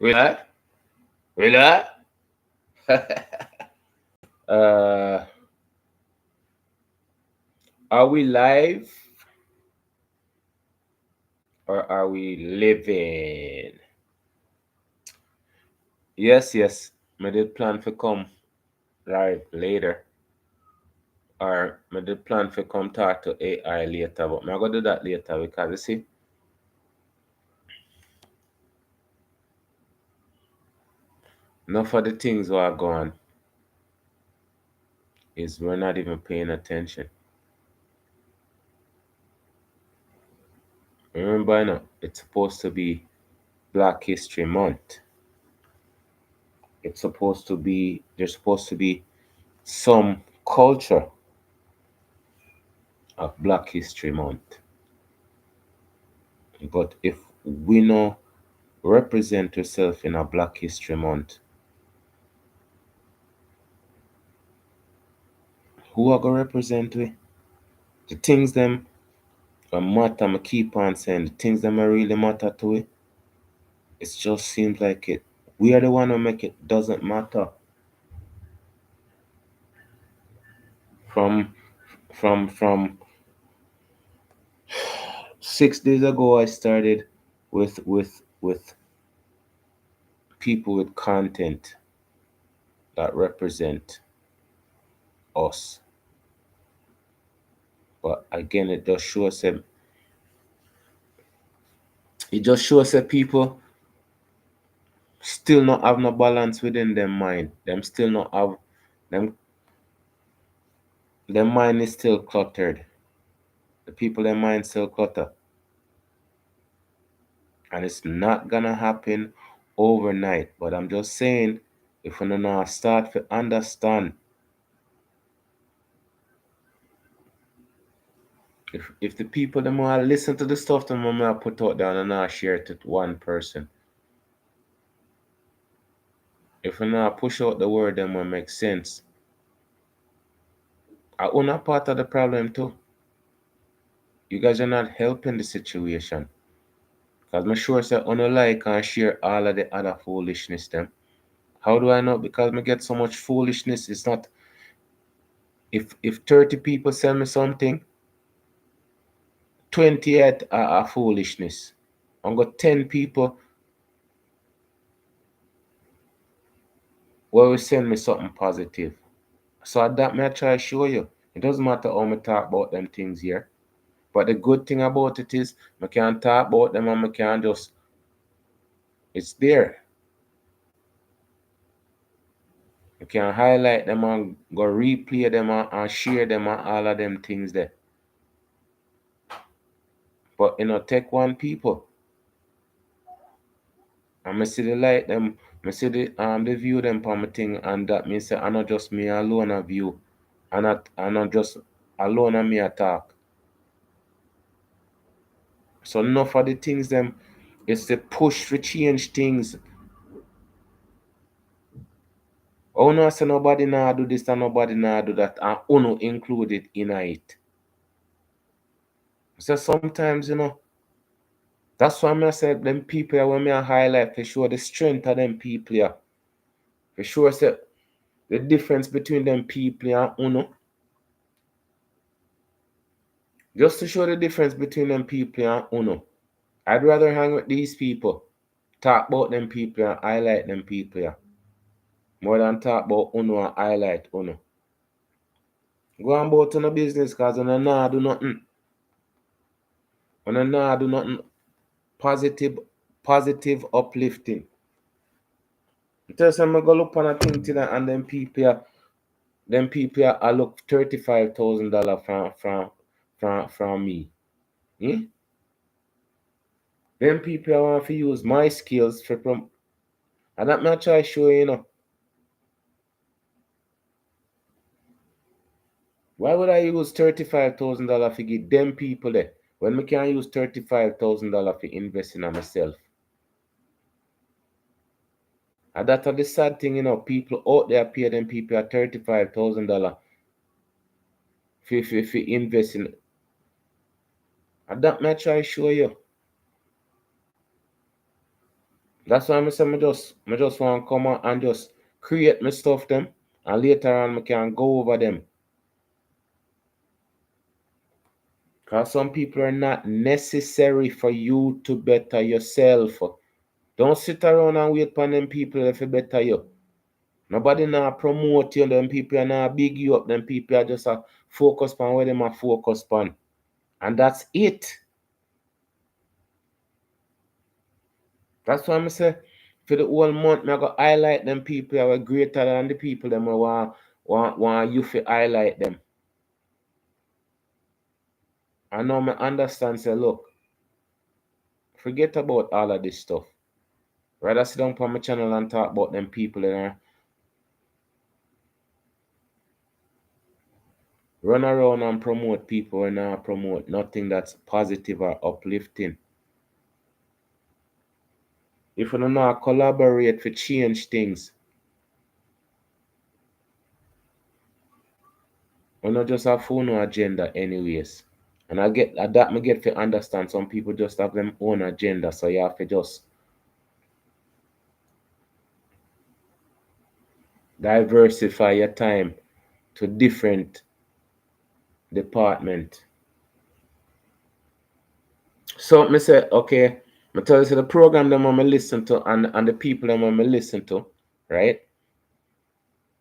We live? We live? uh, are we live or are we living? Yes. I did plan for come live later. Or I did plan for come talk to AI later, but I'm gonna do that later because you see, enough of the things that are going is we're not even paying attention. Remember now, it's supposed to be Black History Month. It's supposed to be there's supposed to be some culture of Black History Month. But if we no represent ourselves in a Black History Month, who are gonna represent we? The things them matter, I keep on saying the things that really matter to it. It just seems like it. We are the one who make it doesn't matter. From from 6 days ago, I started with people with content that represent us. But again, it just shows that people still not have no balance within their mind. Them still not have them their mind is still cluttered. The people their mind still cluttered. And it's not gonna happen overnight. But I'm just saying if we not start to understand if the people them want listen to the stuff them I put out there and not share it to one person. If we not push out the word them will make sense. I own a part of the problem too. You guys are not helping the situation. Because I'm sure say on like and share all of the other foolishness them. How do I know? Because I get so much foolishness. It's not if 30 people sell me something, 28 are foolishness. I got 10 people where will send me something positive. So that may I try to show you. It doesn't matter how I talk about them things here. But the good thing about it is I can talk about them and I can just it's there. You can highlight them and go replay them and share them and all of them things there. But take one people. And I see the light them, I see the view them for my thing and that means say I not just me alone a view. And not just alone and me a talk. So enough of the things them is the push for change things. Oh no, say nobody now do this and nobody now do that and uno included in it. So sometimes that's why I say them people when me highlight for sure the strength of them people here. For sure say the difference between them people and uno. Just to show the difference between them people and uno. I'd rather hang with these people, talk about them people and highlight them people here. More than talk about uno and highlight uno. Go on about on the business cause uno nah do nothing. Uno nah do nothing positive uplifting. Just I'm go look on a thing today and them people here I look $35,000 from me. Eh? Them people I want to use my skills for and that me I try show Why would I use $35,000 to give them people there when me can use $35,000 to invest in myself? And that's the sad thing, people out there pay them people at $35,000 for invest in. And that me I try show you. That's why I say me just want to come on and just create my stuff them, and later on I can go over them. Because some people are not necessary for you to better yourself. Don't sit around and wait for them people if you better you. Nobody now promote you, them people are now big you up, them people are just focus on where them are focused on. And that's it. That's why I say for the whole month, I go highlight them people who are greater than the people them who want you to highlight them. I know me understand, say, look, forget about all of this stuff. Rather sit down on my channel and talk about them people that are run around and promote people and not promote nothing that's positive or uplifting. If you don't know collaborate to change things, you not just have full no agenda anyways. And I get that me get to understand some people just have them own agenda, so you have to just diversify your time to different department. So me say, okay, me tell you say the program them I listen to and the people them I listen to, right?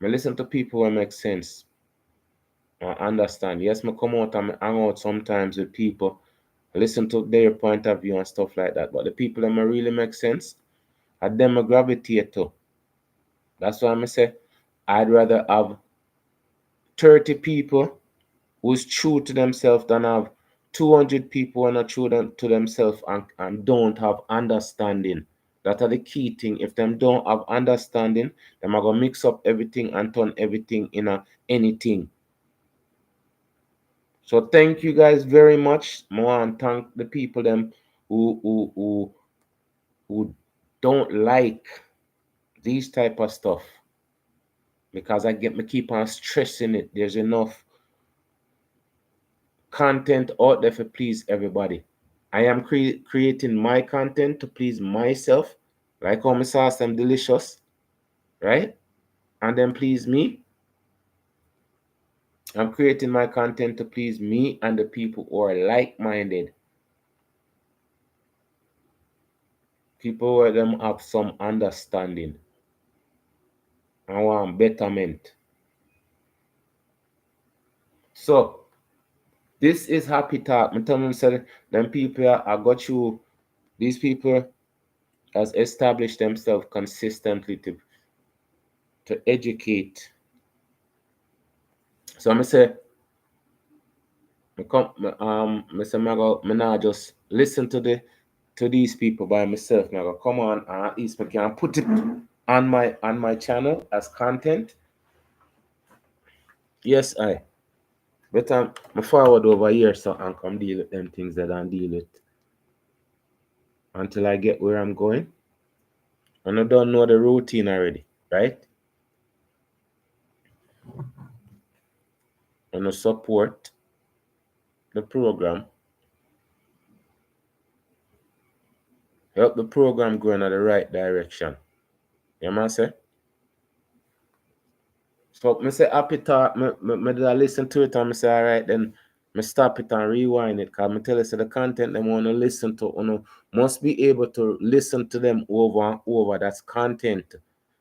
Me listen to people who make sense. I understand. Yes, me come out and me hang out sometimes with people, listen to their point of view and stuff like that. But the people that really make sense, are them I gravitate to. That's why I say I'd rather have 30 people who's true to themselves than have 200 people who are not true to themselves and don't have understanding. That are the key thing. If them don't have understanding, them are gonna mix up everything and turn everything in a anything. So thank you guys very much. I want to thank the people them who don't like these type of stuff, because I get me keep on stressing it. There's enough content out there for please everybody. I am creating my content to please myself, like how my sauce them delicious, right? And then please me. I'm creating my content to please me and the people who are like-minded. People where them have some understanding. I want betterment. So this is happy talk. I'm telling you, them people I got you. These people has established themselves consistently to educate. So I'm say, me come, me say, me now just listen to these people by myself. Me go come on, and at least me can put it on my channel as content. Yes, I. But me forward over here so and come deal with them things that I deal with until I get where I'm going. And I don't know the routine already, right? And I support the program, help the program go in the right direction. You know what I say? So me say happy talk, me did I listen to it and me say alright then me stop it and rewind it, because me tell you say the content them wanna listen to, must be able to listen to them over and over. That's content.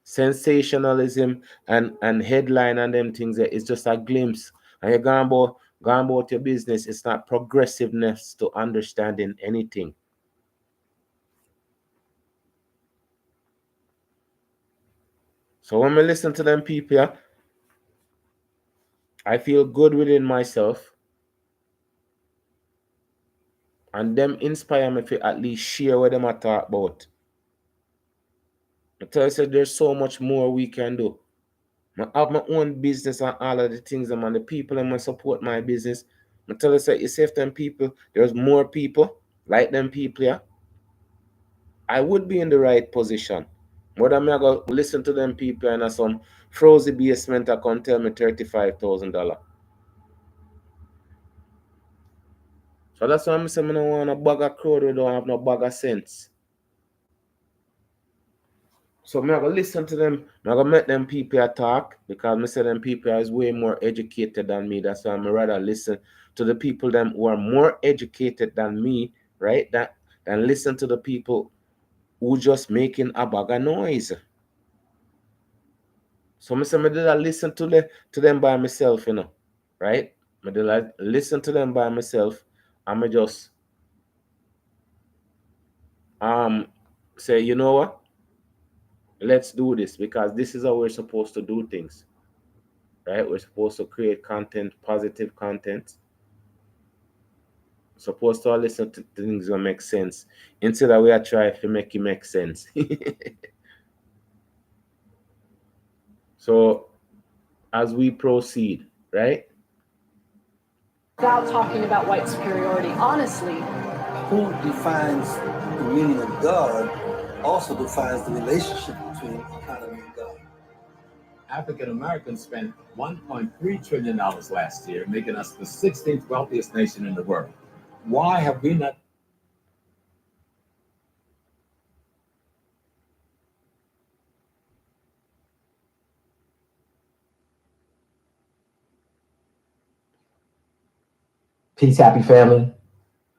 Sensationalism and headline and them things there is just a glimpse. And you're going about your business. It's not progressiveness to understanding anything. So when I listen to them people, I feel good within myself. And them inspire me to at least share what them I talk about. I tell you, say there's so much more we can do. I have my own business and all of the things and the people that support my business. I tell you, say, you see if them people, there's more people like them people here, I would be in the right position. More than me, I go listen to them people and some frozen basement I can tell me $35,000. So that's why I'm saying I don't want a bag of crowd who don't have no bag of sense. So me I go listen to them. Me I go make them people a talk because me say them people is way more educated than me. That's why I rather listen to the people them who are more educated than me, right? Than listen to the people who just making a bag of noise. So me say me did I listen to them by myself, right? Me did I listen to them by myself, and me just um say, you know what? Let's do this because this is how we're supposed to do things, right? We're supposed to create content, positive content. Supposed to listen to things that make sense instead of we are trying to make it make sense. So as we proceed, right? Without talking about white superiority, honestly. Who defines the meaning of God also defines the relationship between economy and God. African Americans spent $1.3 trillion last year, making us the 16th wealthiest nation in the world. Why have we not? Peace, happy family.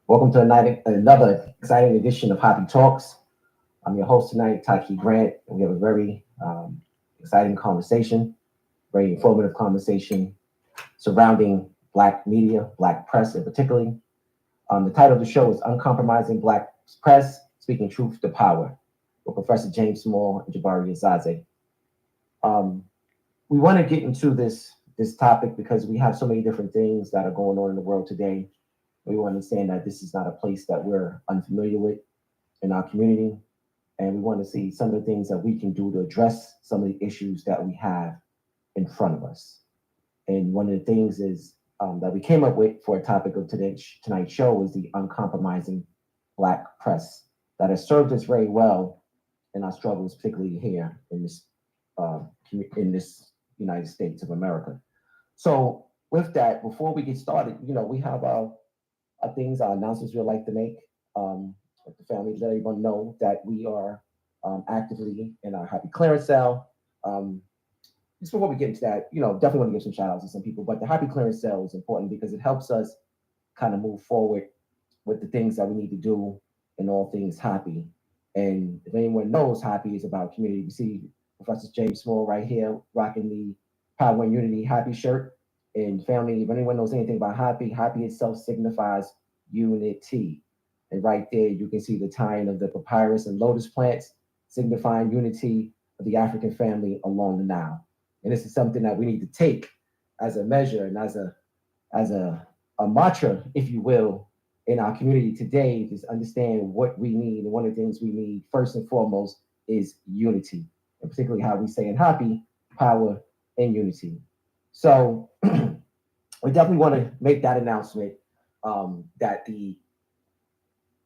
Welcome to another exciting edition of Happy Talks. I'm your host tonight, Taki Grant, and we have a very exciting conversation, very informative conversation surrounding Black media, Black press in particular. The title of the show is Uncompromising Black Press, Speaking Truth to Power, with Professor James Small and Jabari Azaze. We want to get into this topic because we have so many different things that are going on in the world today. We want to understand that this is not a place that we're unfamiliar with in our community. And we want to see some of the things that we can do to address some of the issues that we have in front of us. And one of the things is that we came up with for a topic of tonight's show is the uncompromising Black press that has served us very well in our struggles, particularly here uh, in this United States of America. So with that, before we get started, we have our things, our announcements we'd like to make. With the family, let everyone know that we are actively in our Happy Clearance Sale. Just before we get into that, definitely want to give some shout outs to some people, but the Happy Clearance Sale is important because it helps us kind of move forward with the things that we need to do in all things happy. And if anyone knows, happy is about community. You see Professor James Small right here rocking the Power and Unity Happy shirt. And family, if anyone knows anything about happy, happy itself signifies unity. And right there, you can see the tying of the papyrus and lotus plants, signifying unity of the African family along the Nile. And this is something that we need to take as a measure and as a mantra, if you will, in our community today, is understand what we need. And one of the things we need first and foremost is unity, and particularly how we say in happy, power and unity. So we definitely want to make that announcement that the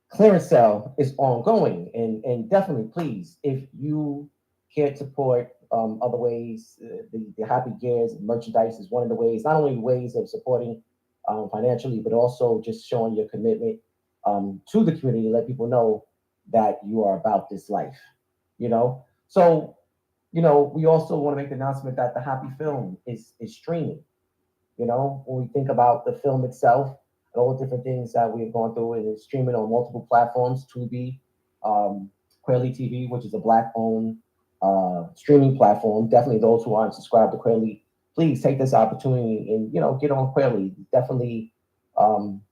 clearance sale is ongoing, and definitely, please, if you can't support other ways, the Happy Gears merchandise is one of the ways, not only ways of supporting financially, but also just showing your commitment to the community, let people know that you are about this life, So, we also want to make the announcement that the Happy Film is streaming. When we think about the film itself and all the different things that we've gone through, it is streaming on multiple platforms, Tubi, Quayle TV, which is a Black-owned streaming platform. Definitely those who aren't subscribed to Quayle, please take this opportunity and, get on Quayle. Definitely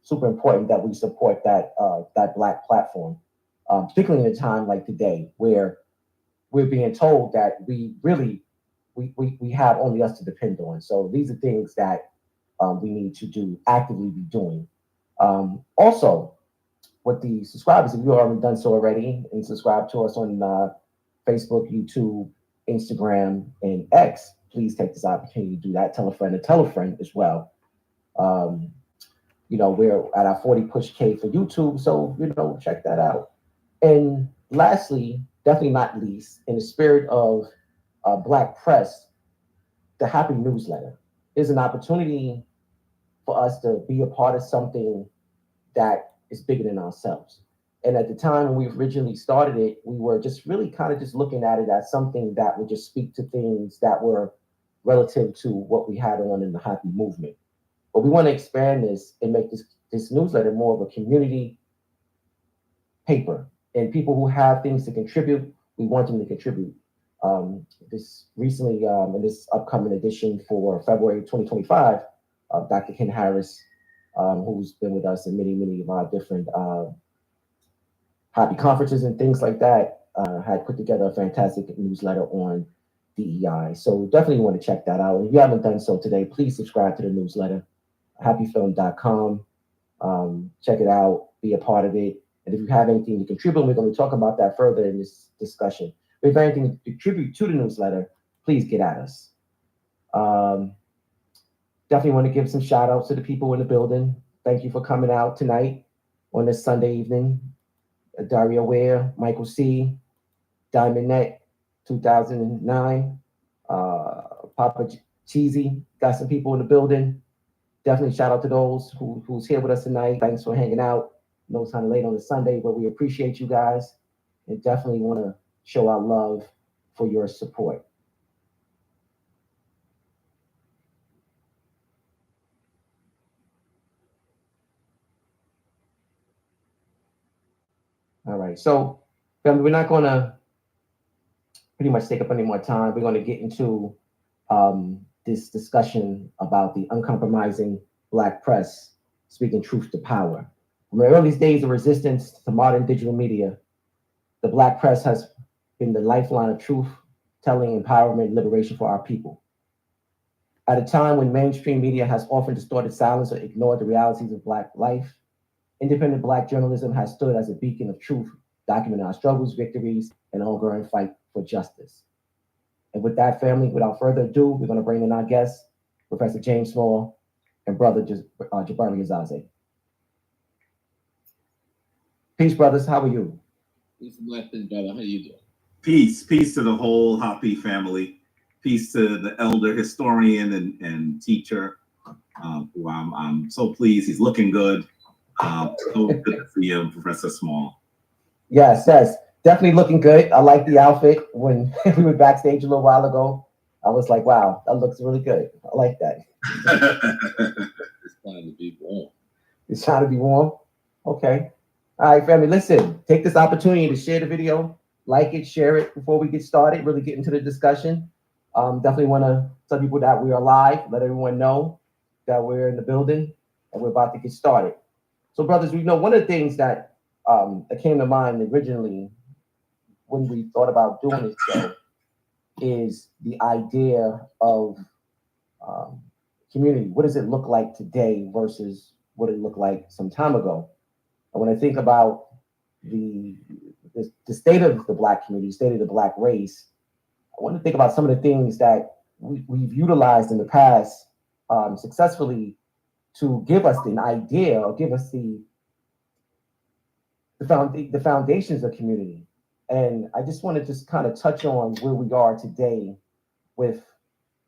super important that we support that Black platform, particularly in a time like today where we're being told that we have only us to depend on. So these are things that we need to actively be doing. Also, with the subscribers, if you already done so already and subscribe to us on Facebook, YouTube, Instagram, and X, please take this opportunity to do that. Tell a friend and tell a friend as well. Um, we're at our 40 push K for YouTube, so check that out. And lastly, definitely not least, in the spirit of Black press, the Happy Newsletter is an opportunity for us to be a part of something that is bigger than ourselves. And at the time when we originally started it, we were just really kind of just looking at it as something that would just speak to things that were relative to what we had on in the happy movement. But we want to expand this and make this newsletter more of a community paper. And people who have things to contribute, we want them to contribute. This recently, in this upcoming edition for February 2025, Dr. Ken Harris, who's been with us in many of our different happy conferences and things like that, had put together a fantastic newsletter on DEI. So definitely want to check that out. And if you haven't done so today, please subscribe to the newsletter, happyfilm.com. Check it out, be a part of it. And if you have anything to contribute, we're going to talk about that further in this discussion. If you have anything to contribute to the newsletter, please get at us. Definitely want to give some shout outs to the people in the building. Thank you for coming out tonight on this Sunday evening. Daria Ware, Michael C., Diamond Net, 2009, Papa Cheesy, got some people in the building. Definitely shout out to those who's here with us tonight. Thanks for hanging out. I know it's kind of late on the Sunday, but we appreciate you guys and definitely want to show our love for your support. All right, so family, we're not going to pretty much take up any more time. We're going to get into this discussion about the uncompromising Black press speaking truth to power. From the earliest days of resistance to modern digital media, the Black press has been the lifeline of truth, telling, empowerment, and liberation for our people. At a time when mainstream media has often distorted silence or ignored the realities of Black life, independent Black journalism has stood as a beacon of truth, documenting our struggles, victories, and ongoing fight for justice. And with that, family, without further ado, we're going to bring in our guests, Professor James Small and Brother D-IEASYJERK. Peace, brothers. How are you? Peace and blessings, brother. How you doing? Peace to the whole Hoppy family. Peace to the elder historian and teacher, who I'm so pleased. He's looking good. So good to see him, Professor Small. Yes, definitely looking good. I like the outfit. When we were backstage a little while ago, I was like, wow, that looks really good. I like that. It's trying to be warm. It's trying to be warm. Okay. All right, family, listen, take this opportunity to share the video, like it, share it before we get started, really get into the discussion. Definitely want to tell people that we are live, let everyone know that we're in the building and we're about to get started. So, brothers, we know one of the things that came to mind originally when we thought about doing this show is the idea of community. What does it look like today versus what it looked like some time ago? And when I think about the state of the Black community, state of the Black race, I want to think about some of the things that we've utilized in the past successfully to give us an idea or give us the foundations of community. And I just want to just kind of touch on where we are today with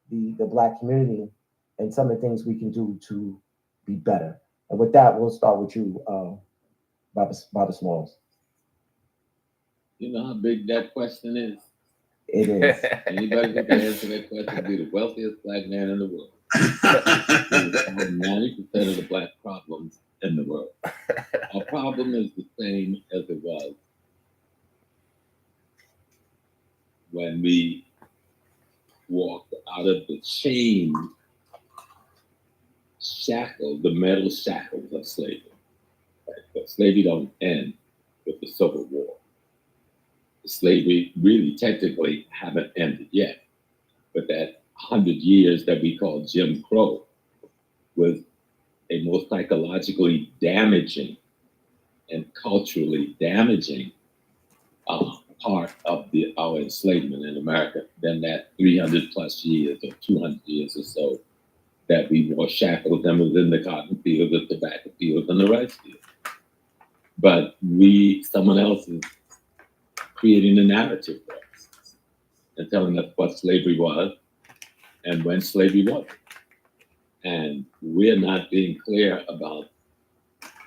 the Black community and some of the things we can do to be better. And with that, we'll start with you, Baba Smalls. You know how big that question is? It is. Anybody who can answer that question will be the wealthiest Black man in the world. 90% of the Black problems in the world. Our problem is the same as it was when we walked out of the chain shackles, the metal shackles of slavery. Right? But slavery don't end with the Civil War. Slavery really technically haven't ended yet, but that 100 years that we call Jim Crow was a most psychologically damaging and culturally damaging part of our enslavement in America than that 300 plus years or 200 years or so that we wore shackles and was in the cotton fields, the tobacco fields, and the rice fields. But someone else is creating a narrative for us and telling us what slavery was and when slavery wasn't. And we're not being clear about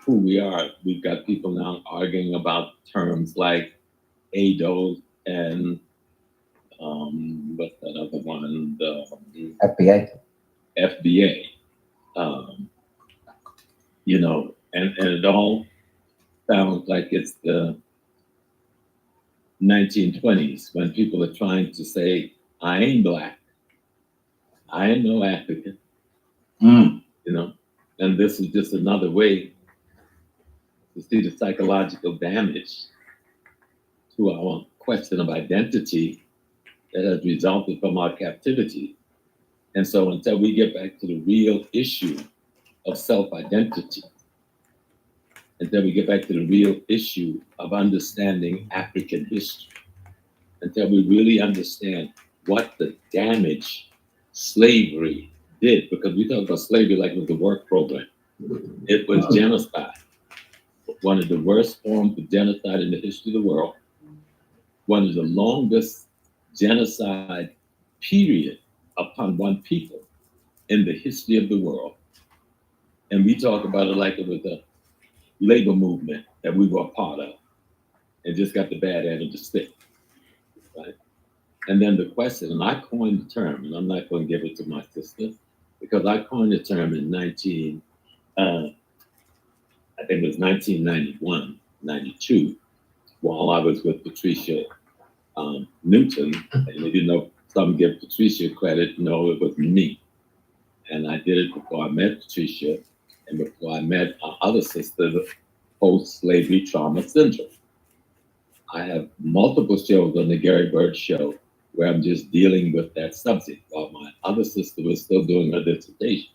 who we are. We've got people now arguing about terms like ADO and what's that other one? The FBA. FBA. You know, and it all sounds like it's the 1920s when people are trying to say, I ain't black, I ain't no African, you know, and this is just another way to see the psychological damage to our question of identity that has resulted from our captivity. And so until we get back to the real issue of self-identity, until we get back to the real issue of understanding African history, until we really understand what the damage slavery did, because we talk about slavery like it was the work program. It was genocide, one of the worst forms of genocide in the history of the world, one of the longest genocide period upon one people in the history of the world. And we talk about it like it was a labor movement that we were a part of and just got the bad end of the stick, right? And then the question, and I coined the term, and I'm not going to give it to my sister, because I coined the term in I think it was 1991, 92, while I was with Patricia Newton. And if you know, some give Patricia credit, no, it was me. And I did it before I met Patricia and before I met our other sister, the post-slavery trauma syndrome. I have multiple shows on the Gary Bird Show where I'm just dealing with that subject while my other sister was still doing her dissertation.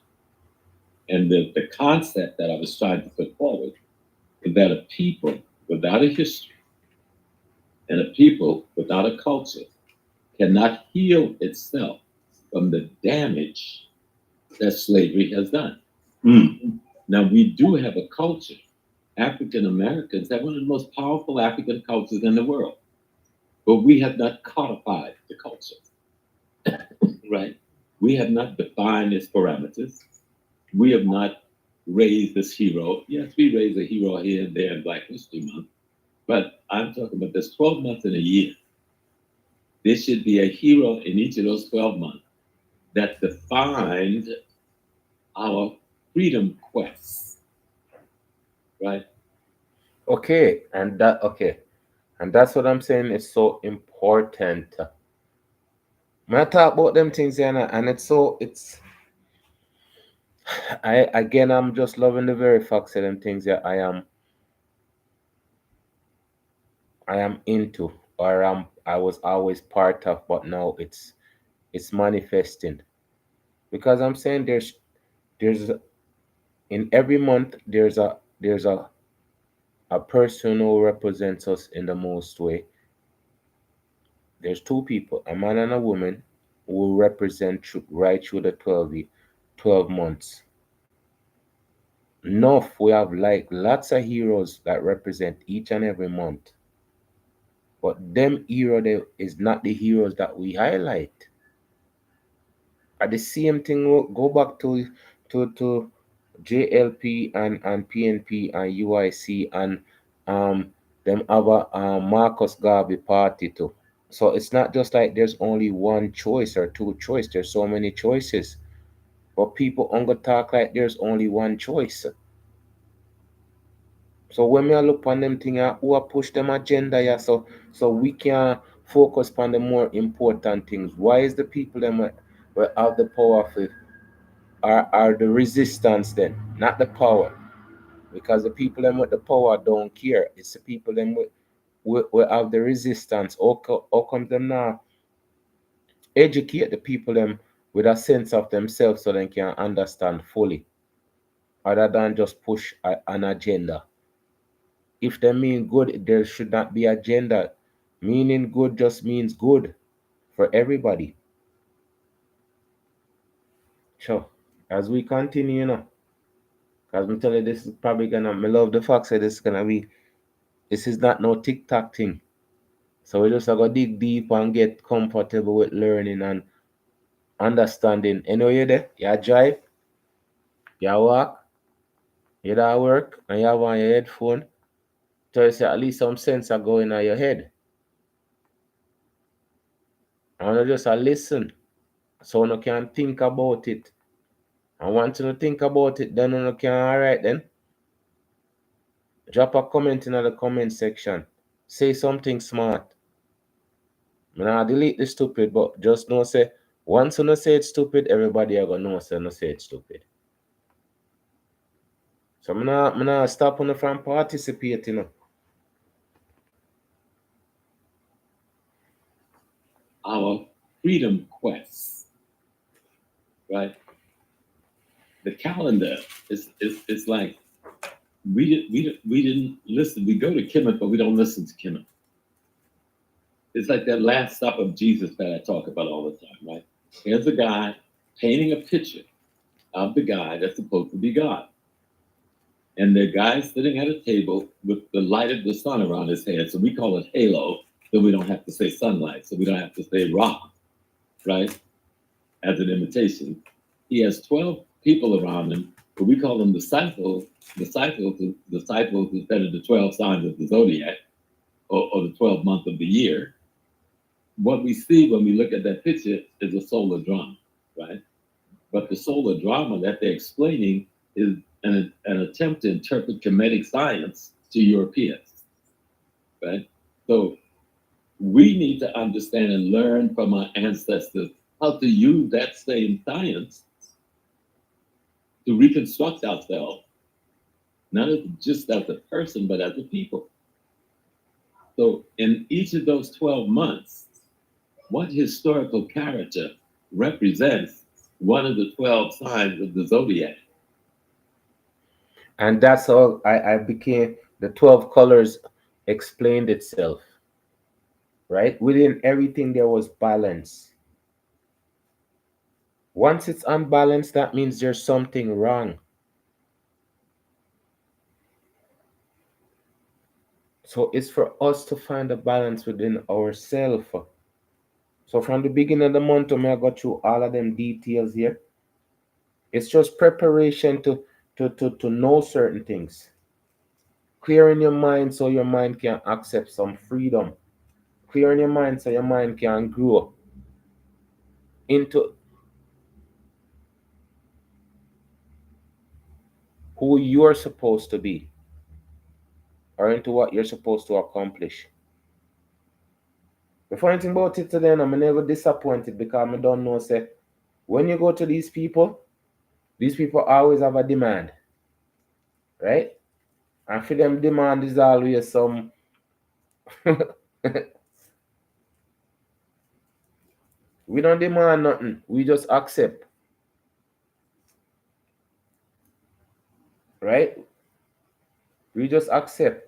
And the concept that I was trying to put forward is that a people without a history and a people without a culture cannot heal itself from the damage that slavery has done. Now, we do have a culture. African Americans have one of the most powerful African cultures in the world, but we have not codified the culture, right? We have not defined its parameters. We have not raised this hero. Yes, we raise a hero here and there in Black History Month, but I'm talking about there's 12 months in a year. There should be a hero in each of those 12 months that defined our freedom quest, right? Okay, and that's what I'm saying is so important. When I talk about them things here, and I'm just loving the very facts of them things that I am into, or I was always part of, but now it's manifesting. Because I'm saying there's in every month there's a person who represents us in the most way. There's two people, a man and a woman, who represent right through the 12 months. Enough, we have like lots of heroes that represent each and every month. But them hero they is not the heroes that we highlight. At the same thing, go back to JLP and PNP and UIC and them other Marcus Garvey party too. So it's not just like there's only one choice or two choice. There's so many choices. But people only talk like there's only one choice. So when me look on them thing, who a push them agenda, yeah, so we can focus on the more important things. Why is the people them we have the power of it are the resistance then, not the power? Because the people them with the power don't care. It's the people them we have the resistance. How come them now educate the people them with a sense of themselves so they can understand fully, other than just push an agenda? If they mean good, there should not be agenda. Meaning good just means good for everybody. Sure. As we continue, because I'm telling you, this is probably gonna. I love the fact that this is gonna be. This is not no TikTok thing. So we just gotta dig deep and get comfortable with learning and understanding. You know you there? You drive, you walk, You don't work and you have on your headphone, so you say at least some sense are going on your head. I want to just listen so you can think about it. And once you think about it, then you can, alright then. Drop a comment in the comment section. Say something smart. I'm not delete the stupid, but just know say, once you say it's stupid, everybody are gonna know say you say it's stupid. So I'm not stop you from participating. Our freedom quest, right? The calendar is like we didn't listen. We go to Kemet, but we don't listen to Kemet. It's like that last stop of Jesus that I talk about all the time, right? Here's a guy painting a picture of the guy that's supposed to be God. And the guy sitting at a table with the light of the sun around his head. So we call it halo, so we don't have to say sunlight, so we don't have to say rock, right? As an imitation. He has 12 people around him, but we call them disciples. Disciples instead of the 12 signs of the zodiac or the 12 month of the year. What we see when we look at that picture is a solar drama, right? But the solar drama that they're explaining is an attempt to interpret Kemetic science to Europeans, right? So we need to understand and learn from our ancestors how to use that same science to reconstruct ourselves, not just as a person, but as a people. So in each of those 12 months, what historical character represents one of the 12 signs of the zodiac? And that's how I became, the 12 colors explained itself. Right? Within everything there was balance. Once it's unbalanced, that means there's something wrong. So it's for us to find a balance within ourselves. So from the beginning of the month, I got through all of them details here. It's just preparation to know certain things. Clearing your mind so your mind can accept some freedom. Clearing your mind so your mind can grow into who you're supposed to be, or into what you're supposed to accomplish. The funny thing about it today, I'm never disappointed because I don't know, say, when you go to these people always have a demand, right? And for them, demand is always some. We don't demand nothing, we just accept, right? We just accept.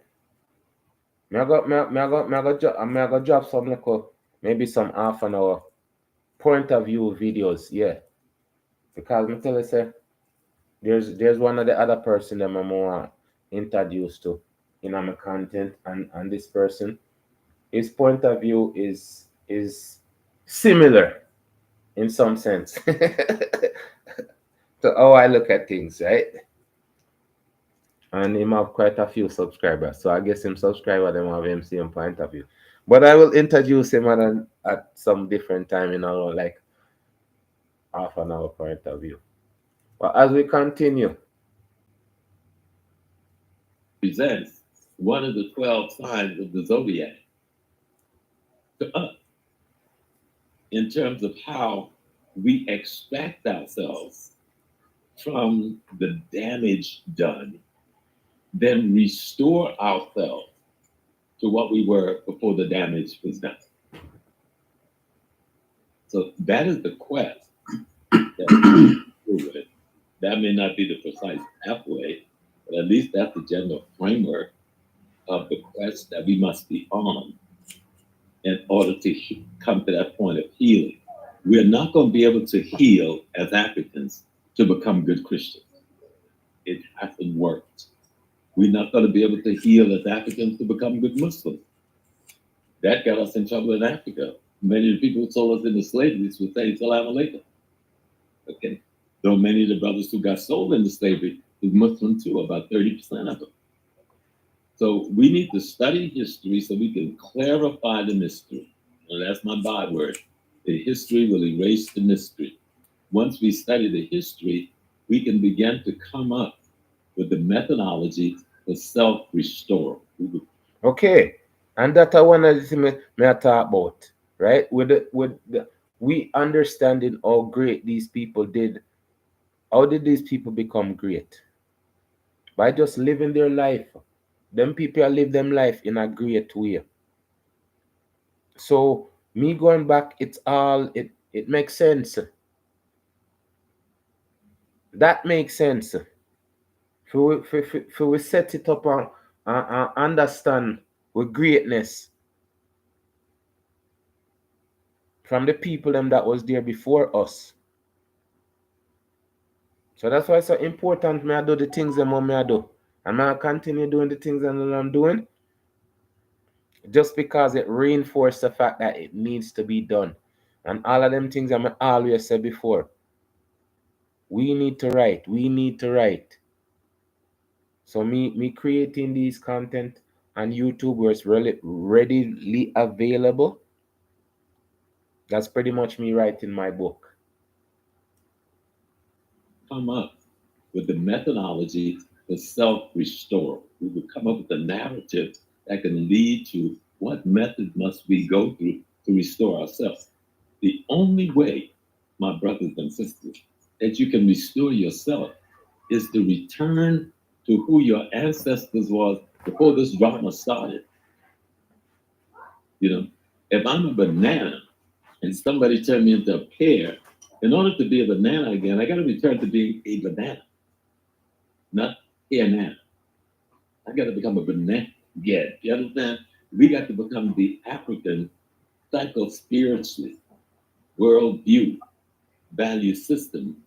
I got drop some like maybe some half an hour point of view videos, yeah. Because I tell you, say, there's one of the other person that I'm more introduced to in my content, and this person, his point of view is similar in some sense to how I look at things, right? And him have quite a few subscribers, so I guess him subscriber them have him same point of view. But I will introduce him at some different time, like half an hour point of view. But as we continue, Presents one of the 12 signs of the zodiac to us in terms of how we extract ourselves from the damage done, then restore ourselves to what we were before the damage was done. So that is the quest that that may not be the precise pathway, but at least that's the general framework of the quest that we must be on in order to come to that point of healing. We're not going to be able to heal as Africans to become good Christians. It hasn't worked. We're not going to be able to heal as Africans to become good Muslims. That got us in trouble in Africa. Many of the people who sold us into slavery would say, Salam alaikum. Okay. Though many of the brothers who got sold into slavery is Muslim too, about 30% of them. So we need to study history so we can clarify the mystery. And that's my byword. The history will erase the mystery. Once we study the history, we can begin to come up with the methodology for self-restore. Okay, and that I want to talk about, right? We understanding how great these people did. How did these people become great? By just living their life. Them people live them life in a great way. So me going back, it makes sense. That makes sense. For we set it up and understand with greatness from the people them that was there before us. So that's why it's so important me I do the things that me I do. And I continue doing the things that I'm doing just because it reinforces the fact that it needs to be done. And all of them things I always said before. We need to write. We need to write. So me creating these content on YouTube where it's really readily available. That's pretty much me writing my book. Come up with the methodology for self-restore. We will come up with a narrative that can lead to what method must we go through to restore ourselves. The only way, my brothers and sisters, that you can restore yourself is to return to who your ancestors was before this drama started. You know, if I'm a banana and somebody turned me into a pear, in order to be a banana again, I got to return to being a banana, not a banana. I got to become a banana again. You understand? We got to become the African psycho-spiritually worldview value system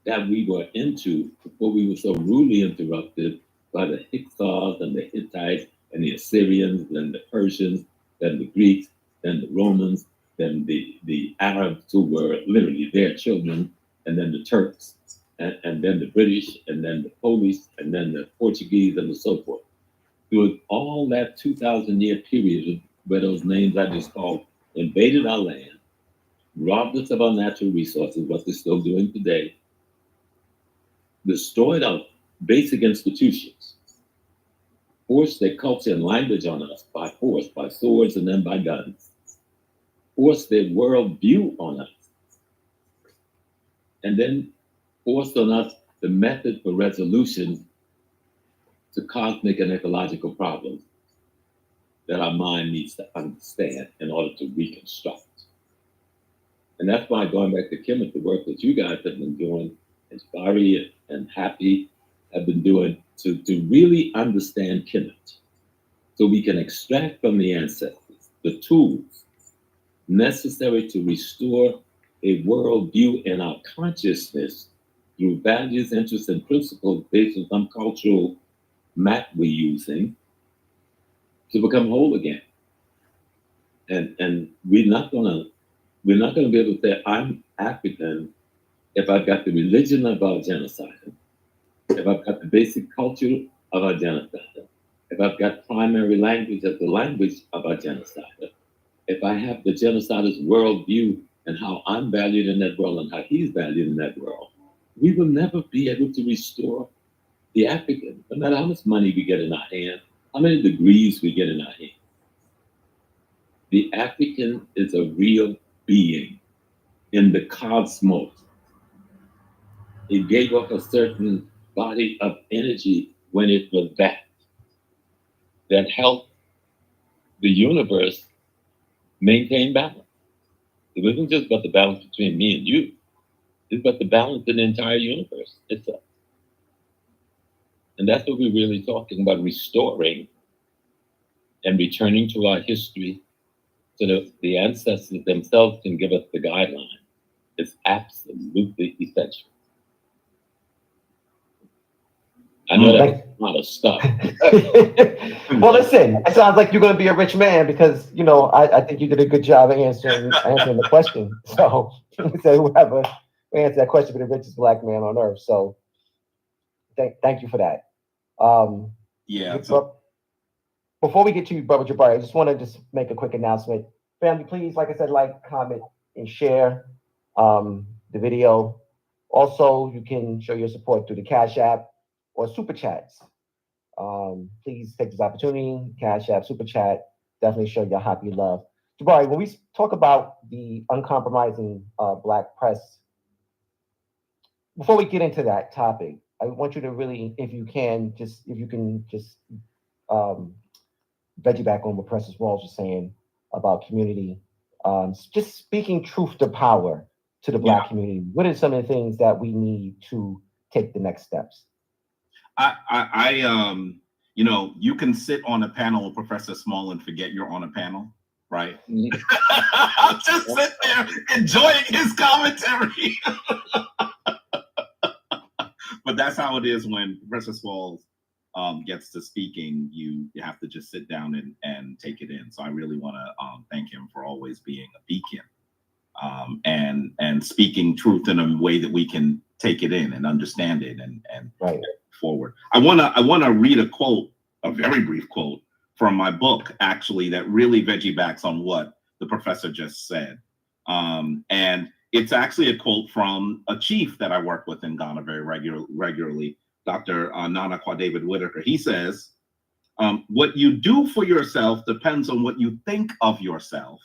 that we were into before we were so rudely interrupted by the Hyksos and the Hittites and the Assyrians and the Persians, then the Greeks, then the Romans, then the Arabs who were literally their children, and then the Turks, and then the British, and then the Polish, and then the Portuguese, and so forth. Through all that 2,000-year period where those names I just called invaded our land, robbed us of our natural resources, what they're still doing today, destroyed our basic institutions, forced their culture and language on us by force, by swords and then by guns, forced their worldview on us, and then forced on us the method for resolution to cosmic and ecological problems that our mind needs to understand in order to reconstruct. And that's why, going back to Kemet, the work that you guys have been doing, and Spari and Happy have been doing to really understand Kemet, so we can extract from the ancestors the tools necessary to restore a worldview in our consciousness through values, interests, and principles based on some cultural map we're using to become whole again. And we're not gonna be able to say I'm African if I've got the religion of our genocide, if I've got the basic culture of our genocide, if I've got primary language as the language of our genocide, if I have the genocide's worldview and how I'm valued in that world and how he's valued in that world, we will never be able to restore the African, no matter how much money we get in our hand, how many degrees we get in our hand. The African is a real being in the cosmos. It gave off a certain body of energy when it was that helped the universe maintain balance. It wasn't just about the balance between me and you. It's about the balance in the entire universe itself. And that's what we're really talking about, restoring and returning to our history so that the ancestors themselves can give us the guideline. It's absolutely essential. I know that's a lot of stuff. Well, listen, it sounds like you're going to be a rich man because, you know, I think you did a good job of answering the question. So whoever answered that question be the richest black man on earth. So Thank you for that. Yeah. Before we get to you, Brother Jabari, I just want to just make a quick announcement. Family, please, like I said, like, comment, and share the video. Also, you can show your support through the Cash App or Super Chats. Please take this opportunity, Cash App, Super Chat, definitely show your happy love. Jabari, when we talk about the uncompromising Black press, before we get into that topic, I want you to really, if you can just veggie back on what Professor Walls was saying about community, just speaking truth to power to the Black community. What are some of the things that we need to take the next steps? You know, you can sit on a panel with Professor Small and forget you're on a panel, right? I'll just sit there enjoying his commentary. But that's how it is when Professor Small gets to speaking. You have to just sit down and take it in. So I really want to thank him for always being a beacon and speaking truth in a way that we can take it in and understand it and right. Forward. I wanna read a quote, a very brief quote from my book, actually, that really veggie backs on what the professor just said. And it's actually a quote from a chief that I work with in Ghana very regularly, Dr. Nana David Whitaker. He says, what you do for yourself depends on what you think of yourself.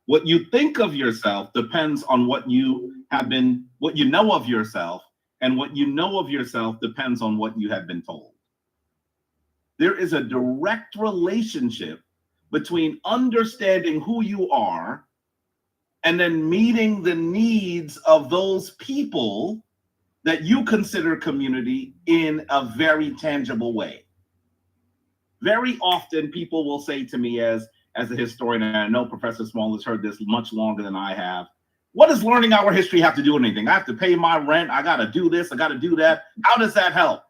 What you think of yourself depends on what you know of yourself, and what you know of yourself depends on what you have been told. There is a direct relationship between understanding who you are and then meeting the needs of those people that you consider community in a very tangible way. Very often people will say to me as a historian, and I know Professor Small has heard this much longer than I have, what does learning our history have to do with anything? I have to pay my rent. I got to do this. I got to do that. How does that help?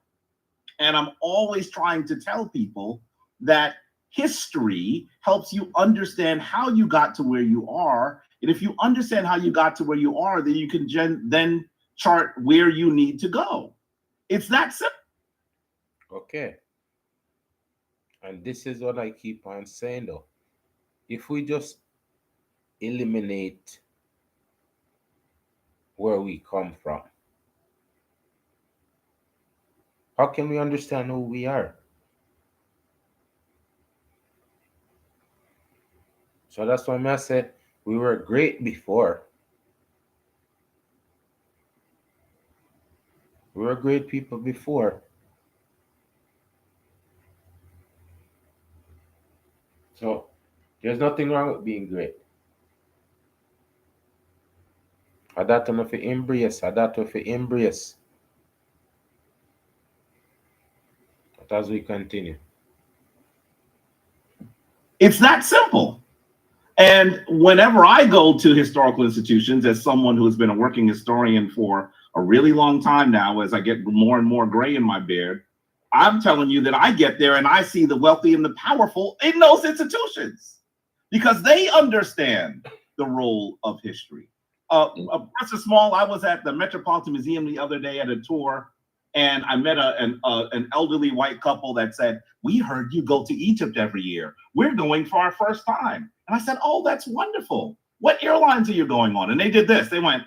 And I'm always trying to tell people that history helps you understand how you got to where you are. And if you understand how you got to where you are, then you can then chart where you need to go. It's that simple. Okay. And this is what I keep on saying, though. If we just eliminate where we come from, how can we understand who we are? So that's why I said we were great before. We were great people before. So there's nothing wrong with being great. That if you embrace. But as we continue. It's that simple. And whenever I go to historical institutions, as someone who has been a working historian for a really long time now, as I get more and more gray in my beard, I'm telling you that I get there and I see the wealthy and the powerful in those institutions because they understand the role of history. Professor Small, I was at the Metropolitan Museum the other day at a tour, and I met an elderly white couple that said, we heard you go to Egypt every year. We're going for our first time. And I said, oh, that's wonderful. What airlines are you going on? And they did this. They went.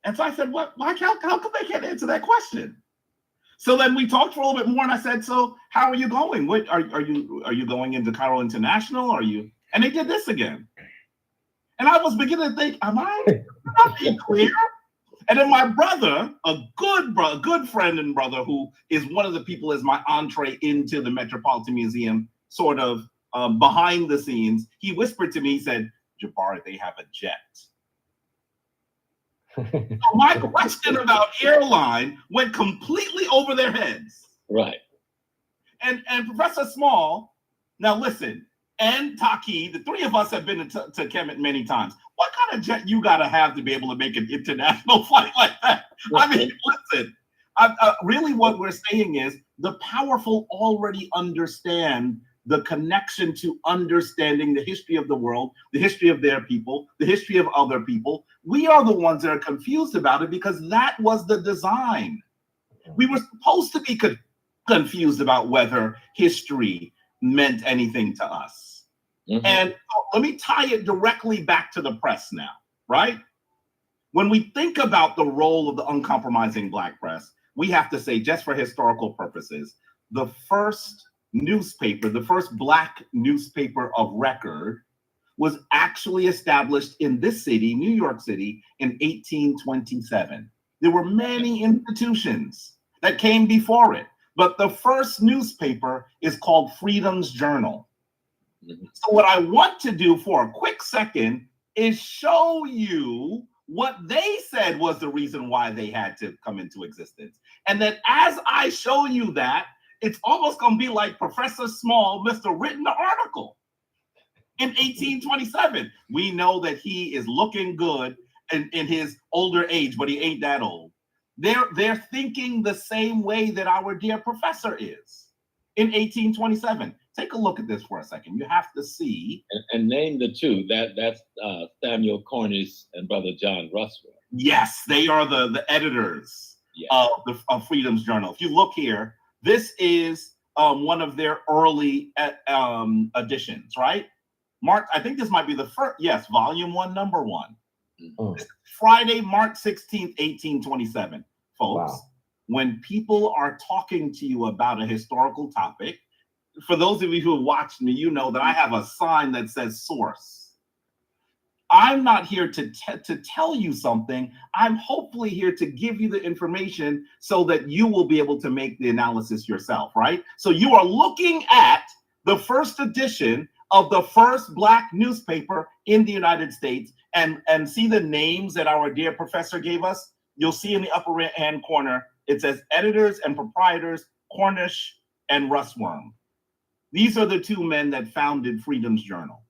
And so I said, how come they can't answer that question? So then we talked for a little bit more, and I said, so how are you going? What are you going into Cairo International? And they did this again. And I was beginning to think, am I not being clear? And then my brother, a good friend and brother, who is one of the people as my entree into the Metropolitan Museum, sort of behind the scenes, he whispered to me, he said, Jabari, they have a jet. So my question about airline went completely over their heads. Right. And Professor Small, now listen, and Taki, the three of us have been to Kemet many times. What kind of jet you got to have to be able to make an international flight like that? I mean, listen, really what we're saying is the powerful already understand the connection to understanding the history of the world, the history of their people, the history of other people. We are the ones that are confused about it because that was the design. We were supposed to be confused about whether history meant anything to us. And let me tie it directly back to the press now, right? When we think about the role of the uncompromising Black press, we have to say, just for historical purposes, the first newspaper, the first Black newspaper of record, was actually established in this city, New York City, in 1827. There were many institutions that came before it, but the first newspaper is called Freedom's Journal. So what I want to do for a quick second is show you what they said was the reason why they had to come into existence. And that as I show you that, it's almost going to be like Professor Small must have written the article in 1827. We know that he is looking good in his older age, but he ain't that old. They're thinking the same way that our dear professor is in 1827. Take a look at this for a second. You have to see. And name the two. That's Samuel Cornish and Brother John Russell. Yes, they are the editors of Freedom's Journal. If you look here, this is one of their early editions, right? Mark, I think this might be the first. Yes, volume 1, number 1. Friday, March 16th, 1827. Folks, when people are talking to you about a historical topic, for those of you who have watched me, you know that I have a sign that says source. I'm not here to tell you something. I'm hopefully here to give you the information so that you will be able to make the analysis yourself, right? So you are looking at the first edition of the first Black newspaper in the United States, and see the names that our dear professor gave us. You'll see in the upper right-hand corner, it says editors and proprietors, Cornish and Russworm. These are the two men that founded Freedom's Journal.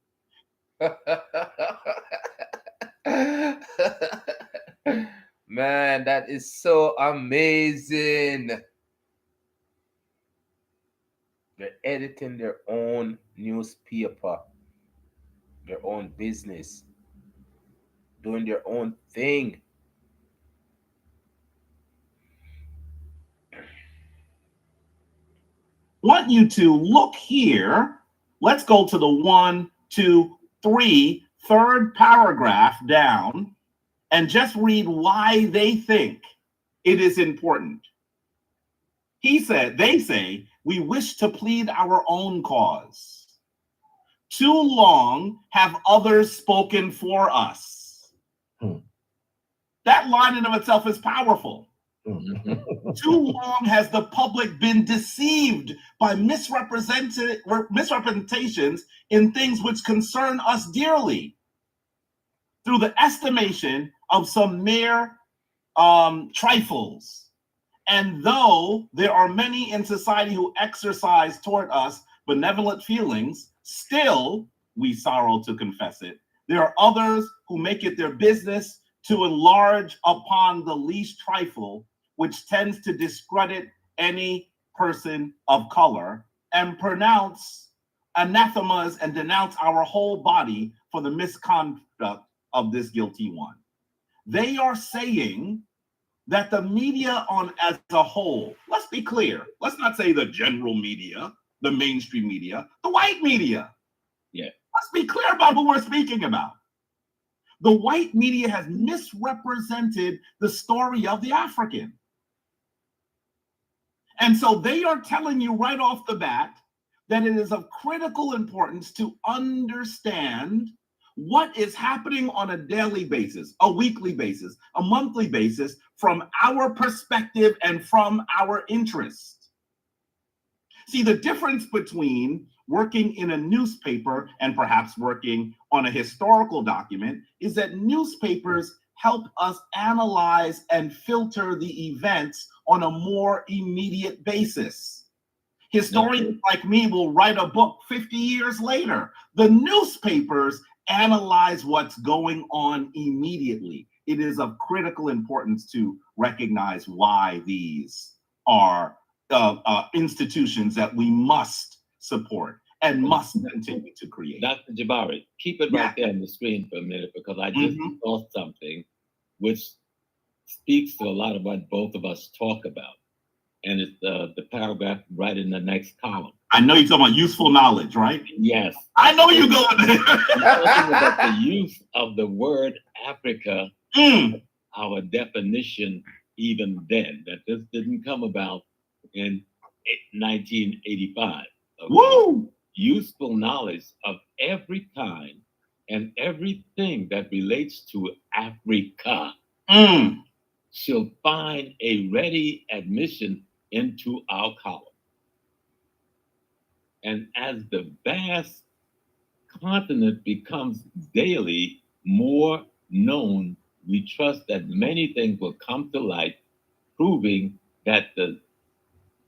Man, that is so amazing. They're editing their own newspaper, their own business, doing their own thing. Want you to look here. Let's go to the 1, 2, 3, third paragraph down and just read why they think it is important. They say, we wish to plead our own cause. Too long have others spoken for us. That line in of itself is powerful. Too long has the public been deceived by misrepresentations in things which concern us dearly through the estimation of some mere trifles. And though there are many in society who exercise toward us benevolent feelings, still, we sorrow to confess it, there are others who make it their business to enlarge upon the least trifle, which tends to discredit any person of color, and pronounce anathemas and denounce our whole body for the misconduct of this guilty one. They are saying that the media as a whole, let's be clear, let's not say the general media, the mainstream media, the white media. Yeah. Let's be clear about who we're speaking about. The white media has misrepresented the story of the African. And so they are telling you right off the bat that it is of critical importance to understand what is happening on a daily basis, a weekly basis, a monthly basis, from our perspective and from our interest. See, the difference between working in a newspaper and perhaps working on a historical document is that newspapers help us analyze and filter the events on a more immediate basis. Historians like me will write a book 50 years later. The newspapers analyze what's going on immediately. It is of critical importance to recognize why these are institutions that we must support. and must continue to create. Dr. Jabari, keep it right there on the screen for a minute, because I just saw something which speaks to a lot of what both of us talk about. And it's the paragraph right in the next column. I know you're talking about useful knowledge, right? Yes. I know you're going there. You're talking about the use of the word Africa, our definition even then, that this didn't come about in 1985. Okay? Woo! Useful knowledge of every kind and everything that relates to Africa shall find a ready admission into our column. And as the vast continent becomes daily more known, we trust that many things will come to light, proving that the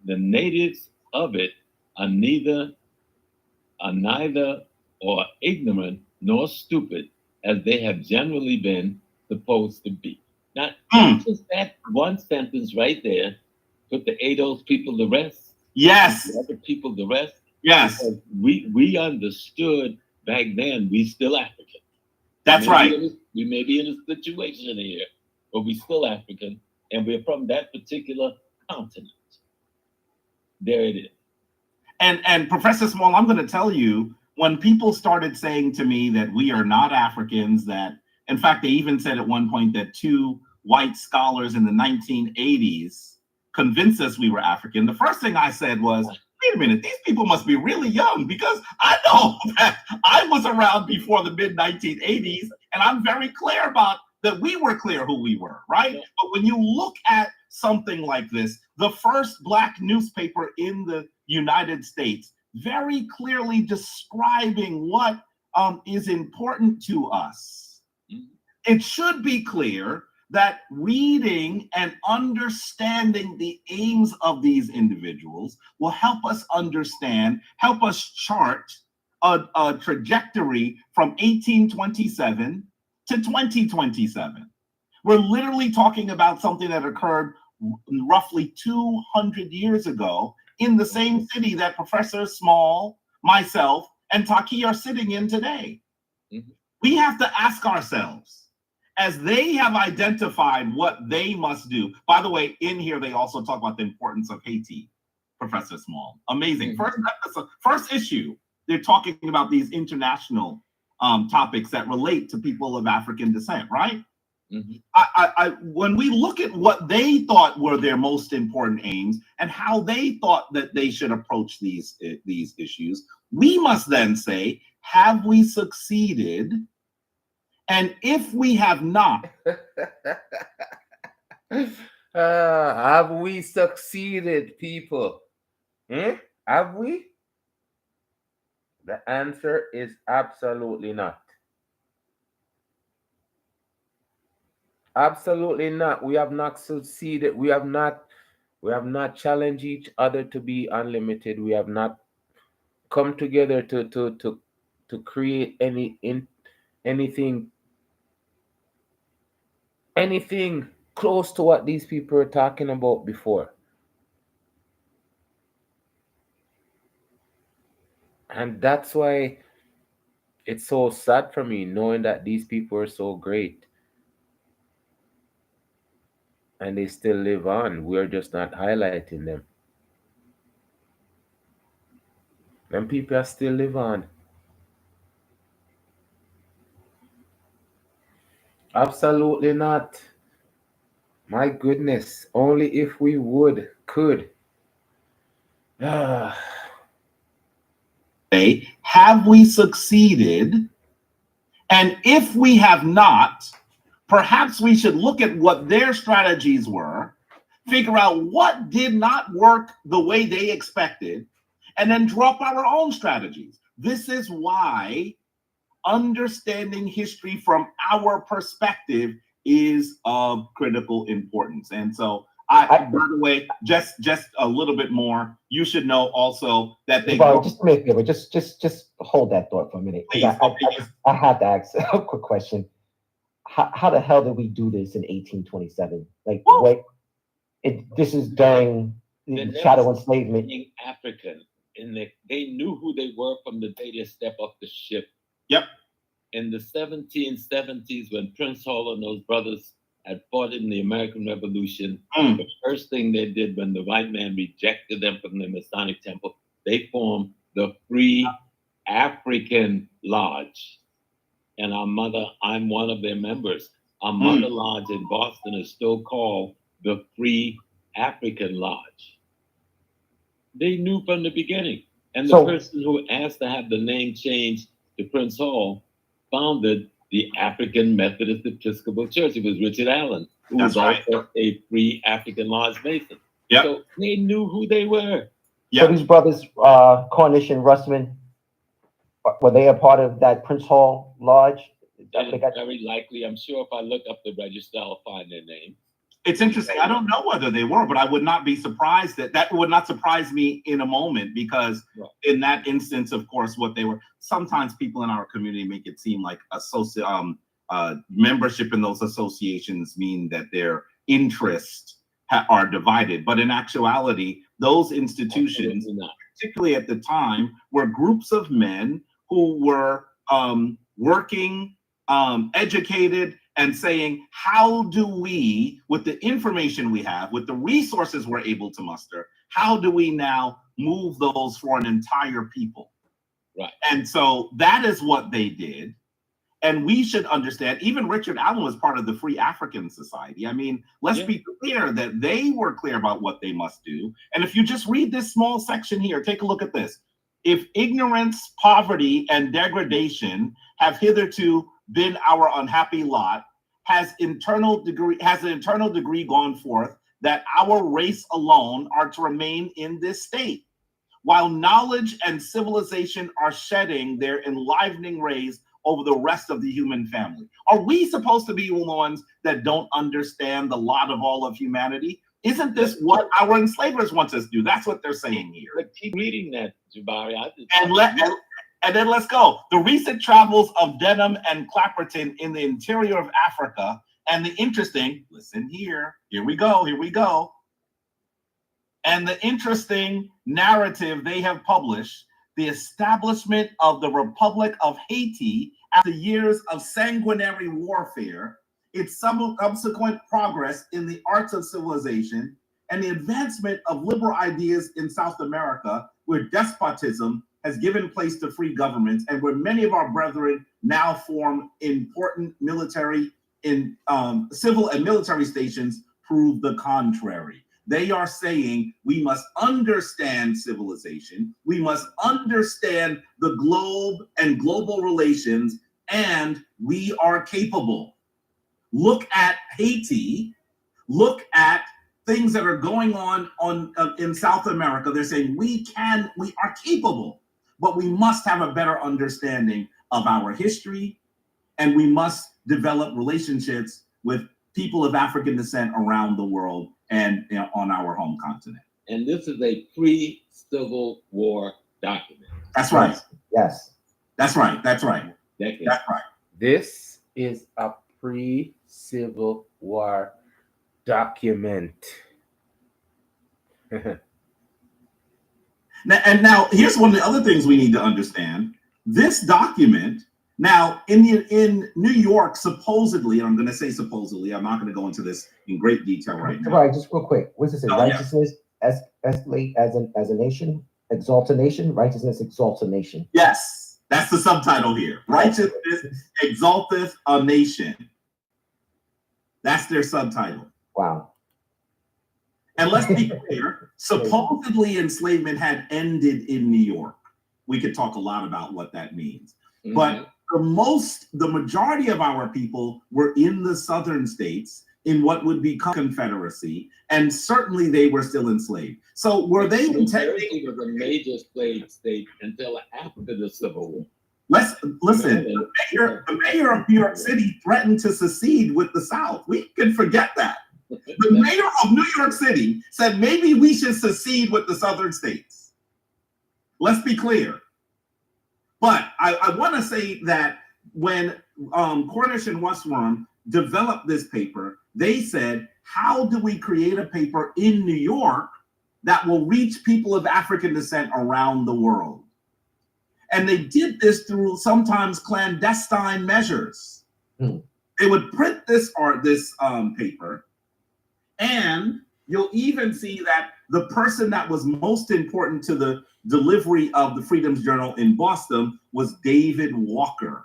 natives of it are neither or ignorant nor stupid as they have generally been supposed to be. Now, just that one sentence right there, put the ADOS people to rest. Yes. The other people to rest. Yes. Because we understood back then we still African. That's right. We may be in a situation here, but we still African, and we're from that particular continent. There it is. And Professor Small, I'm going to tell you, when people started saying to me that we are not Africans, that in fact, they even said at one point that 2 white scholars in the 1980s convinced us we were African. The first thing I said was, wait a minute, these people must be really young, because I know that I was around before the mid-1980s, and I'm very clear about that we were clear who we were, right? But when you look at something like this, the first Black newspaper in the United States, very clearly describing what is important to us. It should be clear that reading and understanding the aims of these individuals will help us understand, help us chart a trajectory from 1827 to 2027. We're literally talking about something that occurred roughly 200 years ago in the same city that Professor Small, myself, and Taki are sitting in today. We have to ask ourselves, as they have identified what they must do. By the way, in here, they also talk about the importance of Haiti, Professor Small. Amazing. First issue, they're talking about these international topics that relate to people of African descent, right? When we look at what they thought were their most important aims and how they thought that they should approach these issues, we must then say, have we succeeded? And if we have not, have we succeeded, people? Have we? The answer is absolutely not. Absolutely not. We have not succeeded. We have not challenged each other to be unlimited. We have not come together to create anything close to what these people are talking about before. And that's why it's so sad for me knowing that these people are so great and they still live on. We're just not highlighting them. And people still live on. Absolutely not. My goodness, only if we could. Have we succeeded? And if we have not, perhaps we should look at what their strategies were, figure out what did not work the way they expected, and then drop our own strategies. This is why understanding history from our perspective is of critical importance. And so, by the way, just a little bit more, you should know also that they just hold that thought for a minute. Please, I have to ask a quick question. How the hell did we do this in 1827? Like, what? This is during the shadow enslavement. African. and they knew who they were from the day they stepped off the ship. Yep. In the 1770s, when Prince Hall and those brothers had fought in the American Revolution, the first thing they did when the white man rejected them from the Masonic Temple, they formed the Free African Lodge. And I'm one of their members. Our mother lodge in Boston is still called the Free African Lodge. They knew from the beginning. And the person who asked to have the name changed to Prince Hall founded the African Methodist Episcopal Church. It was Richard Allen, who was also a Free African Lodge Mason. Yep. So they knew who they were. Yep. So these brothers, Cornish and Russman, were they a part of that Prince Hall Lodge? Very likely. I'm sure if I look up the register, I'll find their name. It's interesting. I don't know whether they were, but I would not be surprised that would not surprise me in a moment, because in that instance, of course, what they were, sometimes people in our community make it seem like membership in those associations mean that their interests are divided. But in actuality, those institutions, particularly at the time, were groups of men who were working, educated, and saying, how do we, with the information we have, with the resources we're able to muster, how do we now move those for an entire people? Right. And so that is what they did. And we should understand, even Richard Allen was part of the Free African Society. I mean, let's be clear that they were clear about what they must do. And if you just read this small section here, take a look at this. If ignorance, poverty, and degradation have hitherto been our unhappy lot, has an internal degree gone forth that our race alone are to remain in this state, while knowledge and civilization are shedding their enlivening rays over the rest of the human family. Are we supposed to be the ones that don't understand the lot of all of humanity? Isn't this what our enslavers want us to do? That's what they're saying here. But keep reading that, Jabari. And then let's go. The recent travels of Denham and Clapperton in the interior of Africa, and the interesting, listen here we go. And the interesting narrative they have published, the establishment of the Republic of Haiti after years of sanguinary warfare, its subsequent progress in the arts of civilization, and the advancement of liberal ideas in South America, where despotism has given place to free governments, and where many of our brethren now form important civil and military stations, prove the contrary. They are saying we must understand civilization, we must understand the globe and global relations, and we are capable. Look at Haiti, look at things that are going on in South America. They're saying we are capable, but we must have a better understanding of our history, and we must develop relationships with people of African descent around the world and on our home continent. And this is a pre-Civil War document. That's right. Yes. That's right. That's right. That's right. This is a pre-Civil War document. Now, here's one of the other things we need to understand. This document, now in New York, supposedly, and I'm going to say supposedly, I'm not going to go into this in great detail right now. Right, just real quick. What's it say? Righteousness escalate as a nation, exalt a nation. Righteousness exalts a nation. Yes, that's the subtitle here. Righteousness exalteth a nation. That's their subtitle. Wow. And let's be clear, supposedly enslavement had ended in New York. We could talk a lot about what that means. Mm-hmm. But the majority of our people were in the southern states in what would become Confederacy, and certainly they were still enslaved. So were they intending? It was a major slave state until after the Civil War. Listen, the mayor of New York City threatened to secede with the South. We can forget that. The mayor of New York City said maybe we should secede with the southern states. Let's be clear. But I want to say that when Cornish and Westworm developed this paper, they said, how do we create a paper in New York that will reach people of African descent around the world. And they did this through sometimes clandestine measures. They would print this paper, and you'll even see that the person that was most important to the delivery of the Freedom's Journal in Boston was David Walker.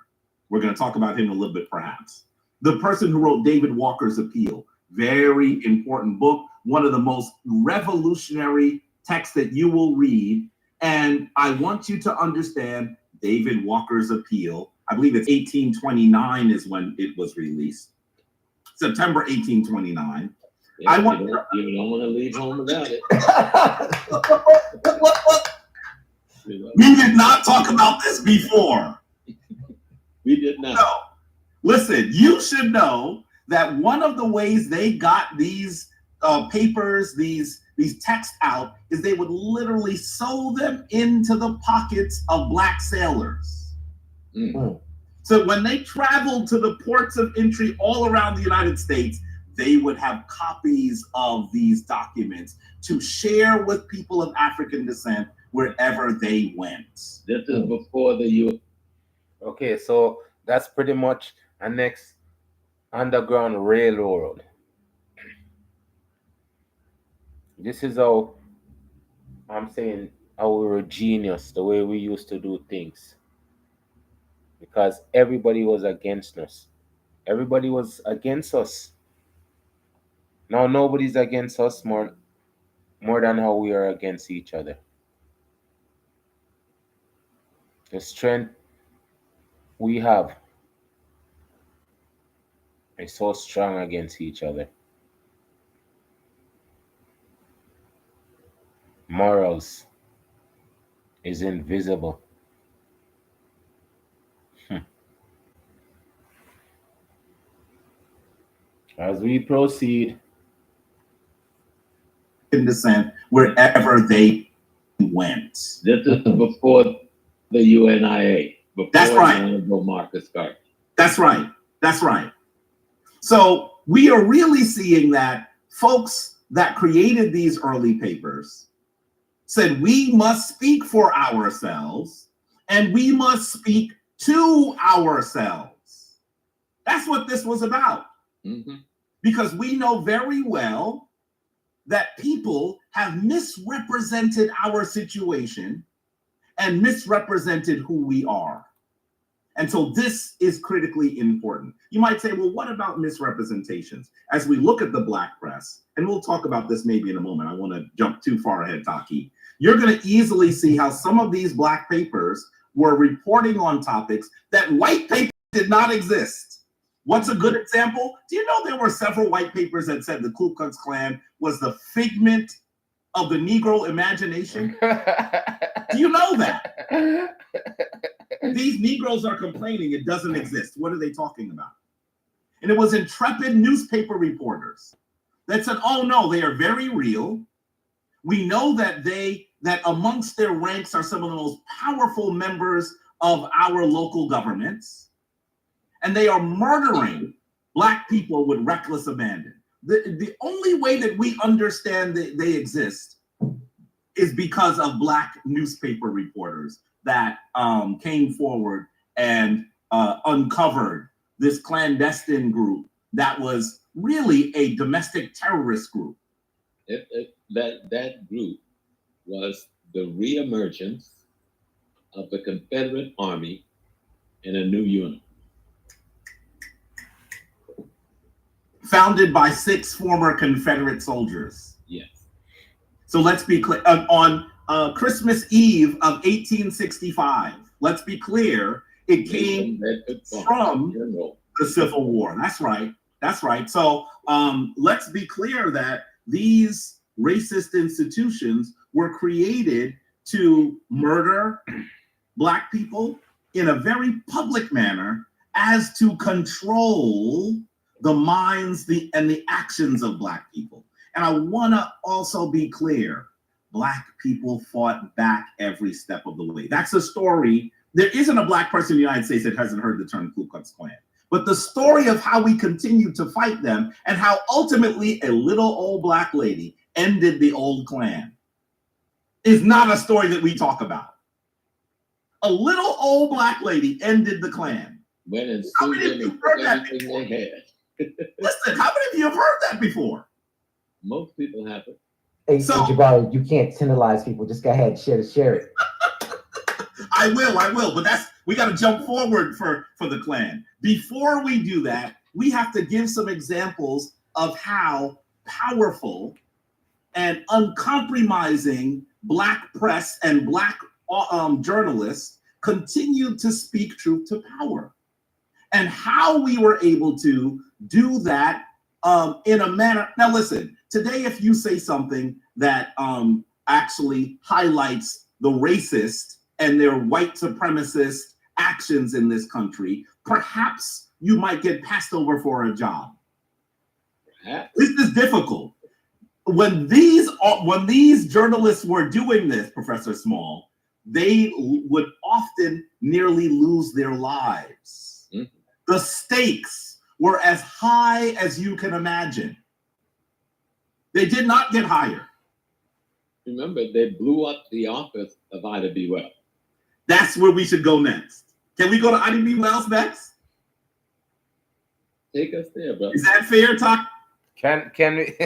We're going to talk about him a little bit, perhaps. The person who wrote David Walker's Appeal, very important book, one of the most revolutionary texts that you will read. And I want you to understand David Walker's Appeal. I believe it's 1829 is when it was released. September 1829. Yeah, you don't want to leave home without it. We did not talk about this before. We did not. No. Listen, you should know that one of the ways they got these papers, these texts out, is they would literally sew them into the pockets of Black sailors. So when they traveled to the ports of entry all around the United States, they would have copies of these documents to share with people of African descent wherever they went. This is before the U. Okay, so that's pretty much a next underground railroad. This is how I'm saying how we were genius, the way we used to do things. Because everybody was against us. Everybody was against us. Now nobody's against us more than how we are against each other. The strength we have is so strong against each other. Morals is invisible. As we proceed, in descent wherever they went. This is before the UNIA. That's right. Honorable Marcus Garvey. That's right. That's right. So we are really seeing that folks that created these early papers said we must speak for ourselves and we must speak to ourselves. That's what this was about. Because we know very well that people have misrepresented our situation and misrepresented who we are. And so this is critically important. You might say, well, what about misrepresentations? As we look at the Black press, and we'll talk about this maybe in a moment. I want to jump too far ahead, Taki. You're going to easily see how some of these Black papers were reporting on topics that white papers did not exist. What's a good example? Do you know there were several white papers that said the Ku Klux Klan was the figment of the Negro imagination? Do you know that? These Negroes are complaining it doesn't exist. What are they talking about? And it was intrepid newspaper reporters that said, oh no, they are very real. We know that that amongst their ranks are some of the most powerful members of our local governments. And they are murdering Black people with reckless abandon. The only way that we understand that they exist is because of Black newspaper reporters that came forward and uncovered this clandestine group that was really a domestic terrorist group. That group was the reemergence of the Confederate Army in a new unit. Founded by 6 former Confederate soldiers. Yes. So let's be clear. On Christmas Eve of 1865, let's be clear, it came from the Civil War. That's right. That's right. So let's be clear that these racist institutions were created to murder Black people in a very public manner as to control the minds and the actions of Black people. And I want to also be clear, Black people fought back every step of the way. That's a story. There isn't a Black person in the United States that hasn't heard the term Ku Klux Klan. But the story of how we continued to fight them and how ultimately a little old Black lady ended the old Klan is not a story that we talk about. A little old black lady ended the Klan. Went and How sued many of them you and heard took that everything before? they had. Listen, how many of you have heard that before? Most people haven't. Hey, So- Jabari, you can't tenderize people. Just go ahead, share it. I will, but we got to jump forward for the Klan. Before we do that, we have to give some examples of how powerful and uncompromising Black press and Black journalists continued to speak truth to power, and how we were able to do that in a manner. Now, listen, today, if you say something that actually highlights the racist and their white supremacist actions in this country, perhaps you might get passed over for a job. Perhaps. This is difficult. When these journalists were doing this, Professor Small, they would often nearly lose their lives. Mm-hmm. The stakes were as high as you can imagine. They did not get higher. Remember, they blew up the office of Ida B. Wells. That's where we should go next. Can we go to Ida B. Wells next? Take us there, brother. Is that fair, Talk? Can we?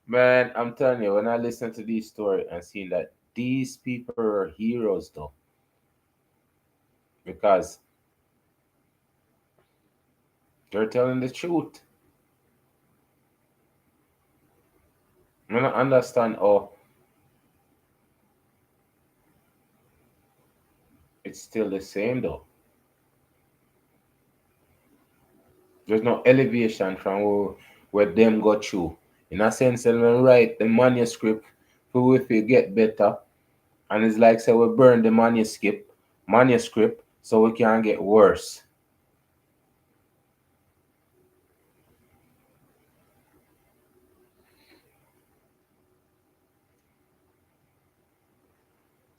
Man, I'm telling you, when I listen to these stories and see that these people are heroes, though, because they're telling the truth. I don't understand how it's still the same, though. There's no elevation from where them go through. In a sense, when we write the manuscript, we get better. And it's like, say, we burn the manuscript so we can get worse.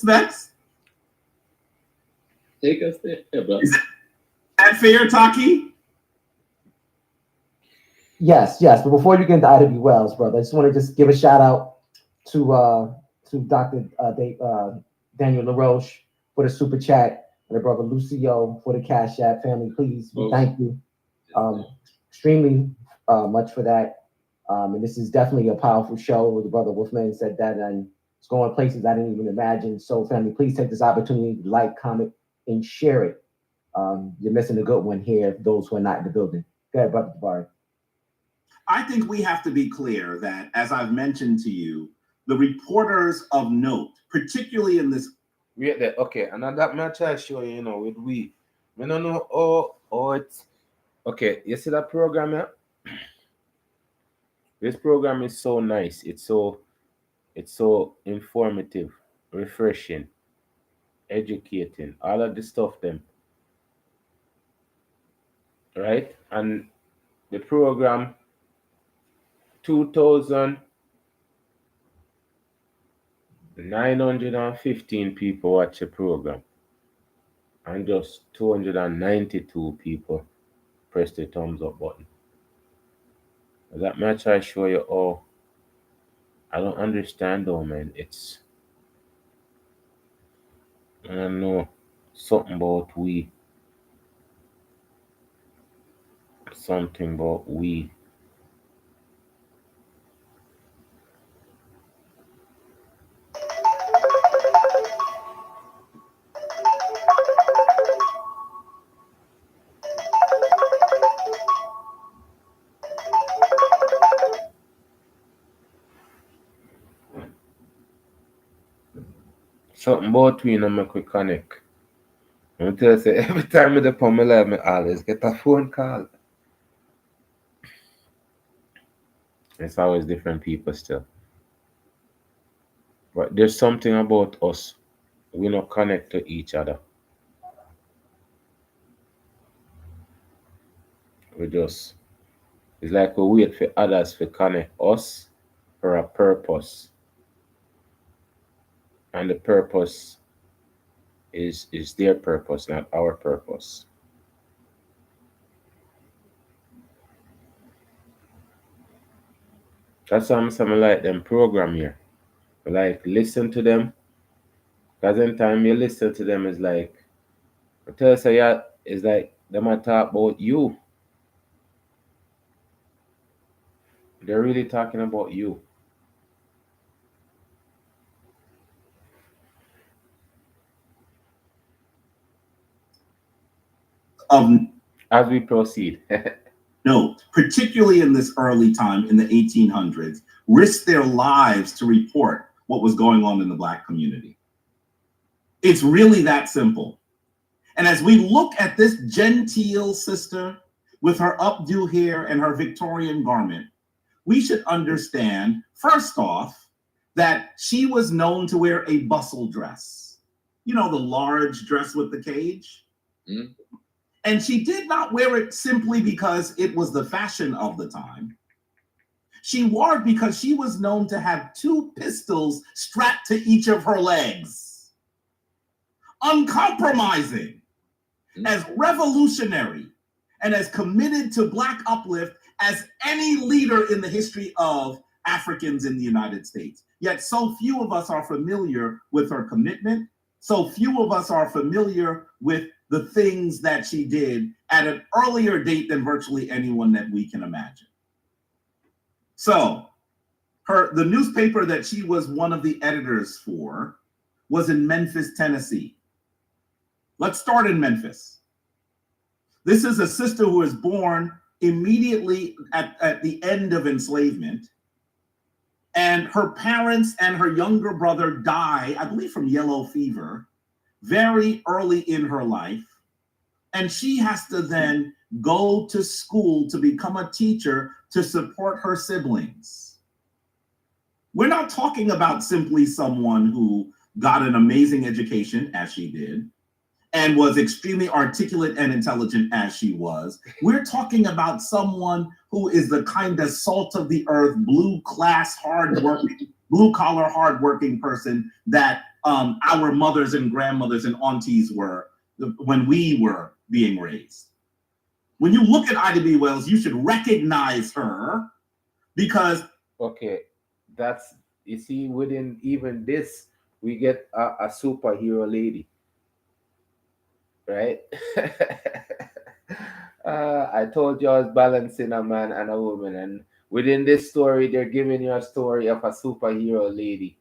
Next. Take us there, brother. Is that fair, Taki? Yes. But before you get into Ida B. Wells, brother, I just want to just give a shout out to Dr. Daniel LaRoche for the super chat, and the brother Lucio for the Cash App. Family, please, we thank you extremely much for that. And this is definitely a powerful show. The brother Wolfman said that, and it's going places I didn't even imagine. So, family, please take this opportunity to like, comment, and share it. You're missing a good one here, those who are not in the building. Go ahead, brother Jabari. I think we have to be clear that, as I've mentioned to you, the reporters of note, particularly in this. Okay, and that match I show you, with we don't know how it's. Okay, you see that program here? This program is so nice. It's so informative, refreshing, educating, all of the stuff them. Right? And the program 2,915 people watch the program. And just 292 people press the thumbs up button. That match I show you all. I don't understand though, man. I don't know, something about we. Something about we. Something about we no make we connect. I'm tell you, say, every time I depend on my life, I always get a phone call. It's always different people still. But there's something about us. We not connect to each other. It's like we wait for others to connect us for a purpose. And the purpose is their purpose, not our purpose. That's why I'm saying I like them program here. Like, listen to them. Because in time you listen to them, it's like, I tell you, yeah, it's like them might talk about you. They're really talking about you. As we proceed. No, particularly in this early time in the 1800s, risked their lives to report what was going on in the Black community. It's really that simple. And as we look at this genteel sister with her updo hair and her Victorian garment, we should understand, first off, that she was known to wear a bustle dress. You know, the large dress with the cage? Mm. And she did not wear it simply because it was the fashion of the time. She wore it because she was known to have 2 pistols strapped to each of her legs. Uncompromising, as revolutionary, and as committed to Black uplift as any leader in the history of Africans in the United States. Yet so few of us are familiar with her commitment. So few of us are familiar with the things that she did at an earlier date than virtually anyone that we can imagine. So the newspaper that she was one of the editors for was in Memphis, Tennessee. Let's start in Memphis. This is a sister who was born immediately at the end of enslavement. And her parents and her younger brother die, I believe, from yellow fever, very early in her life. And she has to then go to school to become a teacher to support her siblings. We're not talking about simply someone who got an amazing education, as she did, and was extremely articulate and intelligent as she was. We're talking about someone who is the kind of salt of the earth, blue collar, hardworking person that our mothers and grandmothers and aunties were when we were being raised. When you look at Ida B. Wells, you should recognize her because... Okay, that's, you see, within even this, we get a superhero lady. Right? I told you I was balancing a man and a woman, and within this story, they're giving you a story of a superhero lady.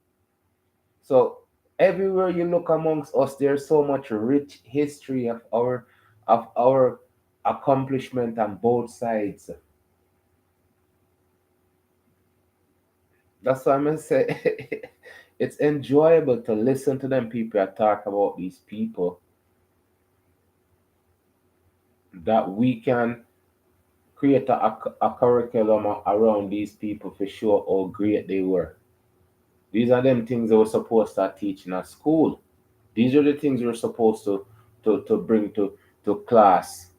So everywhere you look amongst us, there's so much rich history of our accomplishment on both sides. That's why I'm gonna say it's enjoyable to listen to them people that talk about these people, that we can create a curriculum around these people for sure how great they were. These are them things that we're supposed to teach in a school. These are the things we're supposed to bring to class.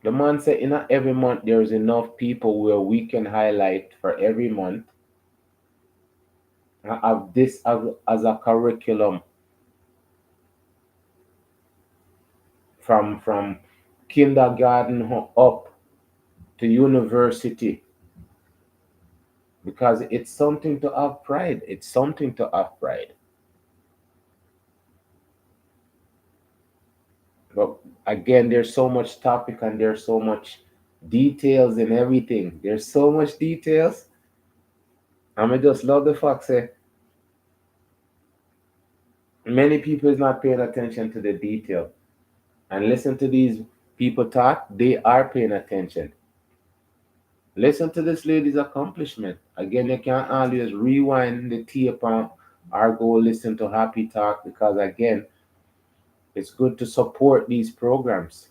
The man said in every month there's enough people where we can highlight for every month and have this as a curriculum from kindergarten up to university, because it's something to have pride. It's something to have pride. But again, there's so much topic and there's so much details in everything. There's so much details. I just love the fact that many people is not paying attention to the detail. And listen to these people talk, they are paying attention. Listen to this lady's accomplishment. Again, you can't always rewind the tape or go listen to Happy Talk, because again, it's good to support these programs.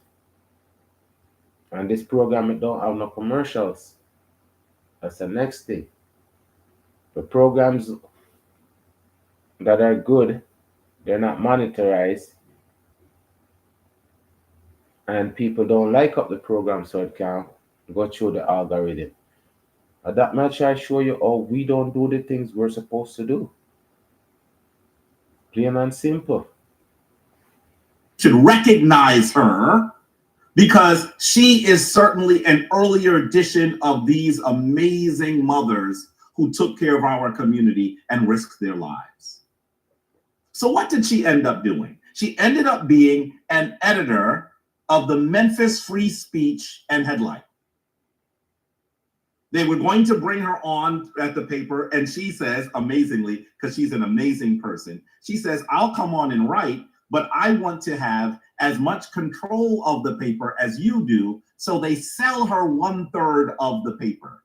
And this program, it don't have no commercials. That's the next thing. The programs that are good, they're not monetized, and people don't like up the program, so it can go through the algorithm. That much I show you how we don't do the things we're supposed to do. Plain and simple. Should recognize her because she is certainly an earlier edition of these amazing mothers who took care of our community and risked their lives. So what did she end up doing? She ended up being an editor of the Memphis Free Speech and Headline. They were going to bring her on at the paper, and she says, amazingly, because she's an amazing person, she says, I'll come on and write, but I want to have as much control of the paper as you do, so they sell her 1/3 of the paper.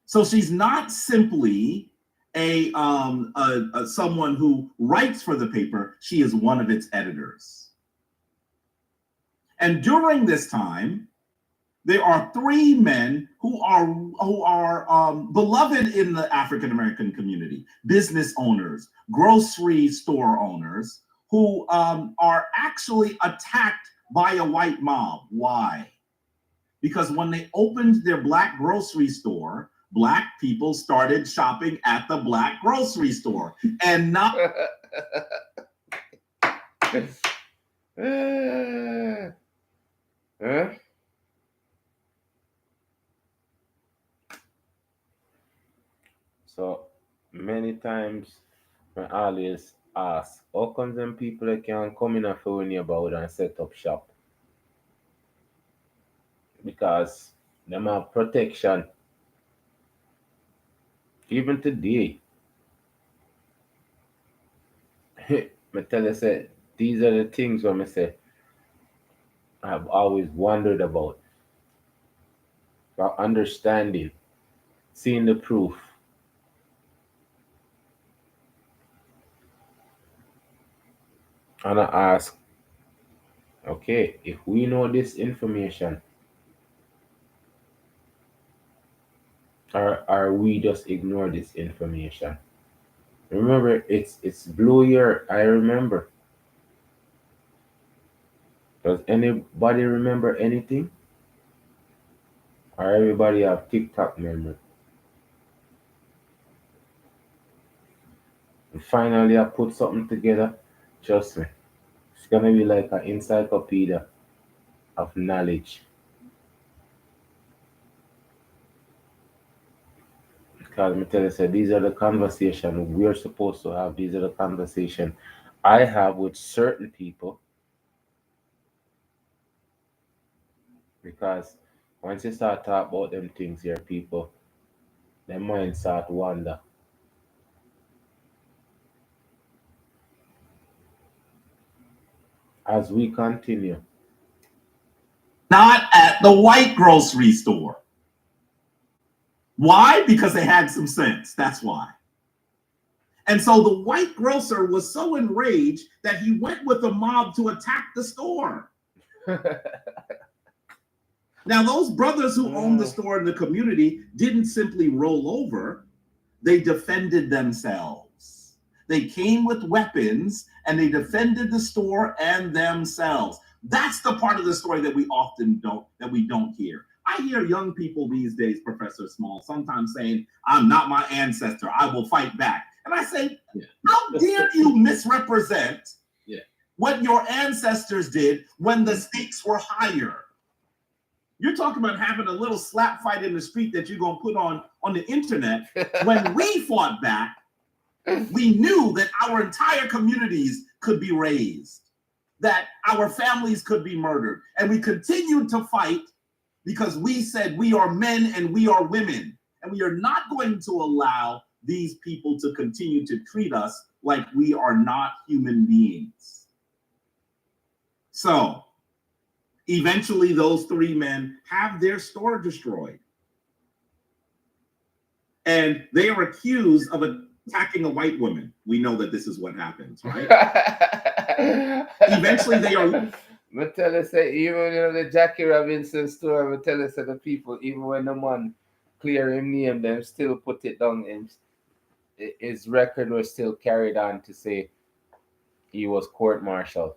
So she's not simply a someone who writes for the paper, she is one of its editors. And during this time, there are 3 men who are beloved in the African American community, business owners, grocery store owners, who are actually attacked by a white mob. Why? Because when they opened their Black grocery store, Black people started shopping at the Black grocery store, and not. So many times I always ask, how come them people that can come in a phone neighborhood and set up shop? Because them have protection. Even today, I tell you, say, these are the things when I say I've always wondered about understanding, seeing the proof. And I ask, okay, if we know this information, or we just ignore this information? Remember, it's Blue Year. I remember. Does anybody remember anything? Or everybody have TikTok memory? And finally, I put something together. Trust me, it's gonna be like an encyclopedia of knowledge. Because let me tell you, say, these are the conversations we're supposed to have. These are the conversations I have with certain people. Because once you start talking about them things here, people, their mind start to wander. As we continue. Not at the white grocery store. Why? Because they had some sense. That's why. And so the white grocer was so enraged that he went with the mob to attack the store. Now, those brothers who owned the store in the community didn't simply roll over. They defended themselves. They came with weapons and they defended the store and themselves. That's the part of the story that we often don't hear. I hear young people these days, Professor Small, sometimes saying, I'm not my ancestor, I will fight back. And I say, how dare you misrepresent what your ancestors did when the stakes were higher? You're talking about having a little slap fight in the street that you're going to put on the internet. When we fought back, we knew that our entire communities could be razed, that our families could be murdered. And we continued to fight because we said we are men and we are women. And we are not going to allow these people to continue to treat us like we are not human beings. So eventually those 3 men have their store destroyed. And they are accused of attacking a white woman. We know that this is what happens, right? Eventually they are... I tell you, say, even the Jackie Robinson store, I tell you, say, the people, even when the man clear him name, them still put it down, and his record was still carried on to say he was court-martialed.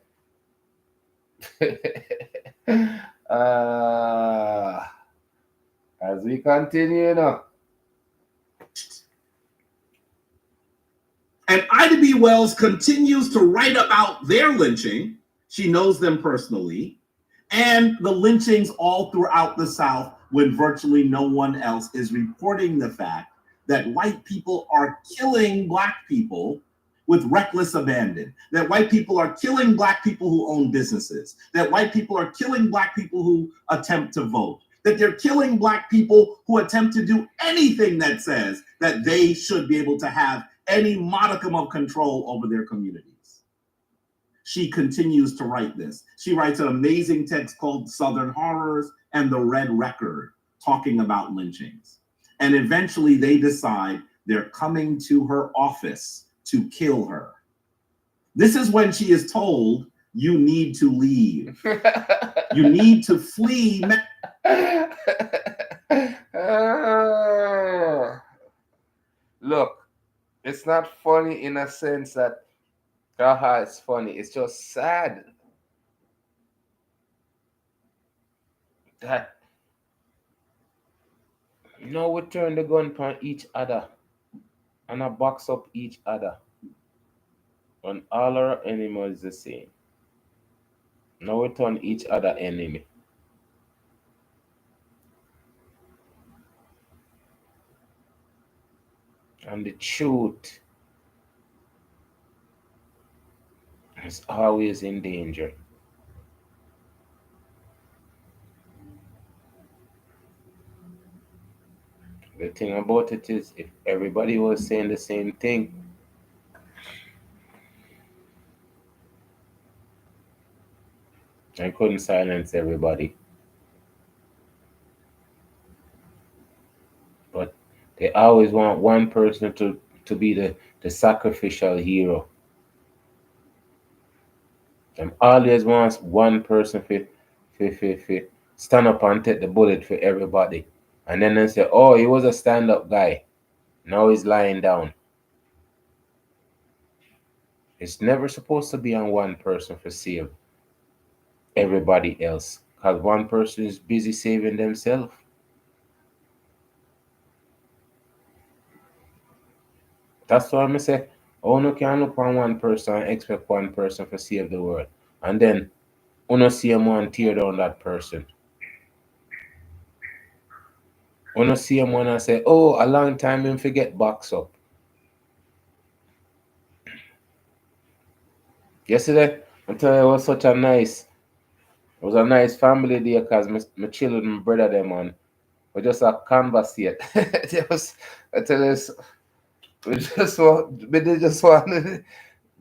As we continue now. And Ida B. Wells continues to write about their lynching. She knows them personally. And the lynchings all throughout the South when virtually no one else is reporting the fact that white people are killing Black people with reckless abandon, that white people are killing Black people who own businesses, that white people are killing Black people who attempt to vote, that they're killing Black people who attempt to do anything that says that they should be able to have any modicum of control over their communities. She continues to write this. She writes an amazing text called Southern Horrors and the Red Record, talking about lynchings. And eventually they decide they're coming to her office to kill her. This is when she is told, you need to leave. You need to flee. Look, it's not funny in a sense that, haha, it's funny. It's just sad that, you know, we turn the gun on each other and I box up each other. And all our enemy is the same. Now we turn each other enemy. And the truth is always in danger. The thing about it is, if everybody was saying the same thing, I couldn't silence everybody. But they always want one person to be the sacrificial hero. Them always wants one person to stand up and take the bullet for everybody. And then they say, oh, he was a stand-up guy. Now he's lying down. It's never supposed to be on one person for save everybody else. Because one person is busy saving themselves. That's why I say, oh, no can look on one person and expect one person to save the world. And then, you see him and tear down that person. You see him and say, oh, a long time him forget box up. Yesterday, I tell you, it was a nice family day because my children, my brother, them, and we just a conversate. I tell you, they just want,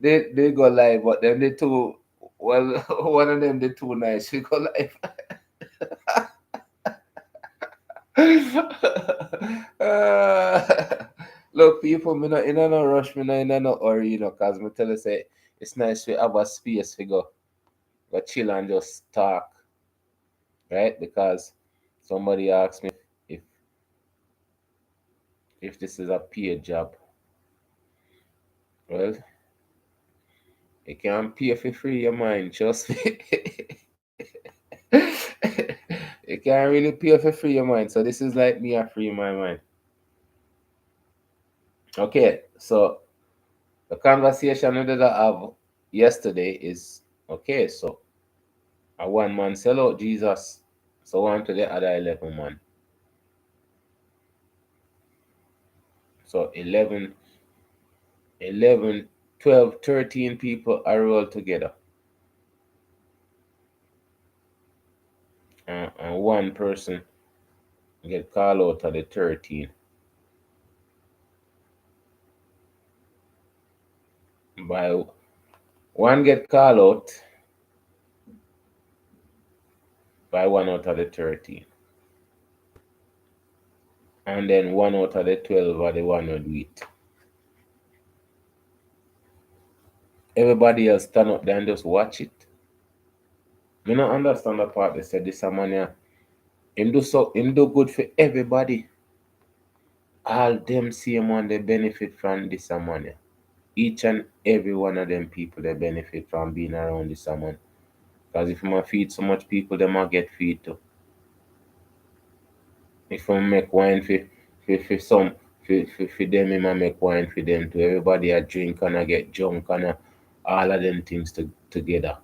they go live, but then they too, well, one of them, they too nice, we go live. Look, people, me not in no rush, me not in no hurry, because me tell you, say, it's nice to have a space to go chill and just talk, right? Because somebody asked me if this is a paid job. Well, you can't pay for free your mind, trust me. You can't really pay for free your mind. So this is like me a free my mind. Okay, so the conversation we did have yesterday is, okay, so a one man sell out Jesus, so on to the other 11 man. So 11, 12, 13 people are rolled together. And one person get called out of the 13. By one get called out by one out of the 13. And then one out of the 12 are the one who do it. Everybody else stand up there and just watch it. Me not understand the part they said this man him do good for everybody. All them same one they benefit from this man. Each and every one of them people they benefit from being around this man. Because if I feed so much people, they might get feed too. If I make wine for them, I might make wine for them too. Everybody a drink and I get drunk and all of them things together.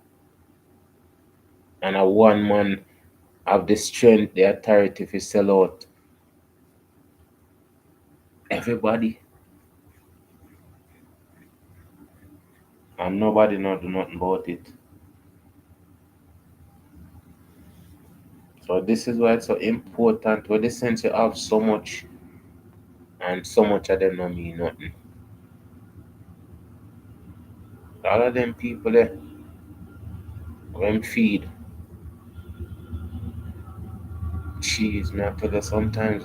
And a one man have the strength, the authority to sell out everybody. And nobody not do nothing about it. So this is why it's so important. With the sense you have so much, and so much of them don't mean nothing. All of them people there, when feed, cheese, me I tell you sometimes,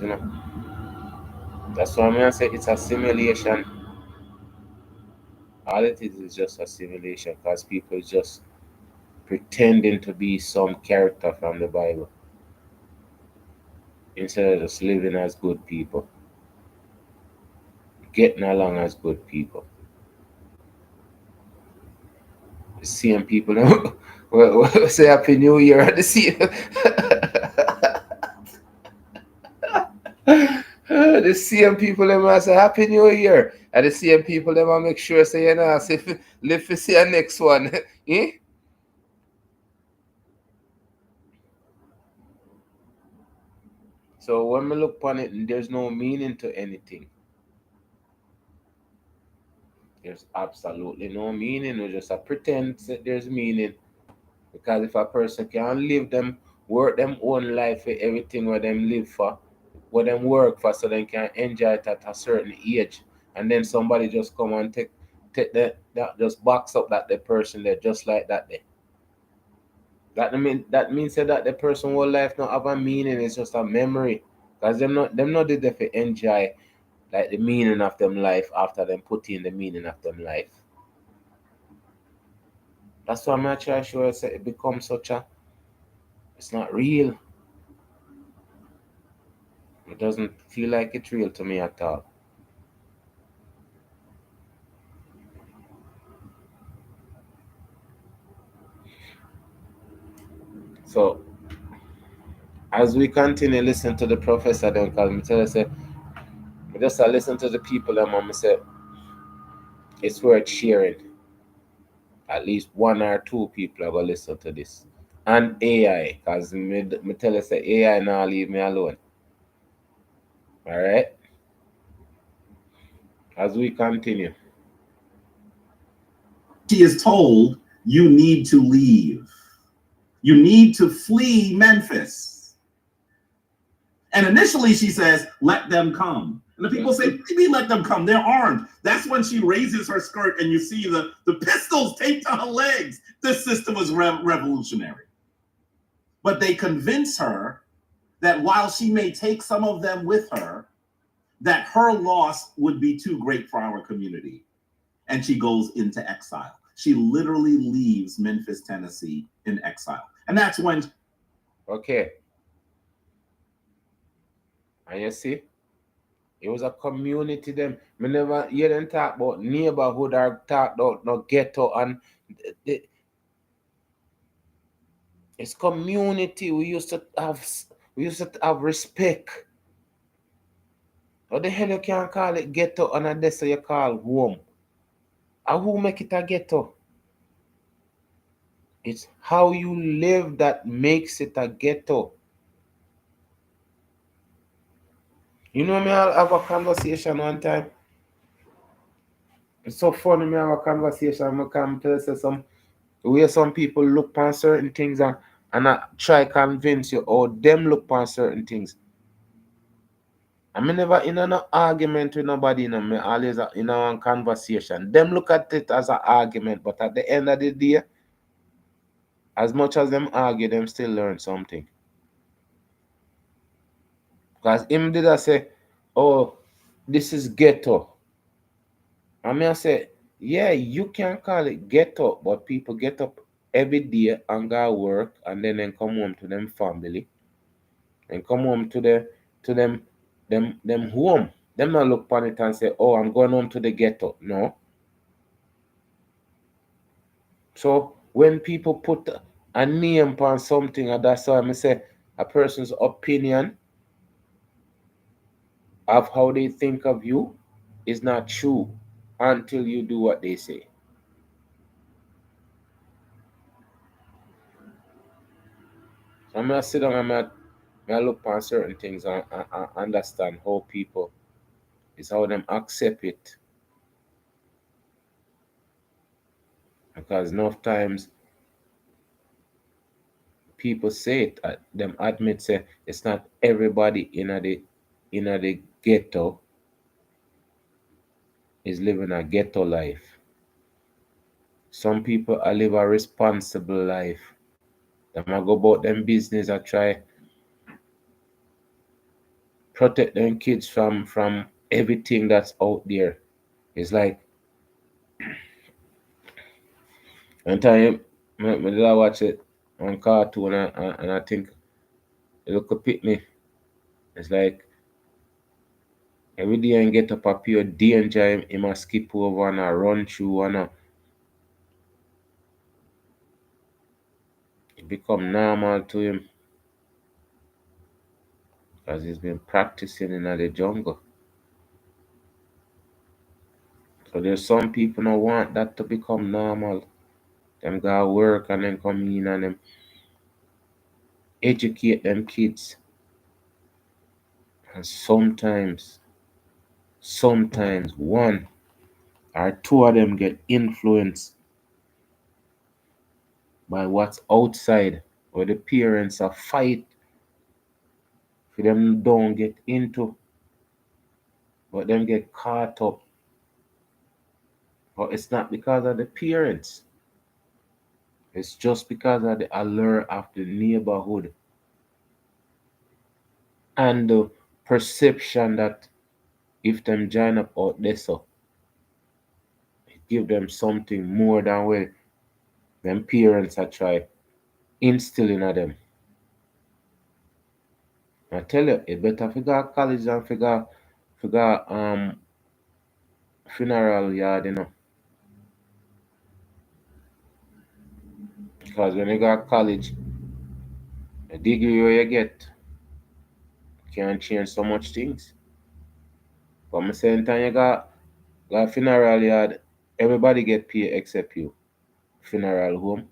That's why I say it's a simulation. All it is just a simulation because people just pretending to be some character from the Bible instead of just living as good people, getting along as good people. The same people say Happy New Year at the same. The same people them a say Happy New Year, and the same people them a make sure say say live to see a next one. Eh? So when we look upon it, there's no meaning to anything. There's absolutely no meaning. We just a pretend that there's meaning. Because if a person can live them, work them own life for everything where them live for, what them work for, so they can enjoy it at a certain age, and then somebody just come and take that just box up that the person there just like that there. That means that the person whole life not have a meaning. It's just a memory. Cause them not did they for enjoy like the meaning of them life after them put in the meaning of them life. That's why I'm not try sure it becomes such a it's not real. It doesn't feel like it's real to me at all. So as we continue listen to the professor then cause me tell us say me just listen to the people them and me say it's worth sharing. At least one or two people are gonna listen to this. And AI, cause me tell us say AI now leave me alone. Alright? As we continue. She is told, you need to leave. You need to flee Memphis. And initially she says, let them come. And the people say, maybe let them come. They're armed. That's when she raises her skirt and you see the pistols taped to her legs. This system was revolutionary. But they convince her that while she may take some of them with her, that her loss would be too great for our community. And she goes into exile. She literally leaves Memphis, Tennessee in exile. And that's when... Okay. And you see, it was a community them. Me never hear them talk about neighborhood or talk about no ghetto and it's community. We used to have respect. What the hell you can't call it ghetto and that's you call home? And who make it a ghetto? It's how you live that makes it a ghetto. You know me, I'll have a conversation one time. It's so funny me have a conversation. I come to say where some people look on certain things and I try convince you or them look on certain things. I'm never in an argument with nobody, me always in a conversation. Them look at it as an argument, but at the end of the day, as much as them argue, them still learn something. Because him did I say, oh, this is ghetto. I say, yeah, you can call it ghetto, but people get up every day and go work and then come home to them family and come home to them home. Them not look upon it and say, oh, I'm going home to the ghetto. No. So when people put a name on something, and that's why I say a person's opinion of how they think of you is not true until you do what they say. I'm gonna sit down and I look on certain things and understand how people is how them accept it. Because enough times people say it, them admit say it's not everybody in the ghetto is living a ghetto life. Some people are live a responsible life. Them a go about them business. I try protect them kids from everything that's out there. It's like one time me did I watch it on cartoon and I think it look a pitney. It's like every day and get up a pure danger, him a skip over and a run through and it become normal to him because he's been practicing in the jungle. So there's some people who want that to become normal. Them go work and then come in and them educate them kids. And sometimes one or two of them get influenced by what's outside or the parents are fight for them don't get into, but them get caught up. But it's not because of the parents. It's just because of the allure of the neighborhood and the perception that if them join up out there so it give them something more than what them parents are try instilling at them. I tell you, it better figure college than figure funeral yard, Because when you got college, the degree where you get can change so much things. But the same time you got funeral yard, everybody get paid except you. Funeral home.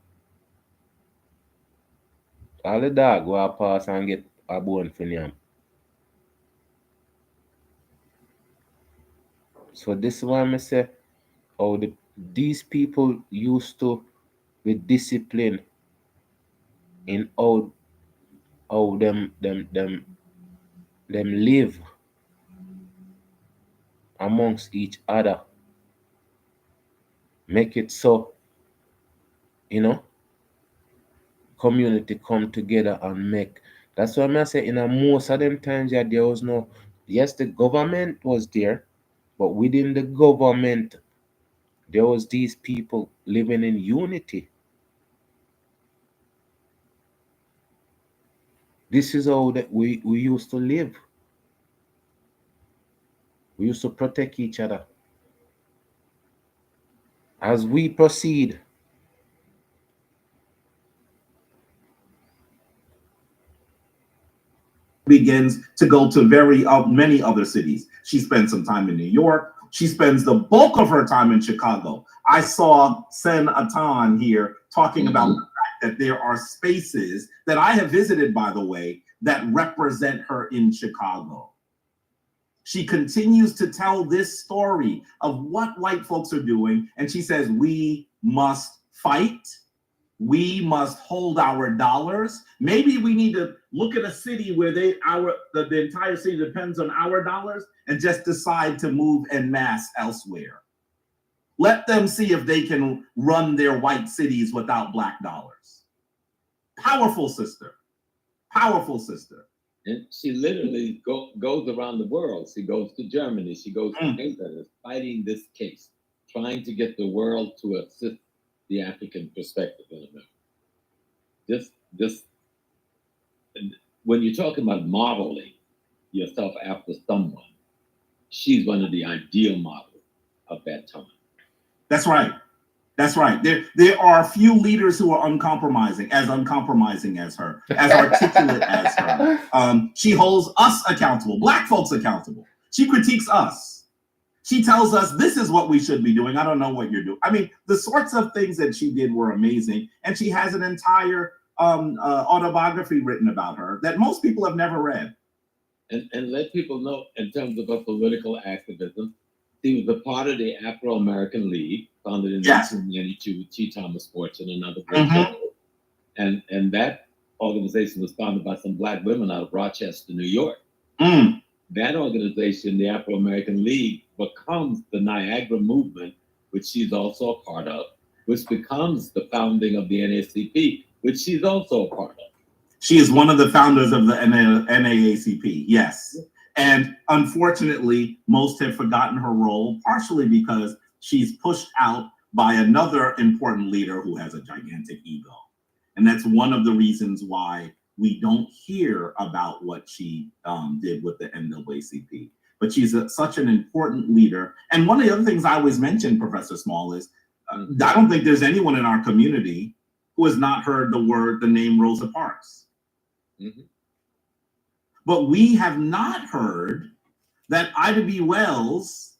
All the dog go pass and get a bone for them. So this is why I say how these people used to be disciplined in how them live amongst each other. Make it so, community come together and make. That's why I say in a most of them times yeah, there was no, yes, the government was there, but within the government there was these people living in unity. This is how that we used to live. We used to protect each other. As we proceed, begins to go to many other cities. She spends some time in New York. She spends the bulk of her time in Chicago. I saw Sen Atan here talking about the fact that there are spaces that I have visited, by the way, that represent her in Chicago. She continues to tell this story of what white folks are doing, and she says, we must fight. We must hold our dollars. Maybe we need to look at a city where the entire city depends on our dollars and just decide to move en masse elsewhere. Let them see if they can run their white cities without black dollars. Powerful sister. Powerful sister. And she literally goes around the world. She goes to Germany. She goes to England, fighting this case, trying to get the world to assist the African perspective in America. This, when you're talking about modeling yourself after someone, she's one of the ideal models of that time. That's right. That's right. There are few leaders who are uncompromising as her, as articulate as her. She holds us accountable, black folks accountable. She critiques us. She tells us this is what we should be doing. I don't know what you're doing. I mean, the sorts of things that she did were amazing. And she has an entire autobiography written about her that most people have never read. And let people know, in terms of her political activism, she was a part of the Afro-American League, founded in 1992 with T. Thomas Fortune and another great people. And that organization was founded by some Black women out of Rochester, New York. That organization, the Afro-American League, becomes the Niagara Movement, which she's also a part of, which becomes the founding of the NAACP, which she's also a part of. She is one of the founders of the NAACP, yes. And unfortunately, most have forgotten her role, partially because she's pushed out by another important leader who has a gigantic ego. And that's one of the reasons why we don't hear about what she did with the NAACP. But she's such an important leader. And one of the other things I always mention, Professor Small, is I don't think there's anyone in our community who has not heard the name Rosa Parks. But we have not heard that Ida B. Wells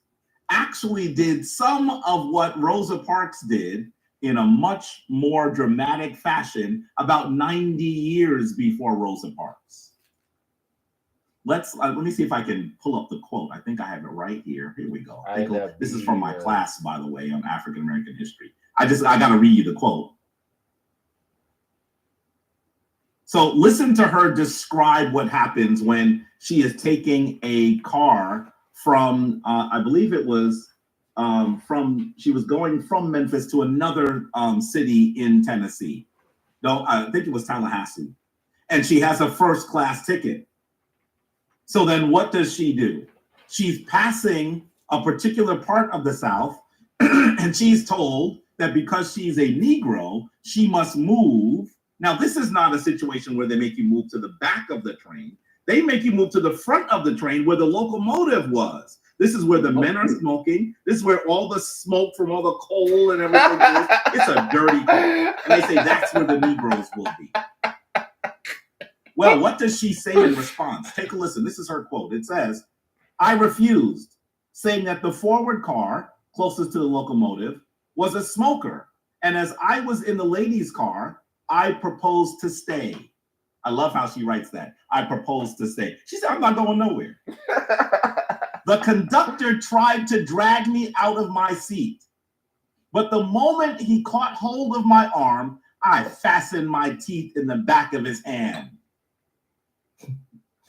actually did some of what Rosa Parks did in a much more dramatic fashion about 90 years before Rosa Parks. Let me see if I can pull up the quote. I think I have it right here. Here we go. This is from my class, by the way, on African American history. I got to read you the quote. So listen to her describe what happens when she is taking a car from, I believe it was she was going from Memphis to another city in Tennessee. No, I think it was Tallahassee. And she has a first class ticket. So then what does she do? She's passing a particular part of the South and she's told that because she's a Negro, she must move. Now, this is not a situation where they make you move to the back of the train. They make you move to the front of the train where the locomotive was. This is where the men are smoking. This is where all the smoke from all the coal and everything is. It's a dirty car. And they say that's where the Negroes will be. Well, what does she say in response? Take a listen. This is her quote. It says, "I refused, saying that the forward car closest to the locomotive was a smoker. And as I was in the ladies' car, I proposed to stay." I love how she writes that. I proposed to stay. She said, "I'm not going nowhere." "The conductor tried to drag me out of my seat. But the moment he caught hold of my arm, I fastened my teeth in the back of his hand.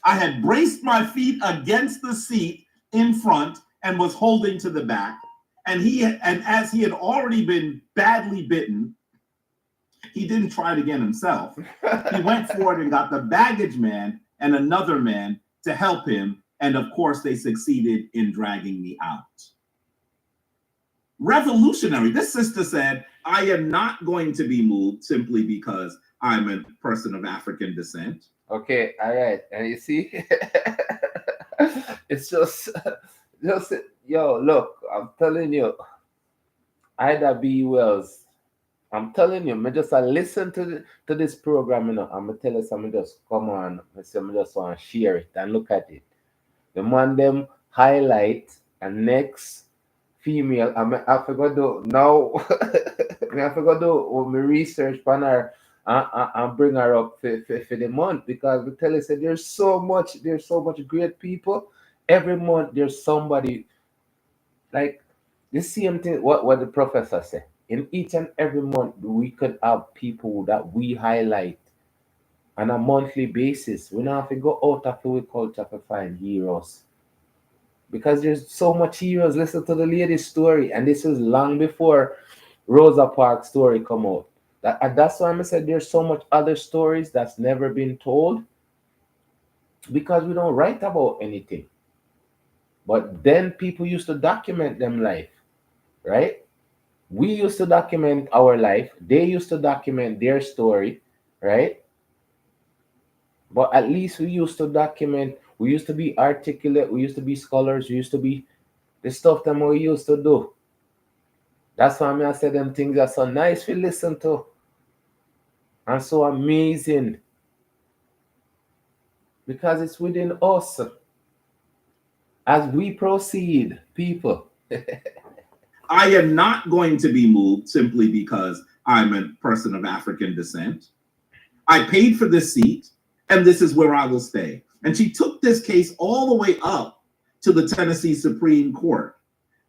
I had braced my feet against the seat in front and was holding to the back. And as he had already been badly bitten, he didn't try it again himself. He went forward and got the baggage man and another man to help him. And of course, they succeeded in dragging me out." Revolutionary. This sister said, "I am not going to be moved simply because I'm a person of African descent." Okay, all right. And you see, it's just, yo, look, I'm telling you, Ida B. Wells, I'm telling you, I just listen to this program, you know, I'm going to tell you something, just come on, I just want to share it and look at it. The man them highlight a next female, I forgot to now, I forgot to my research on her and bring her up for the month, because we tell you, say, there's so much great people. Every month there's somebody, like the same thing, what the professor said. In each and every month, we could have people that we highlight on a monthly basis. We don't have to go out of our culture to find heroes, because there's so much heroes. Listen to the lady's story, and this was long before Rosa Parks' story come out. That's why I said there's so much other stories that's never been told, because we don't write about anything. But then people used to document them life, right? We used to document our life. They used to document their story, right? But at least we used to document. We used to be articulate. We used to be scholars. We used to be the stuff that we used to do. That's why I said them things are so nice to listen to and so amazing, because it's within us. As we proceed, people. I am not going to be moved simply because I'm a person of African descent. I paid for this seat, and this is where I will stay. And she took this case all the way up to the Tennessee Supreme Court.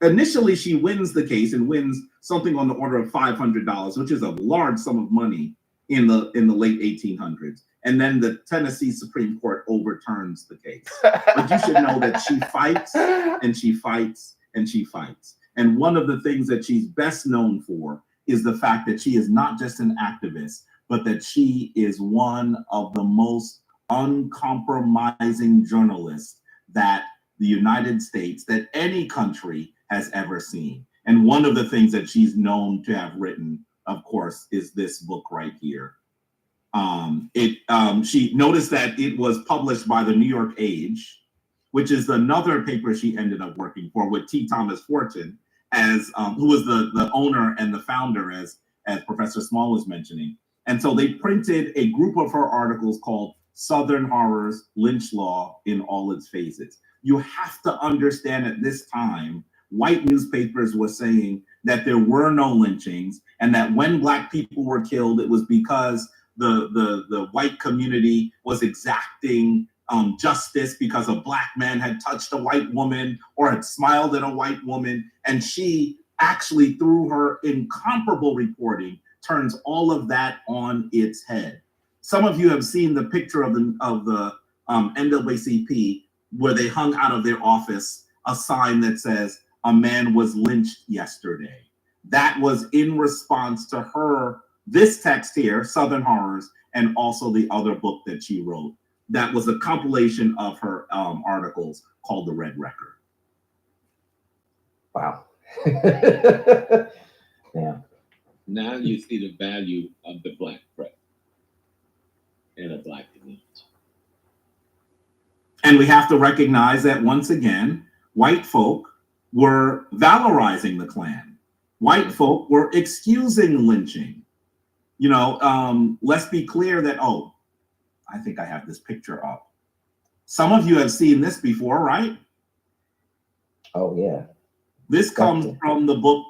Initially, she wins the case and wins something on the order of $500, which is a large sum of money in the late 1800s. And then the Tennessee Supreme Court overturns the case. But you should know that she fights and she fights and she fights. And one of the things that she's best known for is the fact that she is not just an activist, but that she is one of the most uncompromising journalists that the United States, that any country has ever seen. And one of the things that she's known to have written, of course, is this book right here. She noticed that it was published by the New York Age, which is another paper she ended up working for with T. Thomas Fortune, as who was the owner and the founder, as Professor Small was mentioning. And so they printed a group of her articles called Southern Horrors, Lynch Law in All Its Phases. You have to understand at this time, white newspapers were saying that there were no lynchings, and that when Black people were killed, it was because the white community was exacting justice because a Black man had touched a white woman or had smiled at a white woman. And she actually, through her incomparable reporting, turns all of that on its head. Some of you have seen the picture of the NAACP, where they hung out of their office a sign that says, "A man was lynched yesterday." That was in response to her, this text here, Southern Horrors, and also the other book that she wrote. That was a compilation of her articles called The Red Record. Wow. Yeah. Now you see the value of the Black press in a Black community. And we have to recognize that, once again, white folk were valorizing the Klan. White folk were excusing lynching. You know, let's be clear that, oh, I think I have this picture up. Some of you have seen this before, right? Oh, yeah. This comes from the book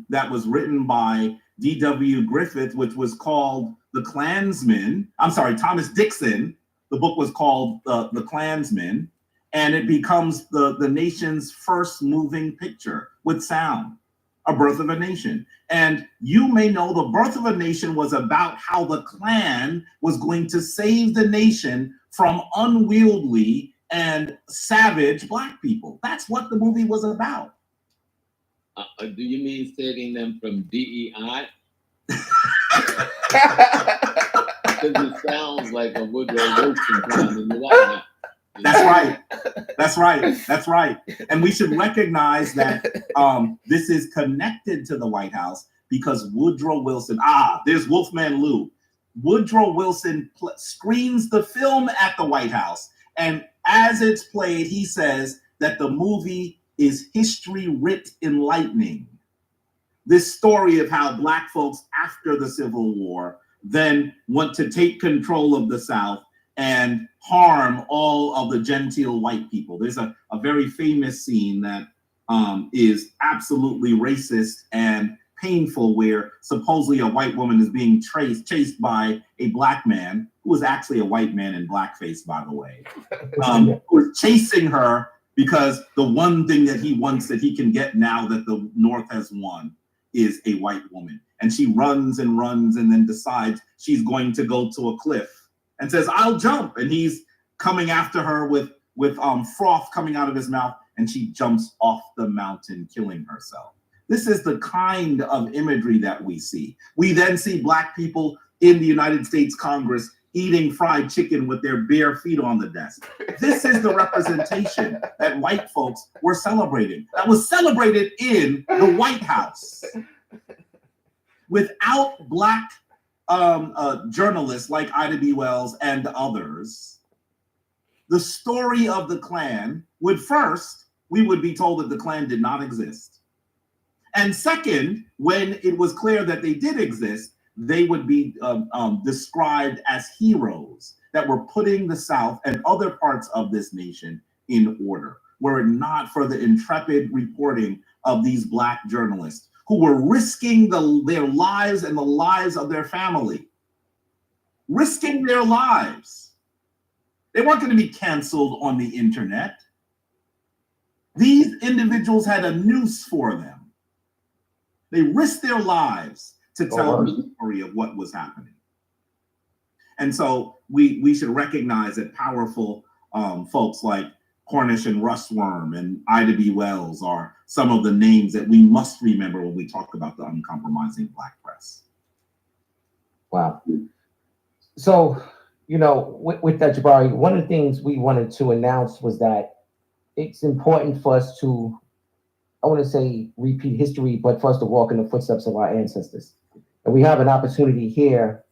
that was written by D.W. Griffith, which was called The Klansman. I'm sorry, Thomas Dixon. The book was called The Klansman, and it becomes the nation's first moving picture with sound, A Birth of a Nation. And you may know The Birth of a Nation was about how the Klan was going to save the nation from unwieldy and savage Black people. That's what the movie was about. Do you mean saving them from DEI? Because it sounds like a Woodrow Wilson plan in the White House. That's right. That's right. That's right. And we should recognize that this is connected to the White House because Woodrow Wilson, there's Wolfman Lou. Woodrow Wilson screens the film at the White House. And as it's played, he says that the movie is history writ enlightening. This story of how Black folks after the Civil War then want to take control of the South and harm all of the genteel white people. There's a very famous scene that is absolutely racist and painful, where supposedly a white woman is being chased by a Black man, who was actually a white man in blackface, by the way, who was chasing her because the one thing that he wants that he can get now that the North has won is a white woman. And she runs and runs and then decides she's going to go to a cliff and says, "I'll jump." And he's coming after her with froth coming out of his mouth, and she jumps off the mountain, killing herself. This is the kind of imagery that we see. We then see Black people in the United States Congress eating fried chicken with their bare feet on the desk. This is the representation that white folks were celebrating. That was celebrated in the White House. Without Black journalists like Ida B. Wells and others, the story of the Klan would first, we would be told that the Klan did not exist. And second, when it was clear that they did exist, they would be described as heroes that were putting the South and other parts of this nation in order, were it not for the intrepid reporting of these Black journalists who were risking their lives and the lives of their family risking their lives. They weren't going to be canceled on the internet. These individuals had a noose for them. They risked their lives to tell the story of what was happening. And so we should recognize that powerful folks like Cornish and Rustworm and Ida B. Wells are some of the names that we must remember when we talk about the uncompromising Black press. Wow. So, you know, with that, Jabari, one of the things we wanted to announce was that it's important for us to, I want to say repeat history, but for us to walk in the footsteps of our ancestors. And we have an opportunity here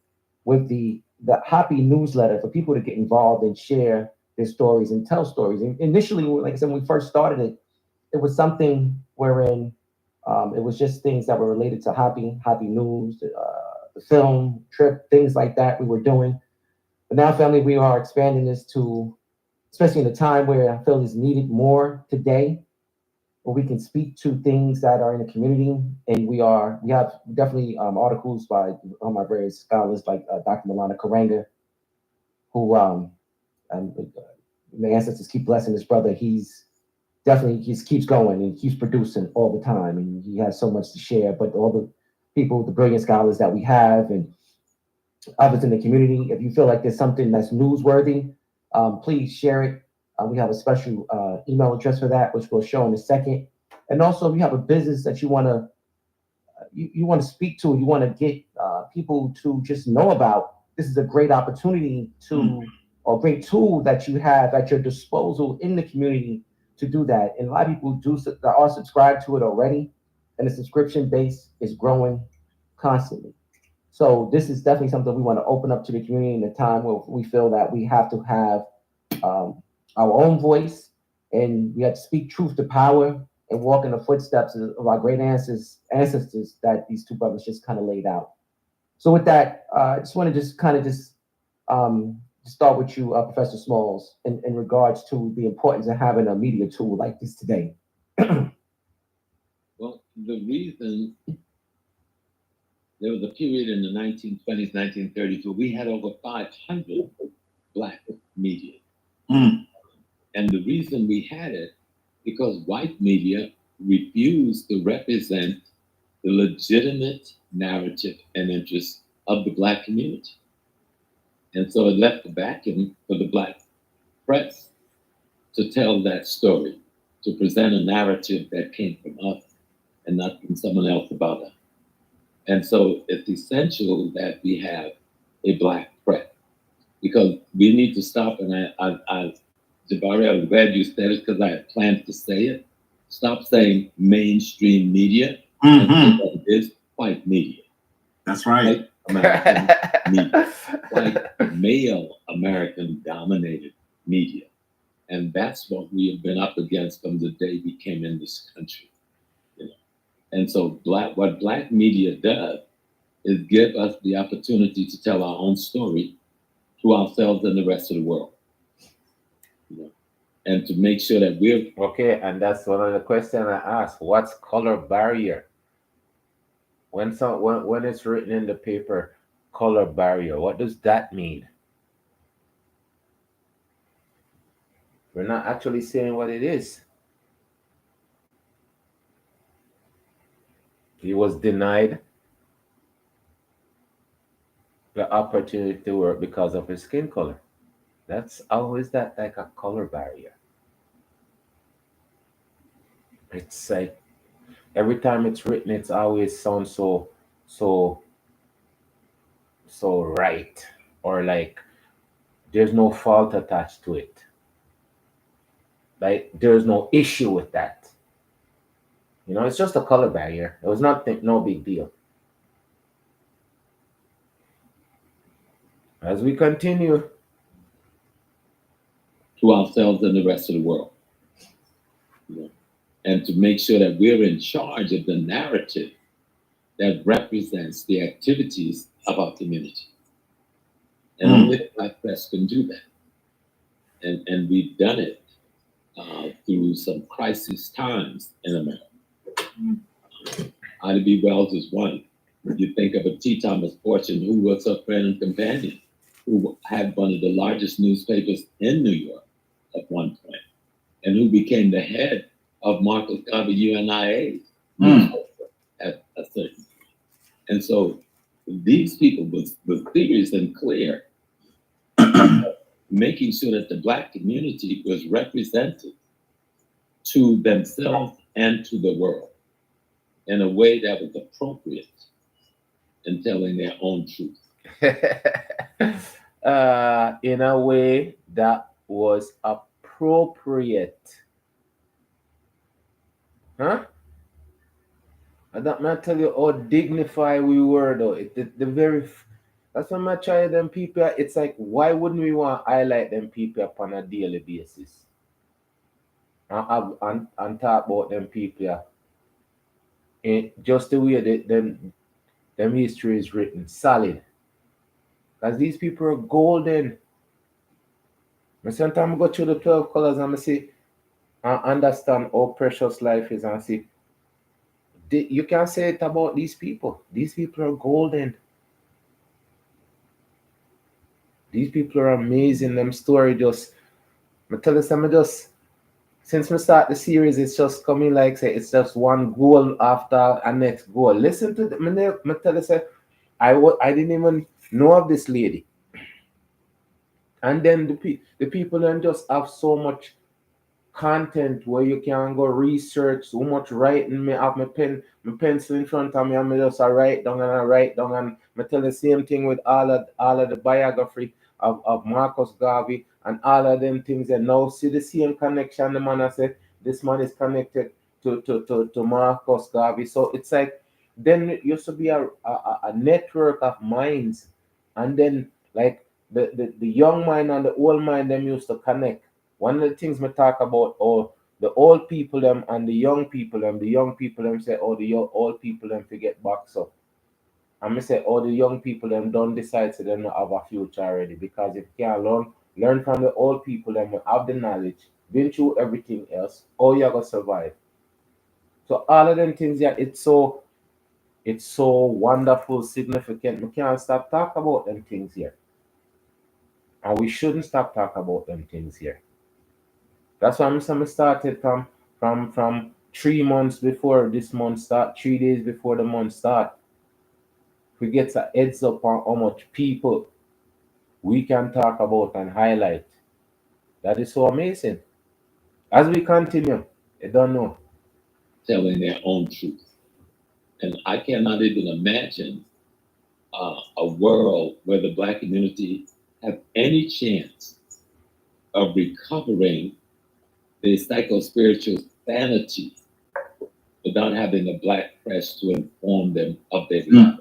with the Happy newsletter for people to get involved and share their stories and tell stories. And initially, like I said, when we first started it, it was something wherein it was just things that were related to Happy News, the film, trip, things like that we were doing. But now, family, we are expanding this to, especially in a time where I feel is needed more today, where we can speak to things that are in the community. And we have definitely articles by my various scholars like Dr. Milana Karanga, who the ancestors keep blessing his brother. He keeps going and keeps producing all the time, and he has so much to share. But all the people, the brilliant scholars that we have, and others in the community, if you feel like there's something that's newsworthy, please share it. We have a special email address for that, which we'll show in a second. And also, if you have a business that you want to speak to, you want to get people to just know about, this is a great opportunity to, or great tool that you have at your disposal in the community to do that. And a lot of people are subscribed to it already, and the subscription base is growing constantly. So this is definitely something we want to open up to the community in a time where we feel that we have to have our own voice, and we have to speak truth to power and walk in the footsteps of our great ancestors that these two brothers just kind of laid out. So with that, I just want to start with you, Professor Smalls, in regards to the importance of having a media tool like this today. Well, the reason, there was a period in the 1920s, 1930s, where we had over 500 Black media. And the reason we had it, because white media refused to represent the legitimate narrative and interests of the Black community. And so it left a vacuum for the Black press to tell that story, to present a narrative that came from us and not from someone else about us. And so it's essential that we have a Black press, because we need to stop, and Jabari, I'm glad you said it because I had planned to say it. Stop saying mainstream media and say that it is white media. That's right. White American media. White male American dominated media. And that's what we have been up against from the day we came in this country. You know? And so what Black media does is give us the opportunity to tell our own story to ourselves and the rest of the world. You know? And to make sure that we're okay. And that's one of the questions I asked. What's color barrier? When it's written in the paper, color barrier, what does that mean? We're not actually saying what it is. He was denied the opportunity to work because of his skin color. That's always that like a color barrier. It's like every time it's written, it's always sounds so right, or like there's no fault attached to it. Like there's no issue with that. You know, it's just a color barrier. It was no big deal. As we continue to ourselves and the rest of the world. You know? And to make sure that we're in charge of the narrative that represents the activities of our community. And only the Black press can do that. And we've done it through some crisis times in America. Ida B. Wells is one. You think of a T. Thomas Fortune, who was her friend and companion had one of the largest newspapers in New York at one point, and who became the head of Marcus Garvey UNIA at a certain point. And so these people was serious and clear, making sure that the Black community was represented to themselves and to the world in a way that was appropriate in telling their own truth. In a way that was appropriate. Huh? I don't man tell you how dignified we were though. The very that's what I try them people. It's like why wouldn't we want to highlight them people upon a daily basis? And talk about them people. Just the way them history is written, solid. Because these people are golden. Sometimes I go through the 12 colors and I see and understand how precious life is and see you can't say it about these people. These people are golden. These people are amazing. Them story just I tell you something just since we start the series, it's just coming like say it's just one goal after a next goal. Listen to me tell you say I didn't even know of this lady. And then the people then just have so much content where you can go research so much writing. Me have my pencil in front of me and me just write down and me tell the same thing with all of the biography of Marcus Garvey and all of them things and now see the same connection the man I said this man is connected to Marcus Garvey. So it's like then it used to be a network of minds and then like the young mind and the old mind them used to connect. One of the things we talk about, the old people them and the young people them say, old people them forget back so. And me say, the young people them don't decide so they don't have a future already. Because if you can't learn from the old people them who have the knowledge, been through everything else, how you gonna survive. So all of them things yeah, it's so wonderful, significant. We can't stop talking about them things here. And we shouldn't stop talking about them things here. That's why I'm saying I started from 3 months before this month start, 3 days before the month start. We get a heads up on how much people we can talk about and highlight. That is so amazing. As we continue, I don't know. Telling their own truth. And I cannot even imagine a world where the Black community have any chance of recovering the psycho-spiritual sanity without having a Black press to inform them of their levels.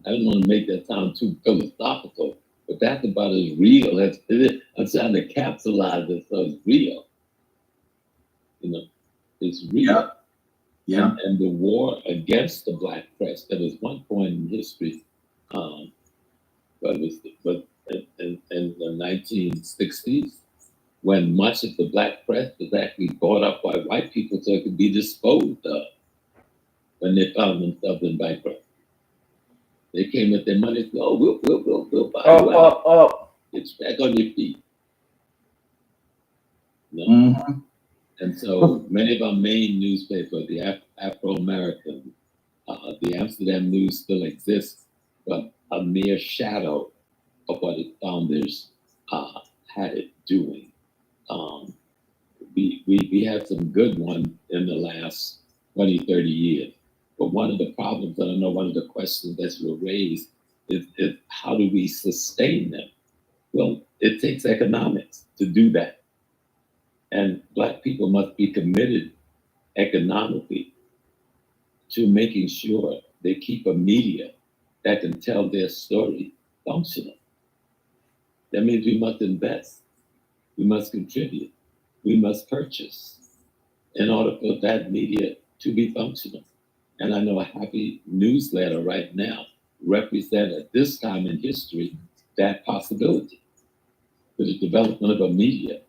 I don't want to make that sound too philosophical, but that's about as real as it is. I'm trying to capitalize it so it's real. You know, it's real. Yeah. And the war against the Black press, there was one point in history, but in the 1960s, when much of the Black press was actually bought up by white people so it could be disposed of when they found themselves in bankruptcy. They came with their money and said, oh, we'll buy you out. It's back on your feet. You know? And so many of our main newspapers, the Afro-American, the Amsterdam News still exists, but a mere shadow of what its founders had it doing. We had some good ones in the last 20, 30 years. But one of the problems, I don't know, one of the questions that were raised is how do we sustain them? Well, it takes economics to do that. And Black people must be committed economically to making sure they keep a media that can tell their story functional. That means we must invest, we must contribute, we must purchase in order for that media to be functional. And I know a Happy newsletter right now represents at this time in history that possibility for the development of a media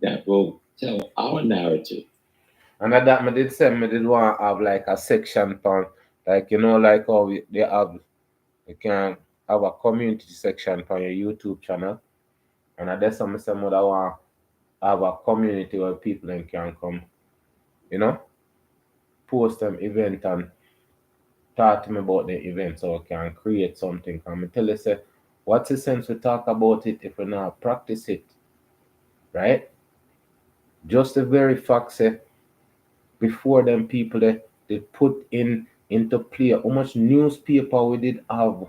that will tell our narrative. And at that, I did want to have like a section on, like, you know, like how they have You can have a community section on your YouTube channel. And I guess some would want to have a community where people then can come, you know, post them event and talk to me about the event so I can create something. I'm tell you, say, what's the sense to talk about it if we not practice it? Right? Just the very fact, say, before them people they put into play how much newspaper we did have.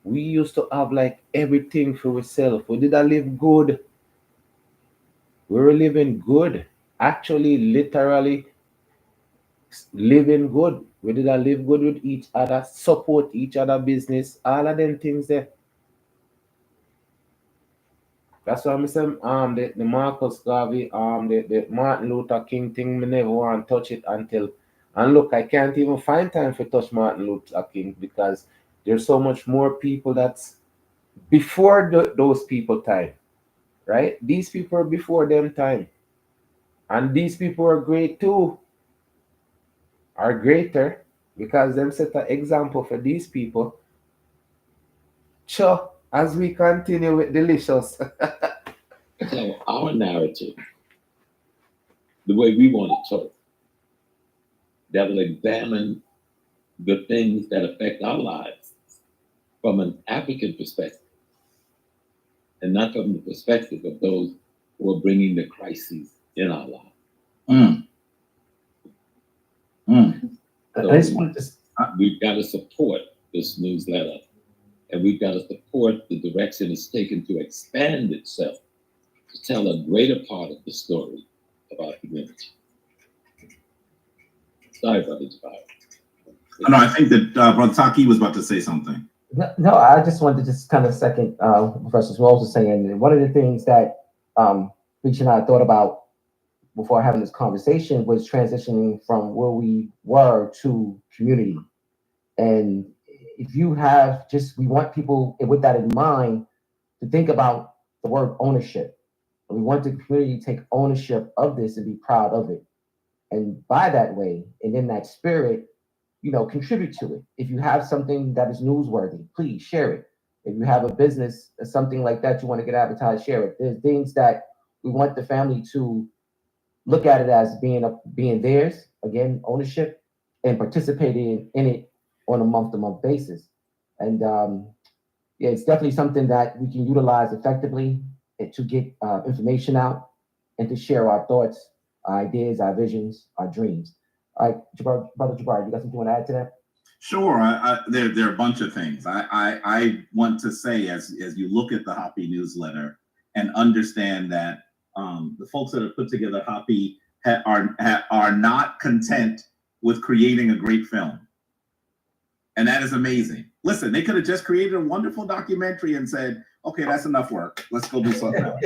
We used to have like everything for ourselves. We did live good. We were living good. Actually, literally living good. We did live good with each other, support each other business, all of them things there. That's why I'm saying the Marcus Garvey, the Martin Luther King thing, me never want to touch it until, and look, I can't even find time for touch Martin Luther King because there's so much more people that's before those people time, right? These people are before them time. And these people are great too, are greater because them set an example for these people. Sure, as we continue with delicious. So our narrative, the way we want to talk, that will examine the things that affect our lives from an African perspective, and not from the perspective of those who are bringing the crises in our lives. So I just wanted to we've got to support this newsletter, and we've got to support the direction it's taken to expand itself to tell a greater part of the story of our community. Sorry, Brother Jabari. No, I think that Brother Taki was about to say something. No, I just wanted to just kind of second Professor Smalls was saying. One of the things that Reach and I thought about before having this conversation was transitioning from where we were to community. And if you have we want people with that in mind to think about the word ownership. And we want the community to take ownership of this and be proud of it. And by that way, and in that spirit, contribute to it. If you have something that is newsworthy, please share it. If you have a business or something like that, you want to get advertised, share it. There's things that we want the family to look at it as being theirs, again, ownership, and participating in it on a month-to-month basis. And yeah, it's definitely something that we can utilize effectively to get information out and to share our thoughts, our ideas, our visions, our dreams. All right, Brother Jabari, you got something you want to add to that? Sure. There are a bunch of things. I want to say as you look at the Hoppy newsletter and understand that the folks that have put together Hoppy are not content with creating a great film. And that is amazing. Listen, they could have just created a wonderful documentary and said, okay, that's enough work. Let's go do something else.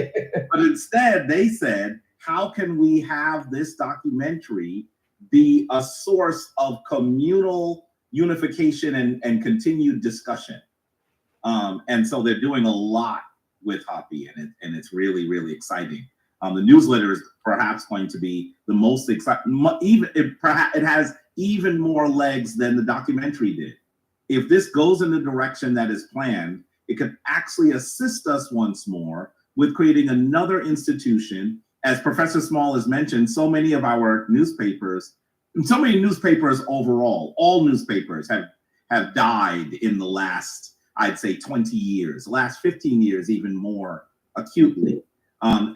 But instead, they said, how can we have this documentary be a source of communal unification and continued discussion? And so they're doing a lot with Hoppy, and it's really, really exciting. The newsletter is perhaps going to be the most exciting. It has even more legs than the documentary did. If this goes in the direction that is planned, it could actually assist us once more with creating another institution. As Professor Small has mentioned, so many of our newspapers, and so many newspapers overall, all newspapers have died in the last, I'd say, 20 years, the last 15 years, even more acutely,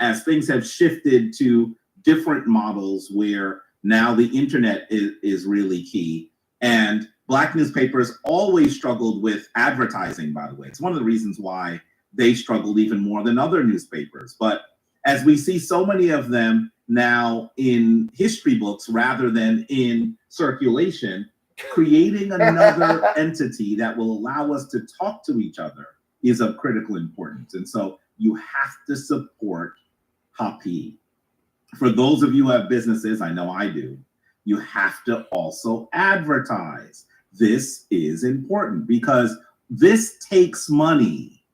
as things have shifted to different models where now the internet is really key. And Black newspapers always struggled with advertising, by the way. It's one of the reasons why they struggled even more than other newspapers. But as we see so many of them now in history books rather than in circulation, creating another entity that will allow us to talk to each other is of critical importance. And so you have to support Hoppy. For those of you who have businesses, I know I do, you have to also advertise. This is important because this takes money.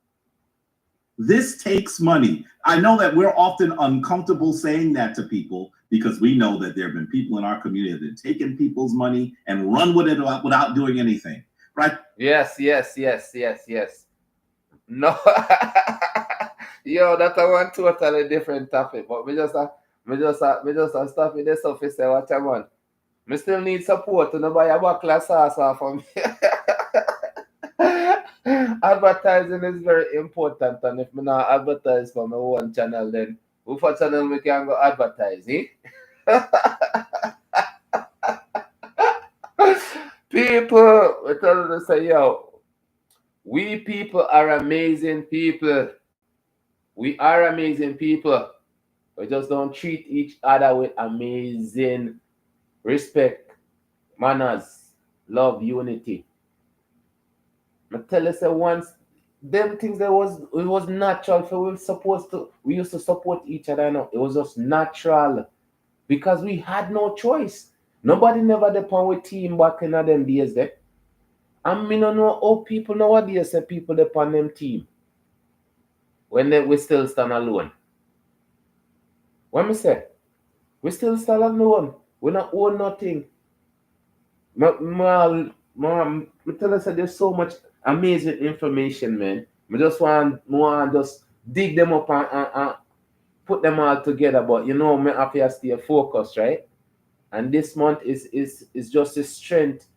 This takes money. I know that we're often uncomfortable saying that to people because we know that there have been people in our community that have taken people's money and run with it without doing anything, right? Yes. No. Yo, that's a one totally different topic. But me just stop with this stuff and say what I want. Me still need support to buy a buckle of sauce off for me. Advertising is very important, and if me not advertise for my own channel, then who for channel we can go advertise, eh? People, we tell them to say, yo, we people are amazing people. We are amazing people. We just don't treat each other with amazing respect, manners, love, unity. I tell you, say once them things that was it was natural for we used to support each other. No, it was just natural because we had no choice. Nobody never depend with team back in them days there. And me no know how people nowadays say people depend them team when we still stand alone. What me say? We still stand alone. We not own nothing. Me tell us that there's so much amazing information, man. Me just want just dig them up and put them all together. But you know, me have to stay focused, right? And this month is just the strength.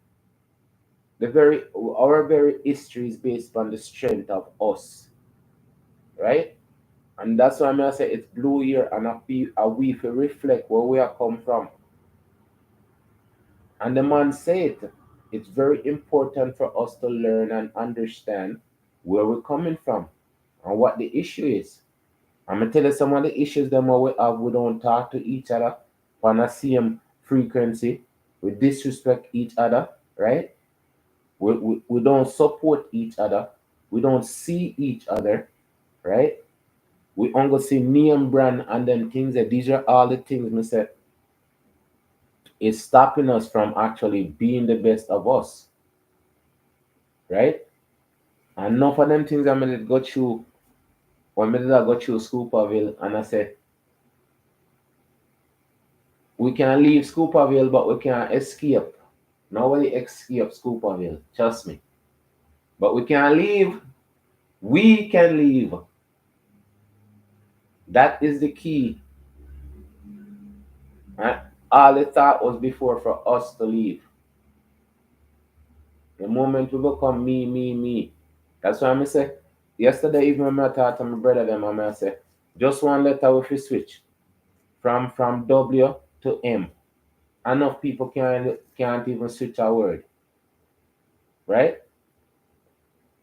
Our very history is based on the strength of us, right? And that's why I say it's blue year and we feel reflect where we are come from. And the man said it's very important for us to learn and understand where we're coming from and what the issue is. I'm gonna tell you some of the issues that we have. We don't talk to each other on the same frequency. We disrespect each other, right? We don't support each other. We don't see each other, right? We only see name brand and them things that these are all the things me say is stopping us from actually being the best of us, right? And enough of them things I did go through when I did I go through Scooperville and I said we can leave Scooperville but we can escape. Nobody escape Scooperville, trust me. But we can leave. We can leave. That is the key. Right? All the thought was before for us to leave. The moment we become me. That's why I say yesterday even when I talked to my brother them I say just one letter if we switch from W to M. Enough people can't even switch a word. Right?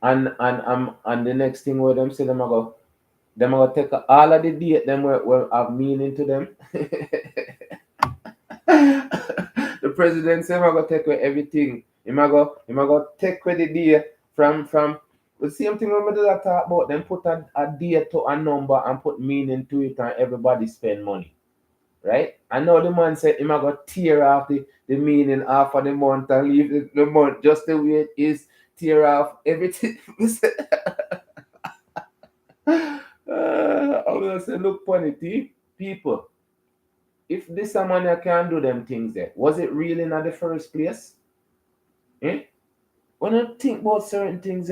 And the next thing where them say them I go take all of the date them will have meaning to them. The president say I go take away everything. Him I go take away the day from the same thing when we do that talk about them put a date to a number and put meaning to it and everybody spend money. Right? And now the man said him I go tear off the meaning off of the month and leave the month just the way it is, tear off everything. I will say, look, funny people. If this a man can do them things there, was it really not the first place? Eh? When I think about certain things,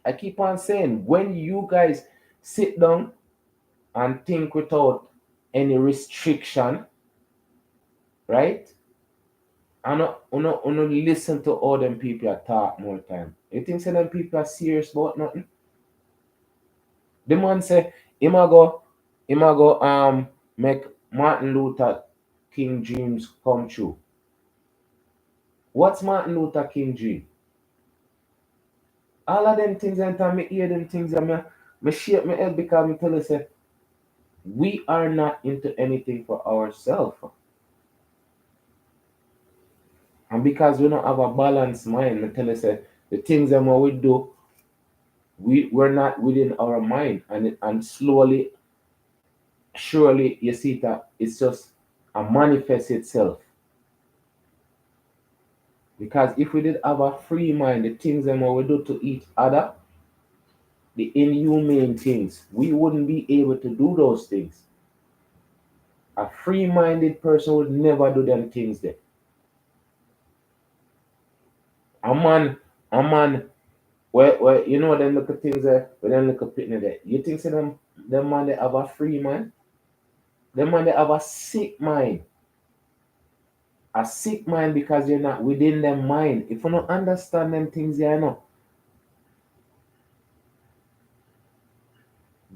I keep on saying, when you guys sit down and think without any restriction, right? And listen to all them people that talk more time. You think some them people are serious about nothing? The man say, him a go make Martin Luther King dreams come true. What's Martin Luther King dream? All of them things and time me hear them things and me shake my head because me tell you say we are not into anything for ourselves. And because we don't have a balanced mind, me tell you say the things that we do, we're not within our mind and slowly, surely you see that it's just a manifest itself. Because if we did have a free mind, the things that we do to each other, the inhumane things, we wouldn't be able to do those things. A free-minded person would never do them things there. A man, where you know them little things there, but them little pitney there. You think say them man they have a free mind? Them man they have a sick mind. A sick mind because you're not within their mind. If you don't understand them things, you know.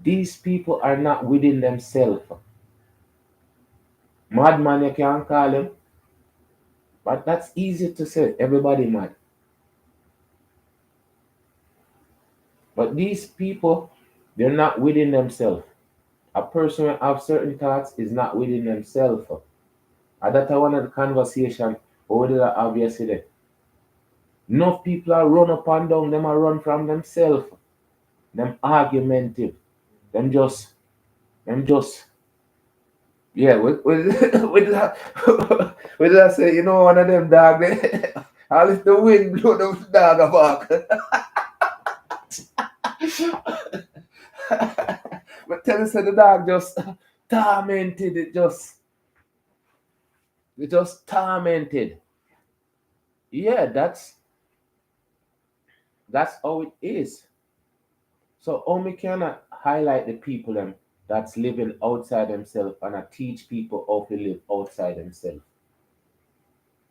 These people are not within themselves. Madman, you can call them. But that's easy to say. Everybody mad. But these people, they're not within themselves. A person who have certain thoughts is not within themselves. And that's one of the conversation we did have yesterday. Enough people are run up and down, them are run from themselves. Them argumentative. Them just, yeah, with that, with that say, you know, one of them dog, they, all if the wind blow the dog a bark. But tell us that the dog just tormented, it just tormented. Yeah, that's how it is. So how we cannot highlight the people them that's living outside themselves and I teach people how to live outside themselves.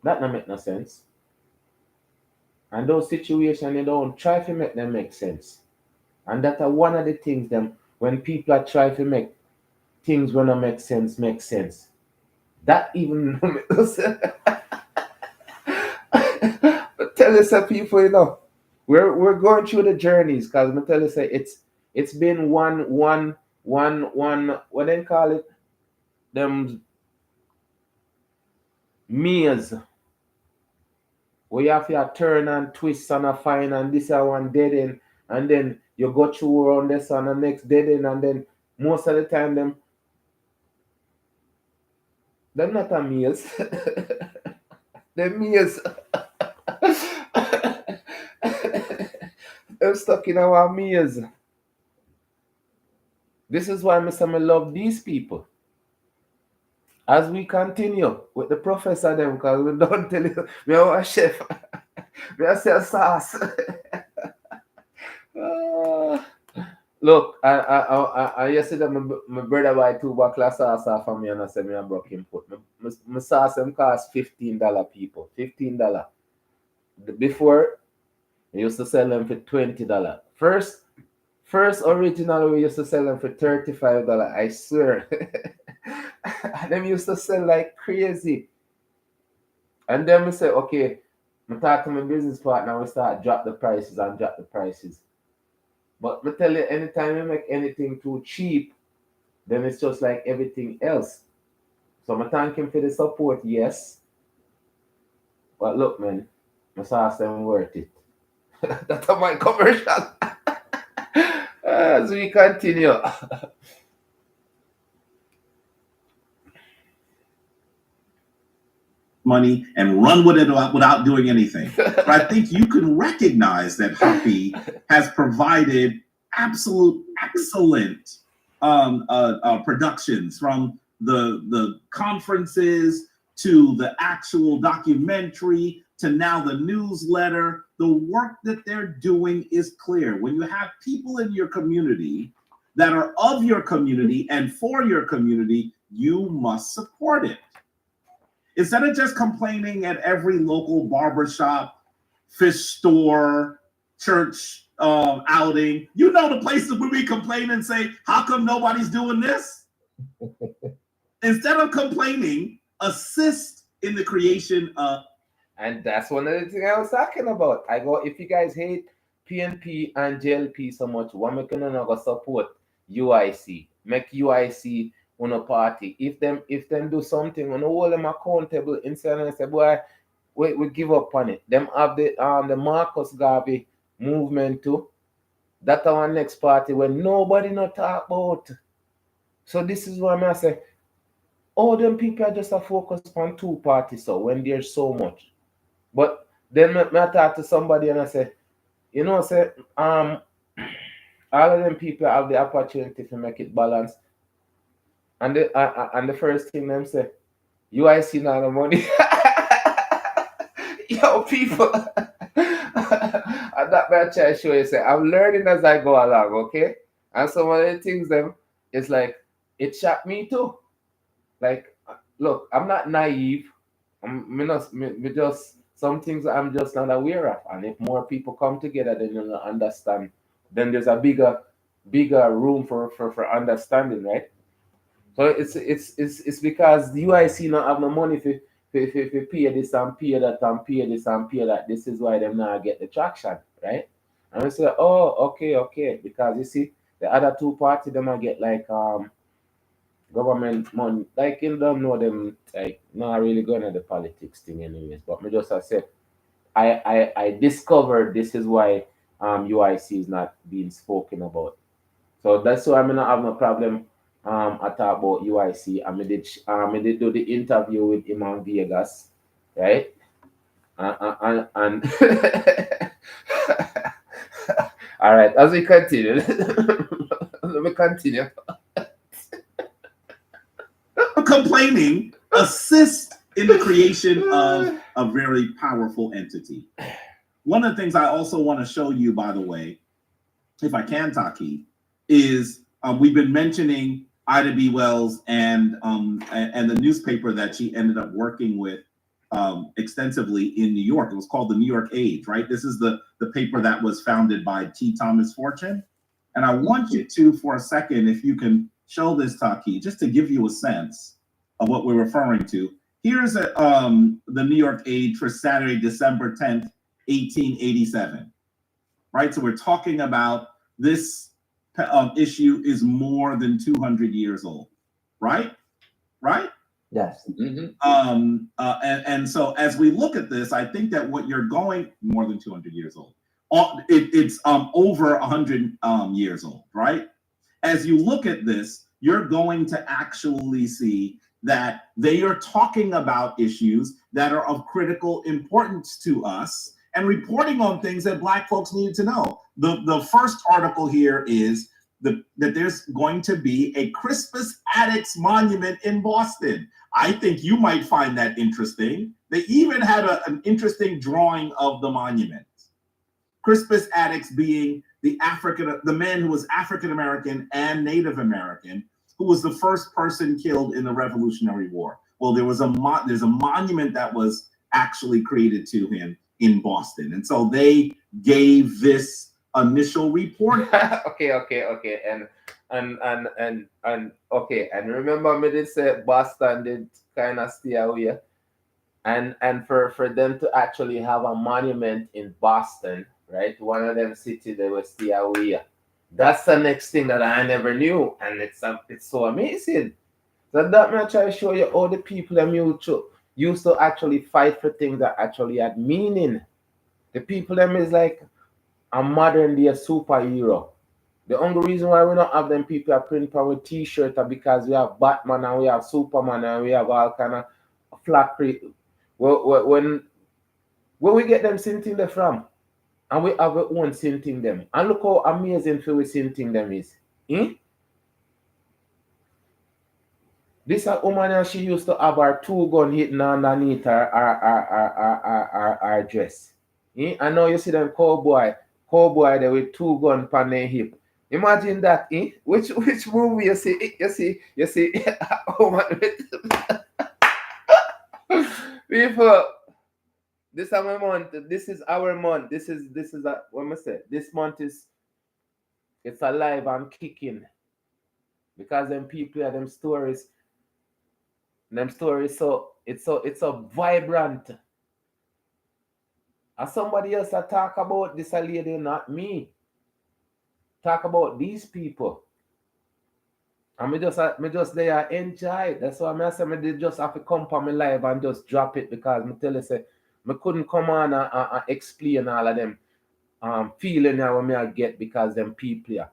That not make no sense. And those situations you don't try to make them make sense. And that are one of the things them when people are trying to make things when not make sense. That even don't make no sense. But tell us people, you know, we're going through the journeys because I tell you say it's been one what they call it? Them maze where you have to turn and twist and a find and this are one dead end and then you go through around this on the next dead end and then most of the time them not a maze. Them maze. I'm stuck in our maze. This is why I love these people. As we continue with the professor them, because we don't tell you, we are a chef, we are sell sauce. Look, I yesterday my brother buy 2 bottles of sauce off for me and I said me a broke him foot. My sauce them cost $15 people, $15. Before we used to sell them for $20. First original we used to sell them for $35. I swear. Them used to sell like crazy. And then we say, okay, I talk to my business partner, we start drop the prices. But I tell you, anytime you make anything too cheap, then it's just like everything else. So I thank him for the support, yes. But look, man, my sauce them worth it. That's my commercial. As we continue. Money and run with it without doing anything. But I think you can recognize that Happy has provided absolute excellent productions, from the conferences to the actual documentary to now the newsletter. The work that they're doing is clear. When you have people in your community that are of your community and for your community, you must support it. Instead of just complaining at every local barbershop, fish store, church outing, you know the places where we complain and say, how come nobody's doing this? Instead of complaining, assist in the creation of. And that's one of the things I was talking about. I go, if you guys hate PNP and JLP so much, why make you not go support UIC? Make UIC on a party. If them do something, on hold them accountable instead and say, boy, we give up on it. Them have the Marcus Garvey movement too. That's our next party where nobody not talk about. So this is why I say, all them people are just a focus on 2 parties, so when there's so much. But then I talk to somebody and I say, you know, say all of them people have the opportunity to make it balanced. And the first thing them say, UIC not the money. Yo, people, And that man try to show you, say, I'm learning as I go along, okay? And some of the things them, it's like, it shocked me too. Like, look, I'm not naive. Me just, some things I'm just not aware of. And if more people come together, then you'll understand. Then there's a bigger room for understanding, right? So it's because the UIC not have no money for pay this and pay that and pay this and pay that. This is why them not get the traction, right? And we say, oh, okay, because you see the other two parties them might get like government money. Like you don't know them like not really going at the politics thing anyways. But me just I said I discovered this is why UIC is not being spoken about. So that's why I'm not have no problem I talk about UIC. I did do the interview with him on Vegas, right? And all right, as we continue, let me continue. Complaining assists in the creation of a very powerful entity. One of the things I also want to show you, by the way, if I can, Taki, is we've been mentioning Ida B. Wells and the newspaper that she ended up working with extensively in New York. It was called the New York Age, right? This is the paper that was founded by T. Thomas Fortune. And I want you to, for a second, if you can show this, Taki, just to give you a sense of what we're referring to. Here's the New York Age for Saturday, December 10th, 1887, right? So we're talking about this issue is more than 200 years old, right? Right? Yes. Mm-hmm. And so as we look at this, I think that what you're going more than 200 years old. It's over 100 years old, right? As you look at this, you're going to actually see that they are talking about issues that are of critical importance to us and reporting on things that Black folks need to know. The first article here is that there's going to be a Crispus Attucks monument in Boston. I think you might find that interesting. They even had an interesting drawing of the monument. Crispus Attucks being the man who was African American and Native American, who was the first person killed in the Revolutionary War. Well, there's a monument that was actually created to him in Boston, and so they gave this initial report. okay, and okay, and remember me did say Boston did kind of stay away, and for them to actually have a monument in Boston, right? One of them cities they will stay away. That's the next thing that I never knew, and it's so amazing. So that may try to show you all the people that used to actually fight for things that actually had meaning. The people them is like a modern day superhero. The only reason why we don't have them people are print on with t-shirt are because we have Batman and we have Superman and we have all kind of flat print. When we get them synthing them from, and we have our own synthing them. And look how amazing for we synthing them is. This a woman and she used to have her 2-gun hitting underneath her dress. And now you see them cowboy there with 2 guns on their hip. Imagine that, Which movie you see? You see woman with people. This is our month. This is our month. This is what I say. This month it's alive and kicking. Because them people are them stories. So it's so vibrant. And somebody else that talk about this a lady, not me. Talk about these people. And me just there enjoy. That's why I say me just have to come on my live and just drop it because me tell you say me couldn't come on and explain all of them feeling that when I get because them people here.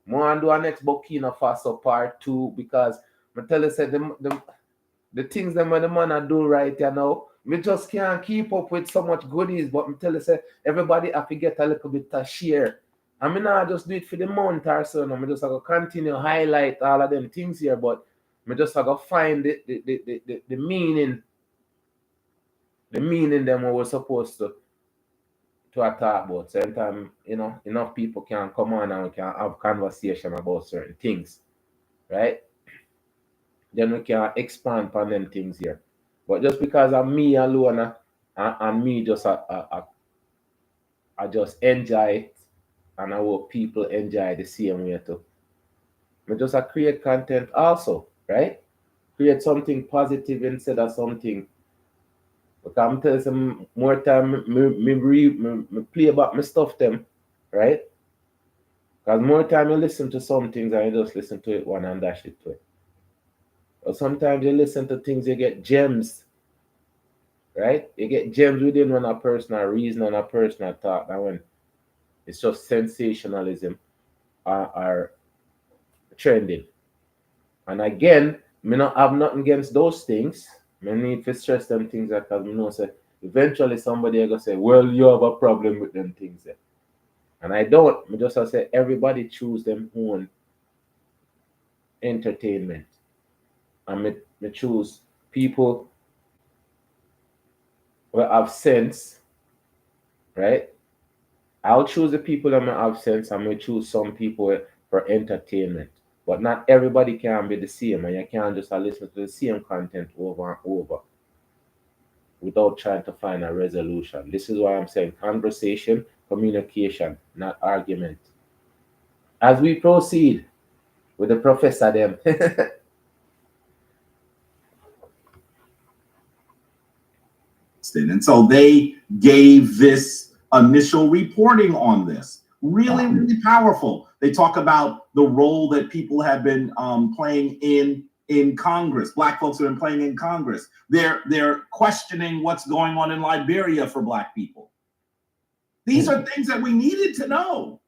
More and do a next Burkina Faso part 2 because me tell you say the things them when the man are do right now, me just can't keep up with so much goodies, but me tell you say everybody have to get a little bit of share. I mean, I just do it for the month or so. No, I just have to continue highlight all of them things here, but I just have to find the meaning them what we're supposed to to a talk about. Sometimes, enough people can come on and we can have conversation about certain things, right? Then we can expand upon them things here. But just because I'm me alone and me just I just enjoy it, and I hope people enjoy the same way too. We just create content also, right? Create something positive instead of something. Because I'm telling some more time, me play about my stuff them, right? Because more time you listen to some things and you just listen to it one and dash it to it. But sometimes you listen to things, you get gems, right? You get gems within one a personal reason and a personal thought. And when it's just sensationalism or trending. And again, me not have nothing against those things. Me need to stress them things because me know say eventually somebody are gonna say, well, you have a problem with them things there. And I don't. Me just say everybody choose them own entertainment. And me choose people who have sense, right? I'll choose the people that may have sense and we choose some people for entertainment. But not everybody can be the same, and you can't just listen to the same content over and over without trying to find a resolution. This is why I'm saying conversation, communication, not argument. As we proceed with the professor them. And so they gave this initial reporting on this. Really, really powerful. They talk about the role that people have been playing in Congress. Black folks have been playing in Congress. They're questioning what's going on in Liberia for Black people. These are things that we needed to know.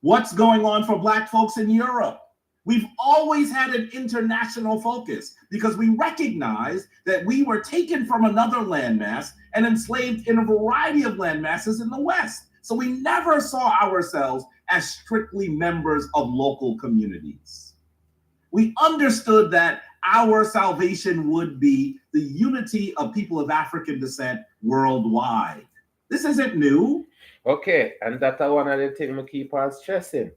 What's going on for Black folks in Europe? We've always had an international focus because we recognize that we were taken from another landmass and enslaved in a variety of landmasses in the West. So we never saw ourselves as strictly members of local communities. We understood that our salvation would be the unity of people of African descent worldwide. This isn't new. Okay, and that's one of the things we keep on stressing.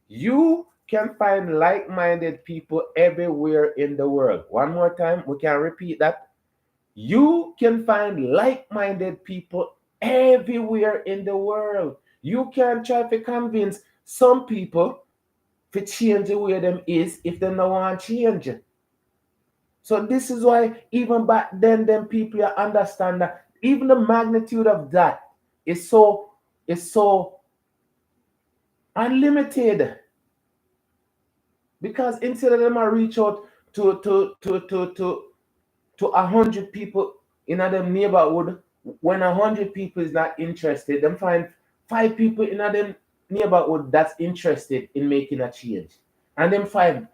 You can find like-minded people everywhere in the world. One more time, we can repeat that. You can find like-minded people everywhere in the world. You can try to convince some people to change the way them is if they don't want to change. So this is why even back then, them people understand that even the magnitude of that is so unlimited. Because instead of them reach out to 100 people in them neighborhood, when 100 people is not interested, them find 5 people in them neighborhood that's interested in making a change, and them five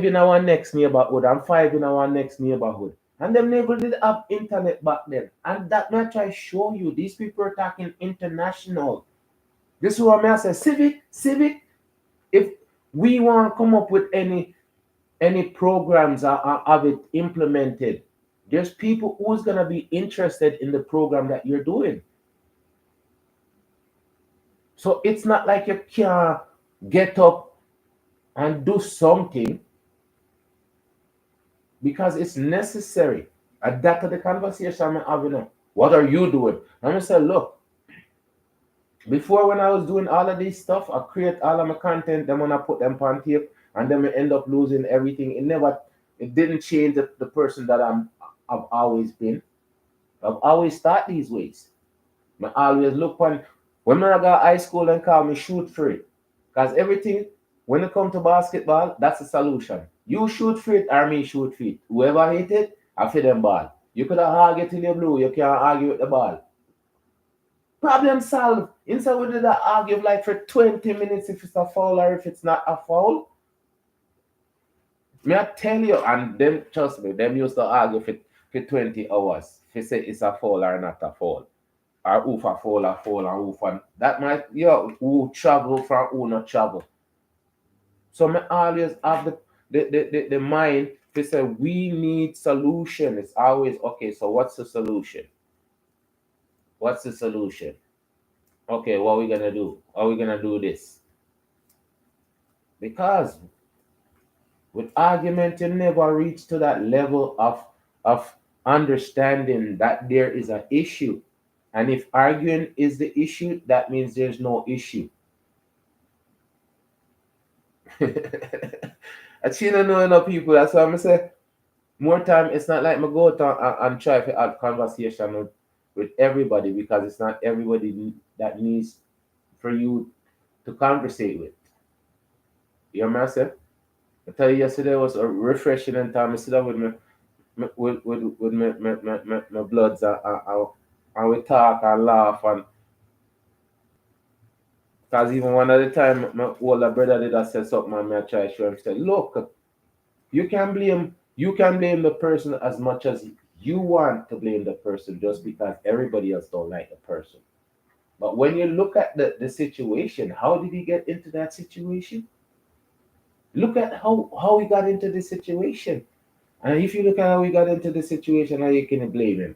in our next neighborhood and 5 in our next neighborhood, and them never did have internet back then. And that may try show you these people are talking international. This is what I say, civic. If we want to come up with any programs or have it implemented, there's people who's going to be interested in the program that you're doing. So it's not like you can't get up and do something because it's necessary. And that's the conversation I'm having now. What are you doing? I'm going to say, look, before when I was doing all of this stuff, I create all of my content, then when I put them on tape, and then we end up losing everything. It didn't change the person that I've always been. I've always thought these ways. I always look when I got high school and call me shoot free. Because everything, when it comes to basketball, that's the solution. You shoot free or me shoot free. Whoever hit it, I feed them ball. You could have argued till you blue, you can't argue with the ball. Problem solved. Instead we did that argue like for 20 minutes if it's a foul or if it's not a foul. May I tell you, and them, trust me, them used to argue for 20 hours. If say it's a foul or not a foul. Or who for foul or foul and who for... That might, who travel from who not travel. So I always have the mind to say we need solution. It's always, okay, so what's the solution? What's the solution? Okay, what are we gonna do? Are we gonna do this? Because with argument, you never reach to that level of understanding that there is an issue. And if arguing is the issue, that means there's no issue. I see no know enough people. That's why I'm say more time. It's not like me go out and try to have conversation with everybody, because it's not everybody that needs for you to conversate with. You know what I'm saying? I tell you, yesterday was a refreshing and time. I sit down with my bloods, and we talk and laugh, and because even one of the time my older brother did I say something, and me I try to show him, say, look, you can blame the person as much as you want to blame the person, just because everybody else don't like the person. But when you look at the situation, how did he get into that situation? Look at how he got into the situation. And if you look at how he got into the situation, how you can blame him?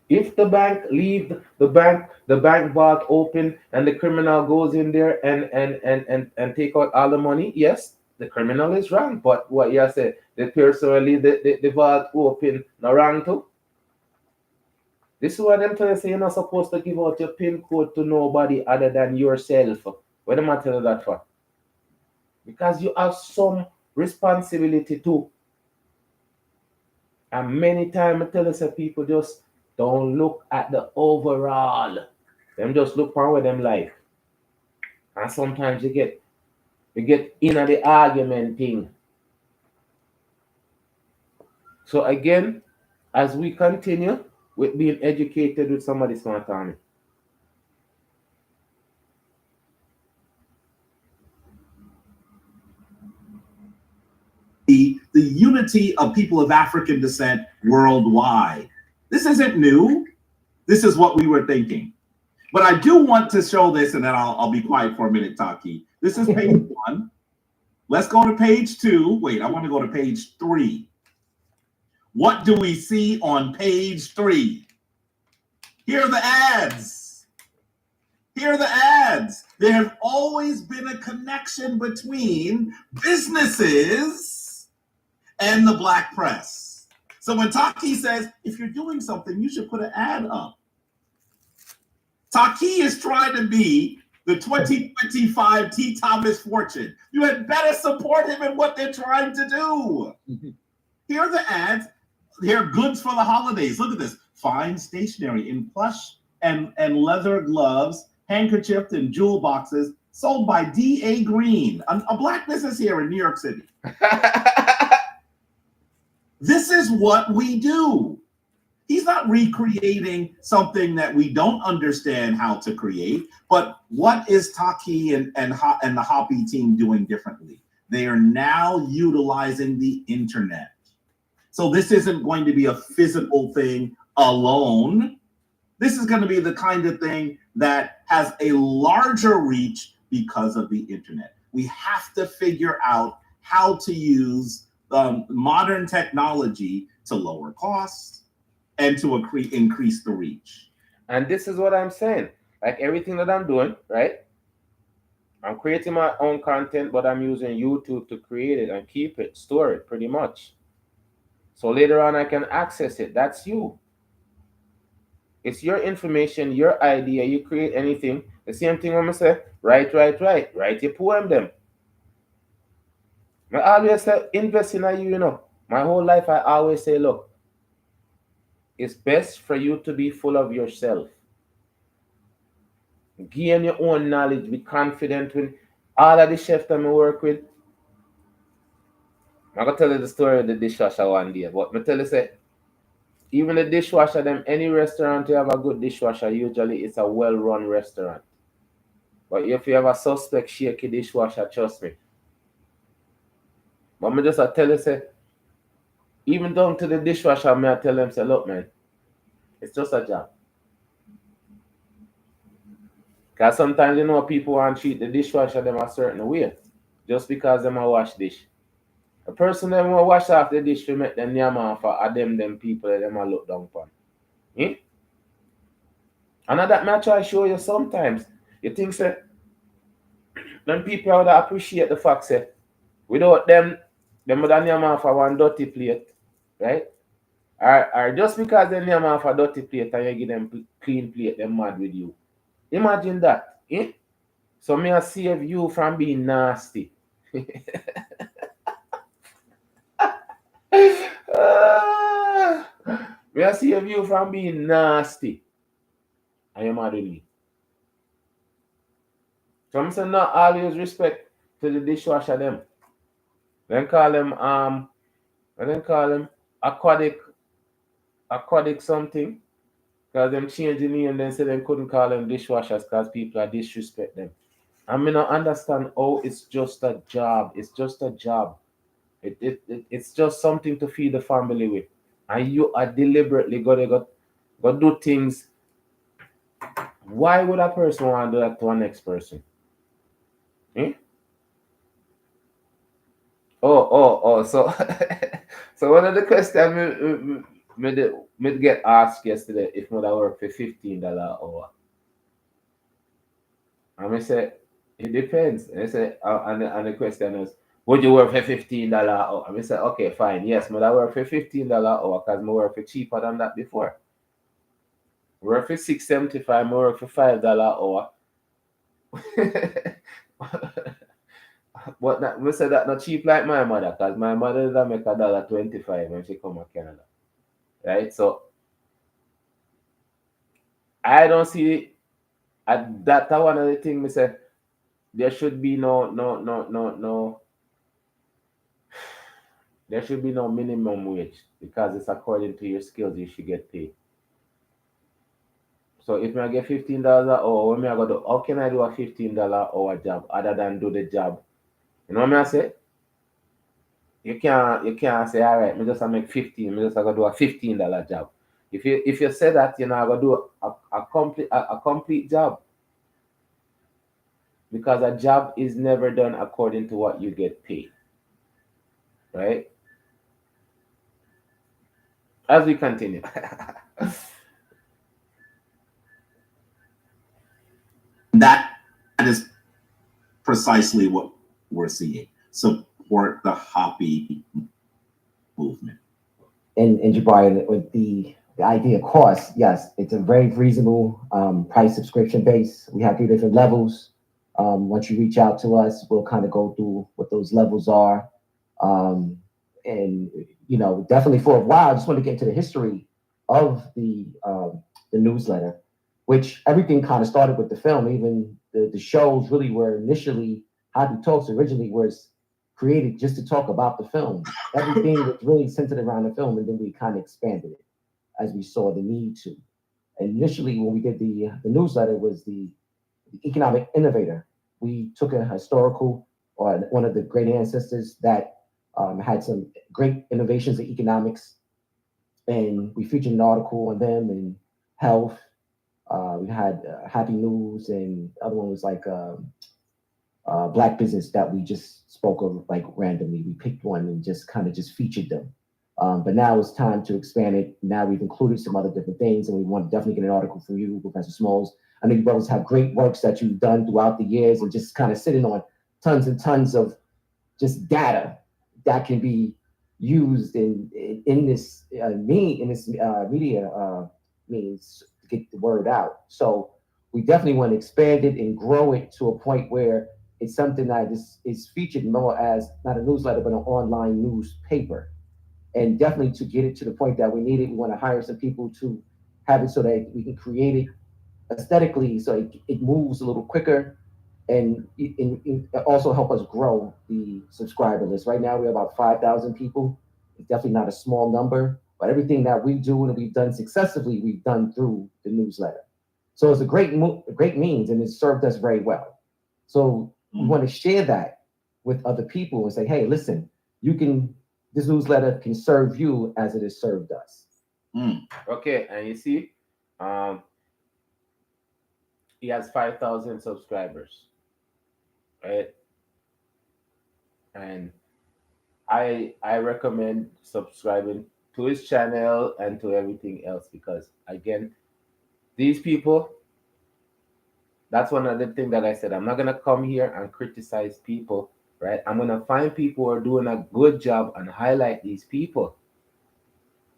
If the bank leave the bank vault open, and the criminal goes in there and take out all the money, yes, the criminal is wrong. But what you say, the person who leave the vault open, no wrong too. This is what them tell you, say you're not supposed to give out your PIN code to nobody other than yourself. What am I telling you that for? Because you have some responsibility too. And many times I tell us that people just don't look at the overall. Them just look for where them life. And sometimes you get in at the argument thing. So again, as we continue with being educated with somebody smart army. The unity of people of African descent worldwide. This isn't new. This is what we were thinking. But I do want to show this, and then I'll be quiet for a minute, Taki. This is page 1. Let's go to page 2. Wait, I want to go to page 3. What do we see on page 3? Here are the ads. Here are the ads. There has always been a connection between businesses and the black press. So when Taki says, if you're doing something, you should put an ad up. Taki is trying to be the 2025 T. Thomas Fortune. You had better support him in what they're trying to do. Here are the ads. Here are goods for the holidays. Look at this. Fine stationery in plush and leather gloves, handkerchiefs, and jewel boxes sold by D.A. Green, a black business here in New York City. This is what we do. He's not recreating something that we don't understand how to create, but what is Taki and the Hoppy team doing differently? They are now utilizing the internet. So this isn't going to be a physical thing alone. This is going to be the kind of thing that has a larger reach because of the internet. We have to figure out how to use modern technology to lower costs and to increase the reach. And this is what I'm saying. Like everything that I'm doing, right? I'm creating my own content, but I'm using YouTube to create it and keep it, store it pretty much. So later on I can access it. That's you. It's your information, your idea. You create anything. The same thing when I say, write your poem them. I always say, invest in you, My whole life I always say, look, it's best for you to be full of yourself. Gain your own knowledge, be confident with all of the chefs that I work with. I'm gonna tell you the story of the dishwasher one day, but I tell you say, even the dishwasher, them any restaurant you have a good dishwasher, usually it's a well-run restaurant. But if you have a suspect shaky dishwasher, trust me. But I just tell you say, even down to the dishwasher, I tell them say, look man, it's just a job. Because sometimes people want to treat the dishwasher them a certain way, just because them a wash dish. A person them will wash off the dish to make them yam off for them people that them a look down upon. And that may I try show you sometimes. You think say then people would appreciate the fact say without them would have name off a one dirty plate, right? Or just because they name off a dirty plate and you give them clean plate, they're mad with you. Imagine that. Eh? So may I save you from being nasty. May I save you from being nasty. And you're mad with me. So I'm saying not always respect to the dishwasher them. Then call them aquatic something. Because them change the name and then say they couldn't call them dishwashers because people are disrespect them. I mean I understand it's just a job. It's just a job. It's just something to feed the family with. And you are deliberately gonna do things. Why would a person want to do that to a next person? Eh? Oh. So, so one of the questions me get asked yesterday if I work for $15 an hour. And I say it depends. And I say and the question is, would you work for $15 an hour? And I say okay, fine. Yes, I work for $15 an hour because I work for cheaper than that before. Work for $6.75, I work for $5 an hour. But I say that not cheap like my mother, because my mother does make $1.25 when she come to Canada. Right? So I don't see that one of the things me say there should be no there should be no minimum wage because it's according to your skills you should get paid. So if I get $15 an hour, what me I go do? How can I do a $15 hour job other than do the job? You know what I say? You can't say all right, me just make 15, me just I go do a $15 job. If you say that, you know, I go do a complete job. Because a job is never done according to what you get paid. Right? As we continue. That is precisely what we're seeing. Support the happy movement. And Jabari, with the idea of cost, yes, it's a very reasonable price subscription base. We have 3 different levels. Once you reach out to us, we'll kind of go through what those levels are. And you know, definitely for a while, I just want to get into the history of the newsletter, which everything kind of started with the film. Even the shows really were initially, Happy Talks originally was created just to talk about the film. Everything was really centered around the film, and then we kind of expanded it as we saw the need to. And initially, when we did the newsletter, was the economic innovator. We took a historical or one of the great ancestors that had some great innovations in economics, and we featured an article on them in health. We had Happy News, and the other one was like Black Business that we just spoke of like randomly. We picked one and just kind of just featured them. But now it's time to expand it. Now we've included some other different things, and we want to definitely get an article from you, Professor Smalls. I know you brothers have great works that you've done throughout the years, and just kind of sitting on tons and tons of just data that can be used in this media means to get the word out. So we definitely want to expand it and grow it to a point where it's something that is featured more as not a newsletter but an online newspaper. And definitely to get it to the point that we need it, we want to hire some people to have it so that we can create it aesthetically so it moves a little quicker, and it also help us grow the subscriber list. Right now, we're about 5,000 people. It's definitely not a small number, but everything that we do and we've done successively, we've done through the newsletter. So it's a great means, and it's served us very well. So we want to share that with other people and say, hey, listen, this newsletter can serve you as it has served us. Okay, and you see, he has 5,000 subscribers, right? And I recommend subscribing to his channel and to everything else because again, these people That's one of the things that I said. I'm not gonna come here and criticize people, right? I'm gonna find people who are doing a good job and highlight these people.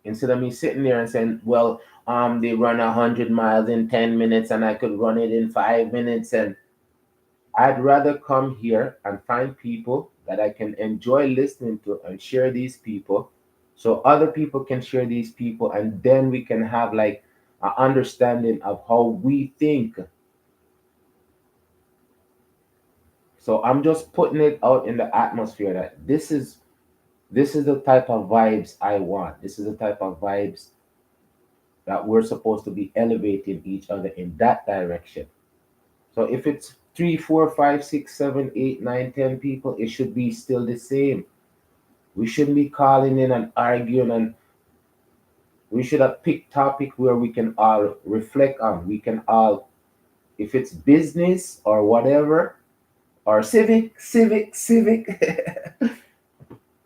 Instead of me sitting there and saying, well, they run 100 miles in 10 minutes and I could run it in 5 minutes. And I'd rather come here and find people that I can enjoy listening to and share these people so other people can share these people, and then we can have like an understanding of how we think. So I'm just putting it out in the atmosphere that this is the type of vibes I want. This is the type of vibes that we're supposed to be elevating each other in that direction. So if it's 3, 4, 5, 6, 7, 8, 9, 10 people, it should be still the same. We shouldn't be calling in and arguing, and we should have picked topic where we can all reflect on. We can all, if it's business or whatever, or civic,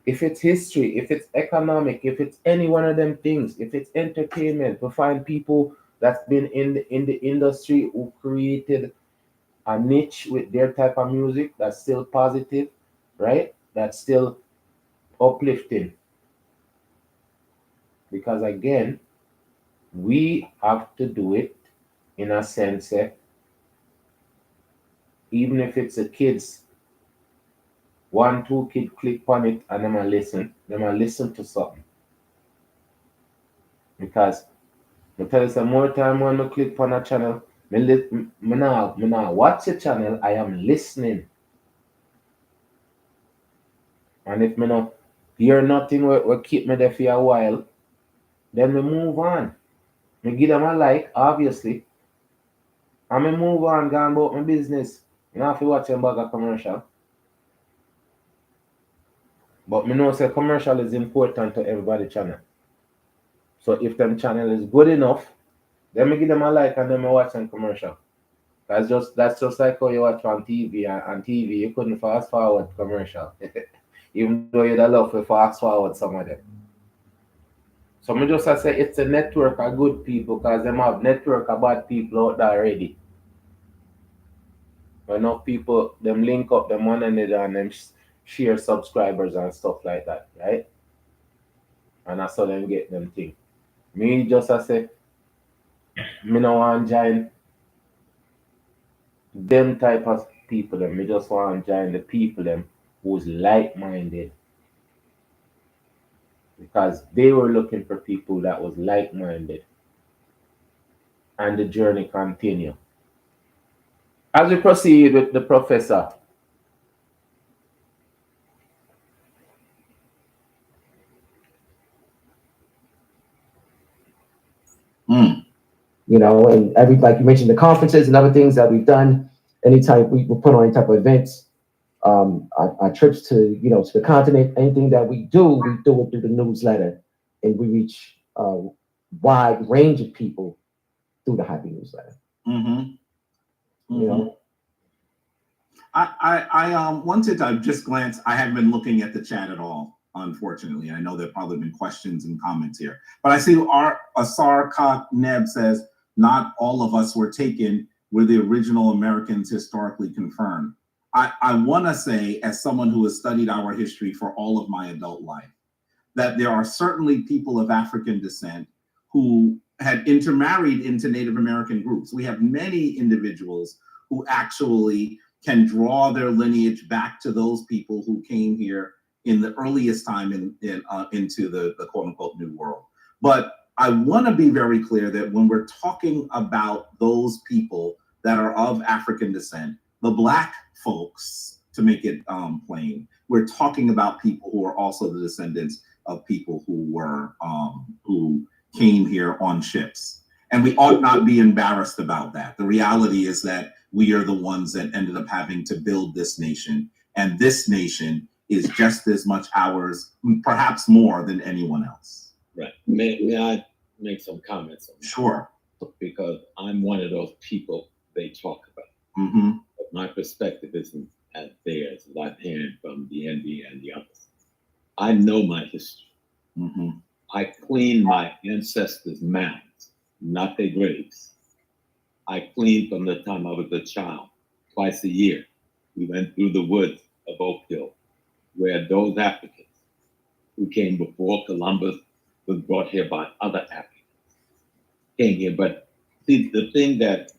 if it's history, if it's economic, if it's any one of them things, if it's entertainment, to find people that's been in the industry who created a niche with their type of music that's still positive, right? That's still uplifting. Because again, we have to do it in a sense, even if it's a kids, 1, 2 kid click on it and them a listen to something. Because I tell you some more time when I click on a channel, me now watch a channel, I am listening. And if me no hear nothing will keep me there for a while, then we move on. Me give them a like, obviously. And me move on, go about my business. You know, if you watch a bag of commercial. But me know say commercial is important to everybody channel. So if them channel is good enough, then me give them a like and then me watch some commercial. That's just like how you watch on TV. And on TV you couldn't fast forward commercial. Even though you'd love to fast forward some of them. So me just I say it's a network of good people because them have network of bad people out there already. Enough people them link up them one another and them share subscribers and stuff like that, right? And that's how them get them thing. Me just I say me no want join them type of people them. Me just want join the people them who's like-minded. Because they were looking for people that was like-minded. And the journey continue. As we proceed with the professor. You know, and every, like you mentioned, the conferences and other things that we've done, anytime we put on any type of events, our trips to, you know, to the continent, anything that we do it through the newsletter, and we reach a wide range of people through the Happy newsletter. You know, I wanted to just glance. I haven't been looking at the chat at all, unfortunately. I know there have probably been questions and comments here, but I see our Asar Kak Neb says, not all of us were taken. We're the original Americans historically confirmed. I want to say, as someone who has studied our history for all of my adult life, that there are certainly people of African descent who had intermarried into Native American groups. We have many individuals who actually can draw their lineage back to those people who came here in the earliest time into the quote unquote New World. But I want to be very clear that when we're talking about those people that are of African descent, the Black folks, to make it plain, we're talking about people who are also the descendants of people who were who came here on ships. And we ought not be embarrassed about that. The reality is that we are the ones that ended up having to build this nation. And this nation is just as much ours, perhaps more than anyone else. Right. May I make some comments on that? Sure. Because I'm one of those people they talk about. But my perspective isn't as theirs, as I'm hearing from the ND and the others. I know my history. I clean my ancestors' mounds, not their graves. I cleaned from the time I was a child. Twice a year, we went through the woods of Oak Hill, where those Africans who came before Columbus was brought here by other Africans came here. But see, the thing that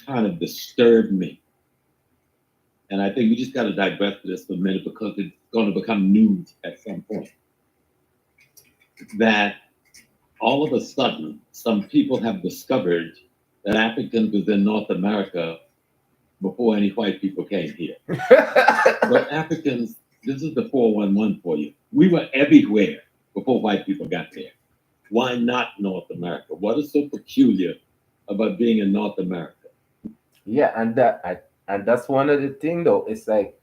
kind of disturbed me, and I think we just got to digress for this for a minute because it's going to become news at some point, that all of a sudden, some people have discovered that Africans was in North America before any white people came here. But Africans, this is the 411 for you. We were everywhere before white people got there. Why not North America? What is so peculiar about being in North America? Yeah, and that's one of the thing though. It's like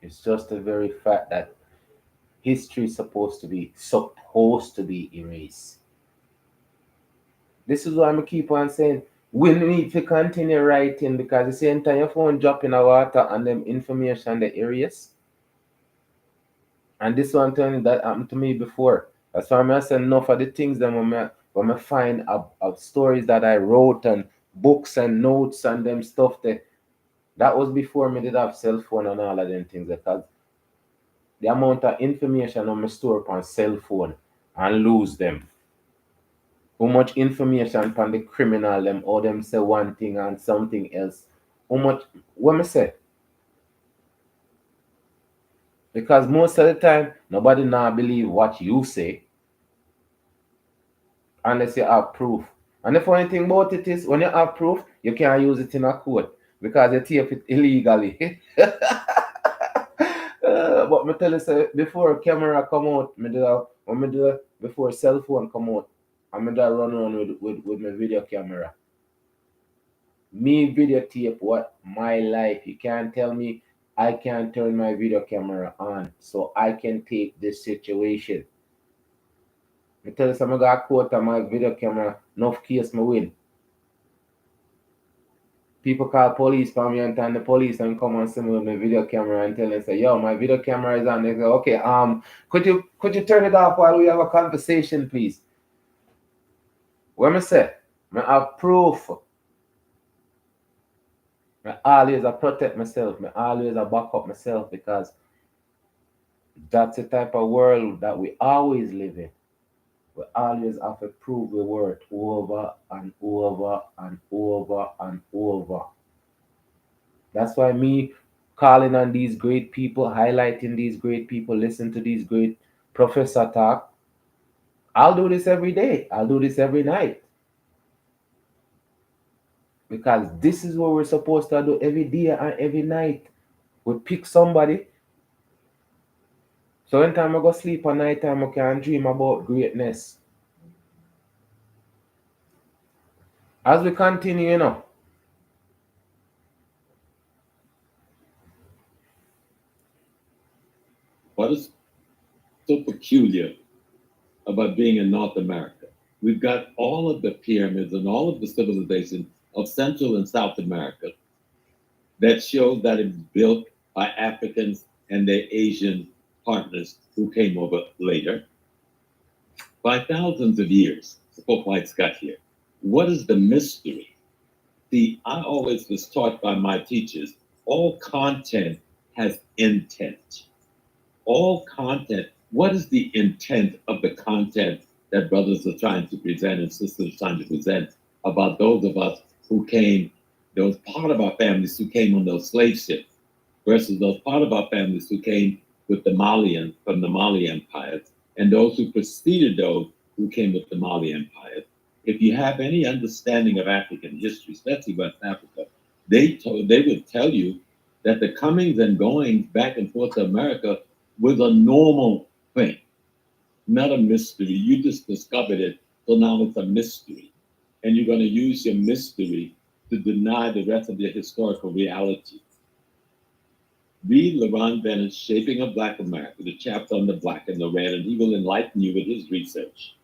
it's just the very fact that history is supposed to be erased. This is why I keep on saying we need to continue writing, because the same time your phone drop in the water and them information the areas. And this one thing that happened to me before. That's why I say enough of the things that when I find of stories that I wrote and books and notes and them stuff that was before me did have cell phone and all of them things, because the amount of information on my store upon cell phone and lose them. How much information upon the criminal them, or them say one thing and something else. How much what me say? Because most of the time nobody now believe what you say unless you have proof. And the funny thing about it is when you have proof, you can't use it in a court because you tape it illegally. But me tell you, say, before camera come out, before cell phone come out, I'm gonna run around with my video camera. Me videotape what my life. You can't tell me I can't turn my video camera on so I can take this situation. I tell you, some I got caught on my video camera, enough case me win. People call police for me and tell the police and come and see me with my video camera and tell them, say, yo, my video camera is on. They say, okay, could you turn it off while we have a conversation, please? What me say? I have proof. I always protect myself. I always back up myself, because that's the type of world that we always live in. We always have to prove the word over and over and over and over. That's why me calling on these great people, highlighting these great people, listen to these great professor talk. I'll do this every day. I'll do this every night. Because this is what we're supposed to do every day and every night. We pick somebody. So anytime I go sleep at night time, I can dream about greatness. As we continue, What is so peculiar about being in North America? We've got all of the pyramids and all of the civilizations of Central and South America that show that it was built by Africans and their Asian partners who came over later by thousands of years before whites got here. What is the mystery? See, I always was taught by my teachers, all content has intent. All content, what is the intent of the content that brothers are trying to present and sisters are trying to present about those of us who came, those part of our families who came on those slave ships versus those part of our families who came with the Malians from the Mali empires and those who preceded those who came with the Mali empires? If you have any understanding of African history, especially West Africa, they would tell you that the comings and goings back and forth to America was a normal thing, not a mystery. You just discovered it, so now it's a mystery. And you're going to use your mystery to deny the rest of your historical reality. Read LaRon Bennett's Shaping of Black America, the chapter on the black and the red, and he will enlighten you with his research,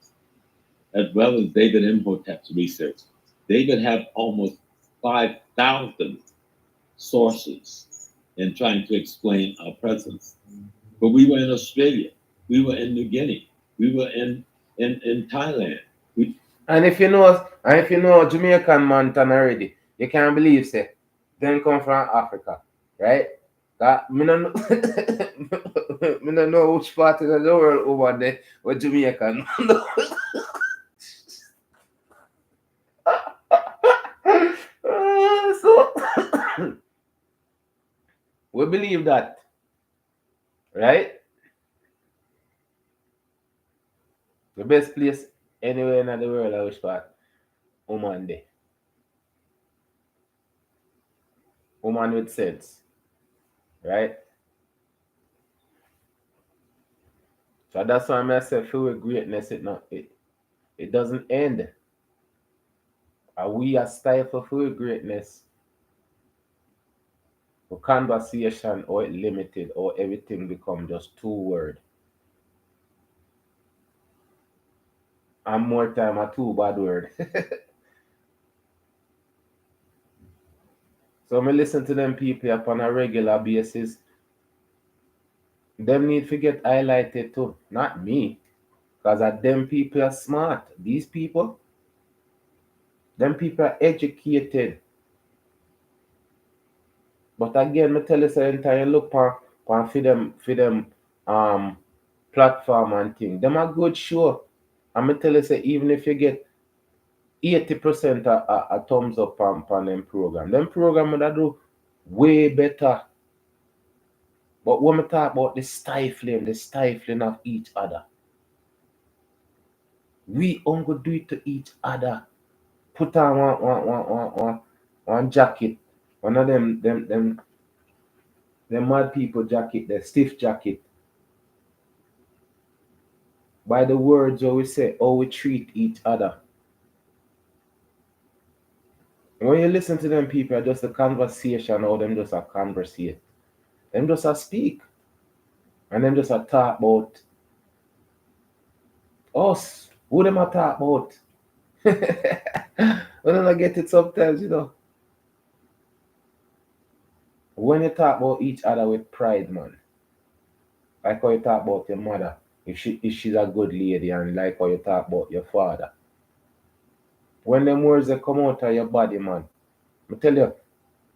as well as David Imhotep's research. David had almost 5,000 sources in trying to explain our presence. But we were in Australia, we were in New Guinea, we were in Thailand. And if you know Jamaican mountain already, you can't believe say them come from Africa, right? That me no know, me no know which part of the world over there where Jamaican. So we believe that, right? The best place anywhere in the world, I wish part woman there. Woman with sense, right? So that's why I say feel with greatness, it doesn't end. Are we a stifle for greatness? For conversation or it limited or everything become just two word. And more time a two bad word. So me listen to them people upon a regular basis. Them need to get highlighted too. Not me. Because them people are smart. These people, them people are educated. But again, me tell you something, you look for them um platform and thing. Them a good show. And me tell you say even if you get 80% a thumbs up on them program that do way better. But when we talk about the stifling of each other, we only do it to each other. Put on one jacket, one of them mad people jacket, the stiff jacket. By the words how we say, how we treat each other. When you listen to them people, just a conversation, how them just a conversate. Them just a speak. And them just a talk about us. Who them a talk about? We don't get it sometimes, When you talk about each other with pride, man. Like how you talk about your mother, if she's a good lady, and like how you talk about your father. When them words they come out of your body, man, I tell you,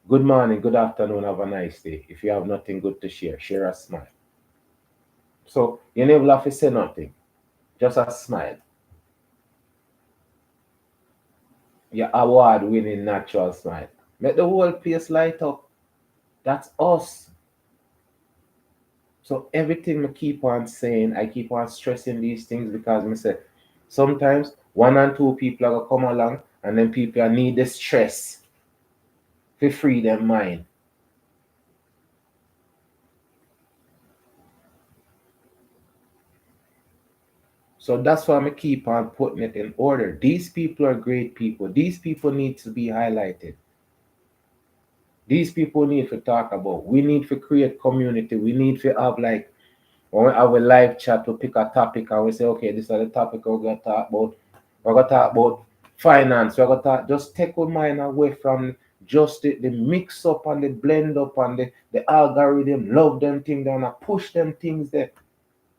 good morning, good afternoon, have a nice day. If you have nothing good to share a smile. So you never have to say nothing, just a smile. Your award-winning natural smile. Make the whole place light up. That's us. So everything I keep on saying, I keep on stressing these things because I say sometimes one and two people are gonna come along and then people need the stress to free their mind. So that's why I keep on putting it in order. These people are great people. These people need to be highlighted. These people need to talk about. We need to create community. We need to have like when we have a live chat, we pick a topic and we say, okay, this is the topic we're gonna talk about. We're gonna talk about finance. We're gonna talk, just take our mind away from just the mix up and the blend up and the algorithm, love them things and push them things there.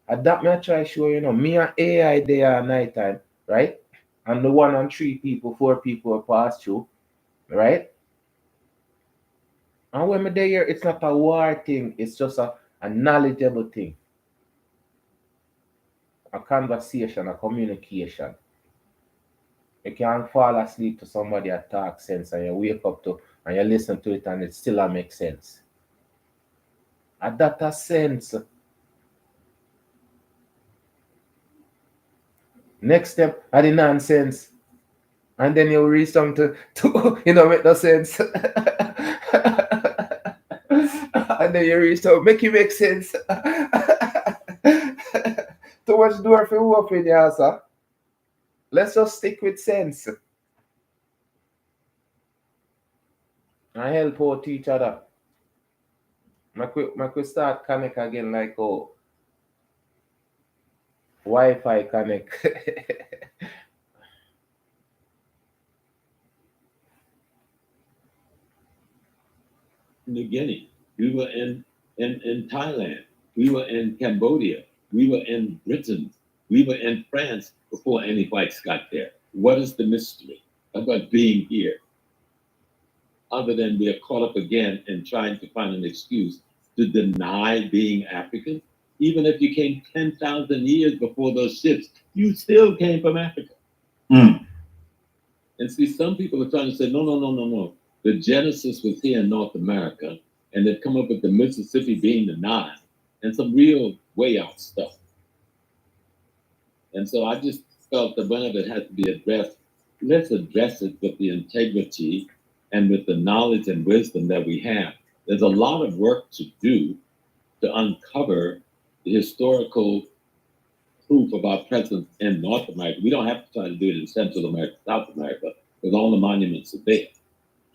And that me I try show me and AI there at night time, right? And the 1 and 3 people, 4 people pass through, right? And when me there here, it's not a war thing, it's just a knowledgeable thing. A conversation, a communication. You can't fall asleep to somebody that talk sense and you wake up to and you listen to it and it still make sense. And that a sense. Next step are the nonsense. And then you reach something to make no sense. And then you reach out, make it make sense. Too much door for open, yeah, sir. Let's just stick with sense. And help out each other. Make we start connect again like Wi-Fi connect. New Guinea. We were in Thailand. We were in Cambodia. We were in Britain. We were in France before any whites got there. What is the mystery about being here? Other than we are caught up again in trying to find an excuse to deny being African. Even if you came 10,000 years before those ships, you still came from Africa. Mm. And see, some people are trying to say, no. The Genesis was here in North America, and they've come up with the Mississippi being the Nile, and some real way out stuff. And so I just felt that whenever it has to be addressed, let's address it with the integrity and with the knowledge and wisdom that we have. There's a lot of work to do to uncover the historical proof of our presence in North America. We don't have to try to do it in Central America, South America, because all the monuments are there.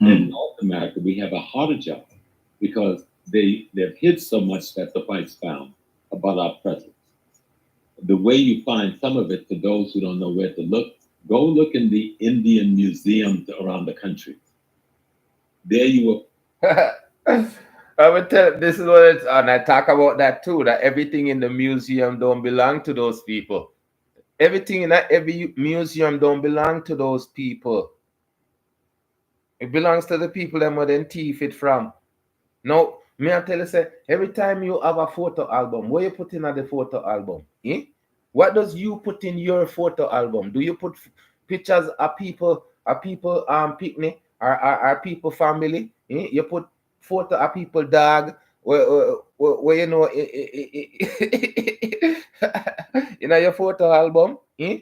In North America, we have a harder job because they've hid so much that the whites found about our presence. The way you find some of it, for those who don't know where to look, go look in the Indian museums around the country. There you will. I would tell this is what it's, and I talk about that too, that everything in the museum don't belong to those people. Everything in every museum don't belong to those people. It belongs to the people that more than thief it from. Now, me I tell you, say, every time you have a photo album, what you put in at the photo album? Eh? What does you put in your photo album? Do you put pictures of people picnic or people family? Eh? You put photo of people dog where you know in your photo album. Eh?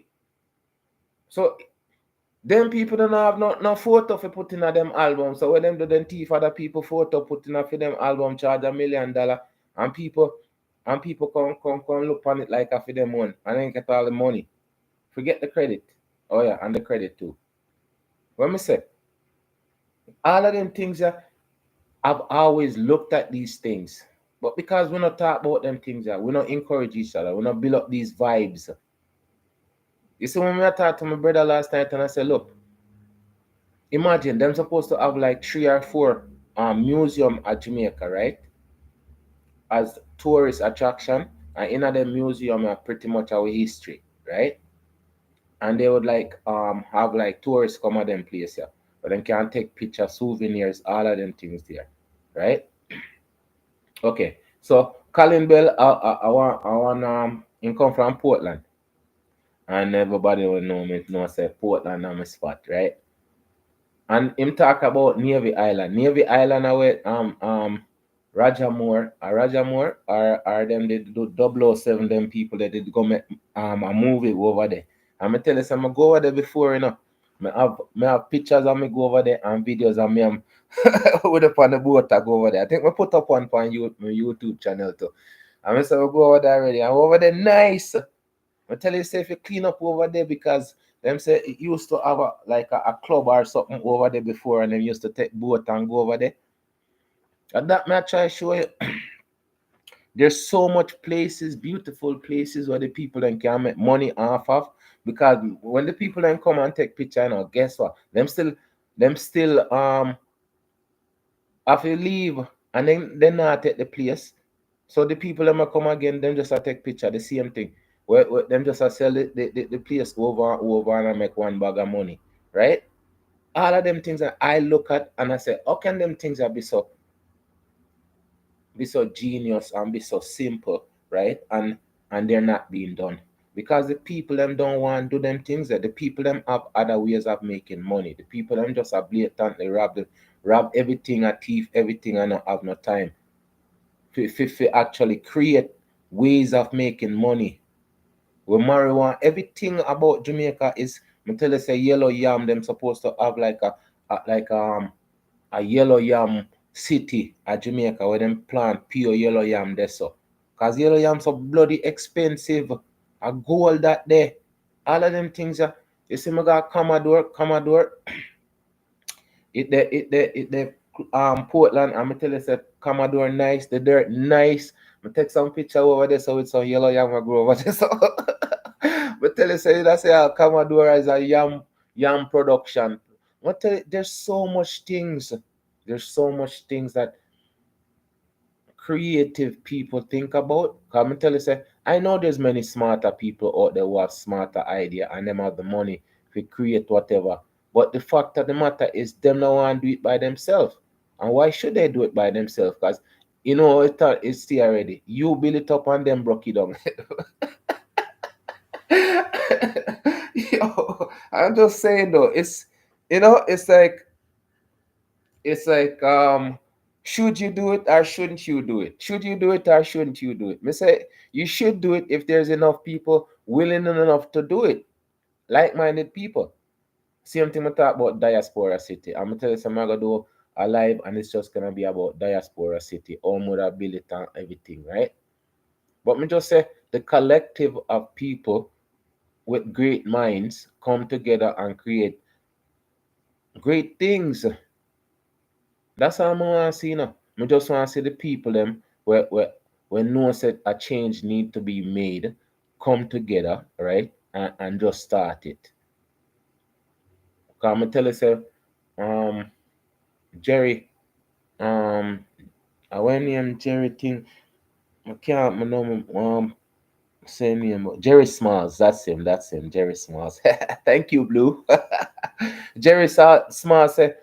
So them people don't have no photo for putting in them album. So when them do them thief other people photo putting in for them album charge $1 million and people come look on it like for them one and then get all the money. Forget the credit. Oh yeah, and the credit too. What me say? All of them things I've always looked at these things. But because we not talk about them things, we not encourage each other, we not build up these vibes. You see, when I talked to my brother last night and I said, look, imagine them supposed to have like 3 or 4 museum at Jamaica, right? As tourist attraction, and in the museum are pretty much our history, right? And they would like have like tourists come at them place here, but then can take pictures, souvenirs, all of them things there, right? Okay, so Colin Bell, I want him come from Portland, and everybody will know me, know say Portland on my spot, right? And him talk about Navy Island. Navy Island away Raja Moore or them they do 007 them people that did go make a movie over there. And I tell you some I go over there before, you know. I have pictures of me go over there and videos of me with up on the boat I go over there. I think we put up one on my YouTube channel too. And I say we go over there already. And over there nice. I tell you, say if you clean up over there because them say it used to have a club or something over there before, and them used to take boat and go over there. And that may I try to show you. There's so much places, beautiful places where the people then can make money off of. Because when the people then come and take picture, you know, guess what? Them still have to leave and then they not take the place. So the people that come again, them just take picture, the same thing. Where them just sell the place over and over and make one bag of money, right? All of them things that I look at and I say, how can them things be so genius and be so simple, right? And they're not being done. Because the people them don't want to do them things that the people them have other ways of making money. The people them just are blatantly rob everything and thief everything and not have no time to actually create ways of making money. With marijuana, everything about Jamaica is, I tell you, say yellow yam. Them supposed to have like a yellow yam city at Jamaica where them plant pure yellow yam there so. Cause yellow yam so bloody expensive. A gold that there. All of them things you see me got Commodore. It Portland, I'm tell you say Commodore nice, the dirt nice. I take some picture over there so it's some yellow yam grow over there. So but tell you say that's Commodore is a yam production. I tell you, there's so much things. There's so much things that creative people think about. Come and tell you say, I know there's many smarter people out there who have smarter idea and them have the money to create whatever. But the fact of the matter is, them no want to do it by themselves. And why should they do it by themselves? Because you know it's still already. You build it up and then broke it down. Yo, I'm just saying though, it's it's like should you do it or shouldn't you do it? Should you do it or shouldn't you do it? Me say you should do it if there's enough people willing enough to do it. Like-minded people. Same thing I talk about Diaspora City. I'm gonna tell you something. I'm gonna do a live and it's just gonna be about Diaspora City, all build and everything, right? But me just say the collective of people with great minds come together and create great things. That's all I want to see now. I just want to see the people them where know said a change need to be made, come together, right? And just start it. Cause I'm tell you say, Jerry, I went name Jerry thing. I can't know say name Jerry Smalls. That's him. Jerry Smalls. Thank you, Blue. Jerry Smalls said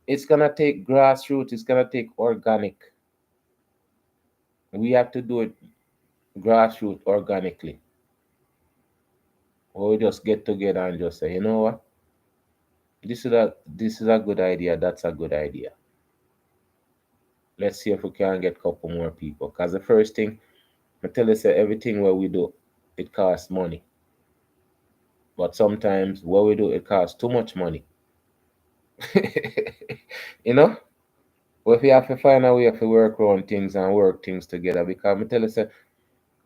it's gonna take grassroots. It's gonna take organic. We have to do it grassroots organically. Or we just get together and just say, you know what? This is a good idea. That's a good idea. Let's see if we can get a couple more people. Because the first thing I tell you, say everything what we do, it costs money. But sometimes what we do, it costs too much money. you know? But we have to find a way to work around things and work things together. Because I tell you, say,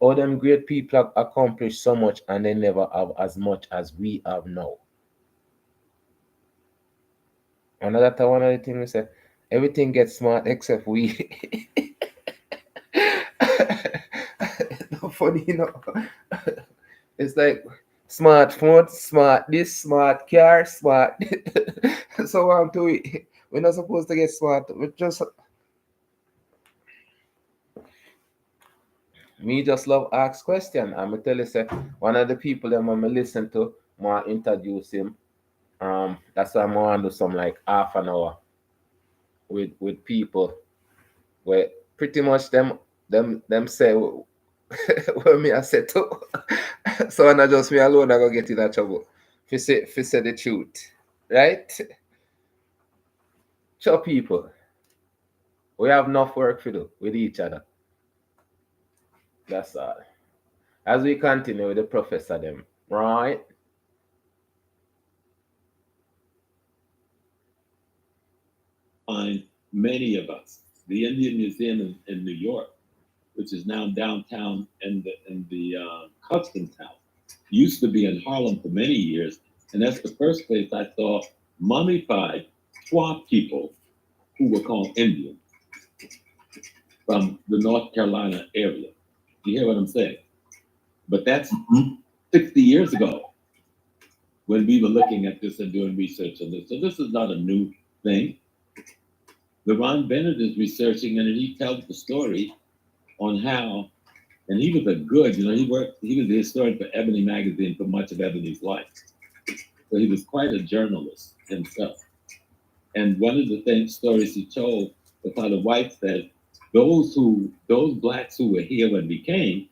all them great people have accomplished so much and they never have as much as we have now. And that's one of the things we say, everything gets smart except we. No funny, It's like smartphone, smart this, smart car, smart. So I'm doing. We're not supposed to get smart. We just me just love ask question. I'm gonna tell you, say one of the people that I'm gonna listen to, more introduce him. That's why I'm gonna do some like half an hour with people where pretty much them say what me I said too. So not just me alone I gonna get in that trouble. If you say the truth. Right? Show people. We have enough work to do with each other. That's all. As we continue with the professor them, right? Find many of us. The Indian Museum in New York, which is now downtown in the Customs House, used to be in Harlem for many years, and that's the first place I saw mummified Twa people who were called Indians from the North Carolina area. You hear what I'm saying? But that's 60 years ago when we were looking at this and doing research on this. So this is not a new thing. Ron Bennett is researching, and he tells the story on how, and he was a good, he was the historian for Ebony magazine for much of Ebony's life. So he was quite a journalist himself. And one of the stories he told was how the whites said, those blacks who were here when we came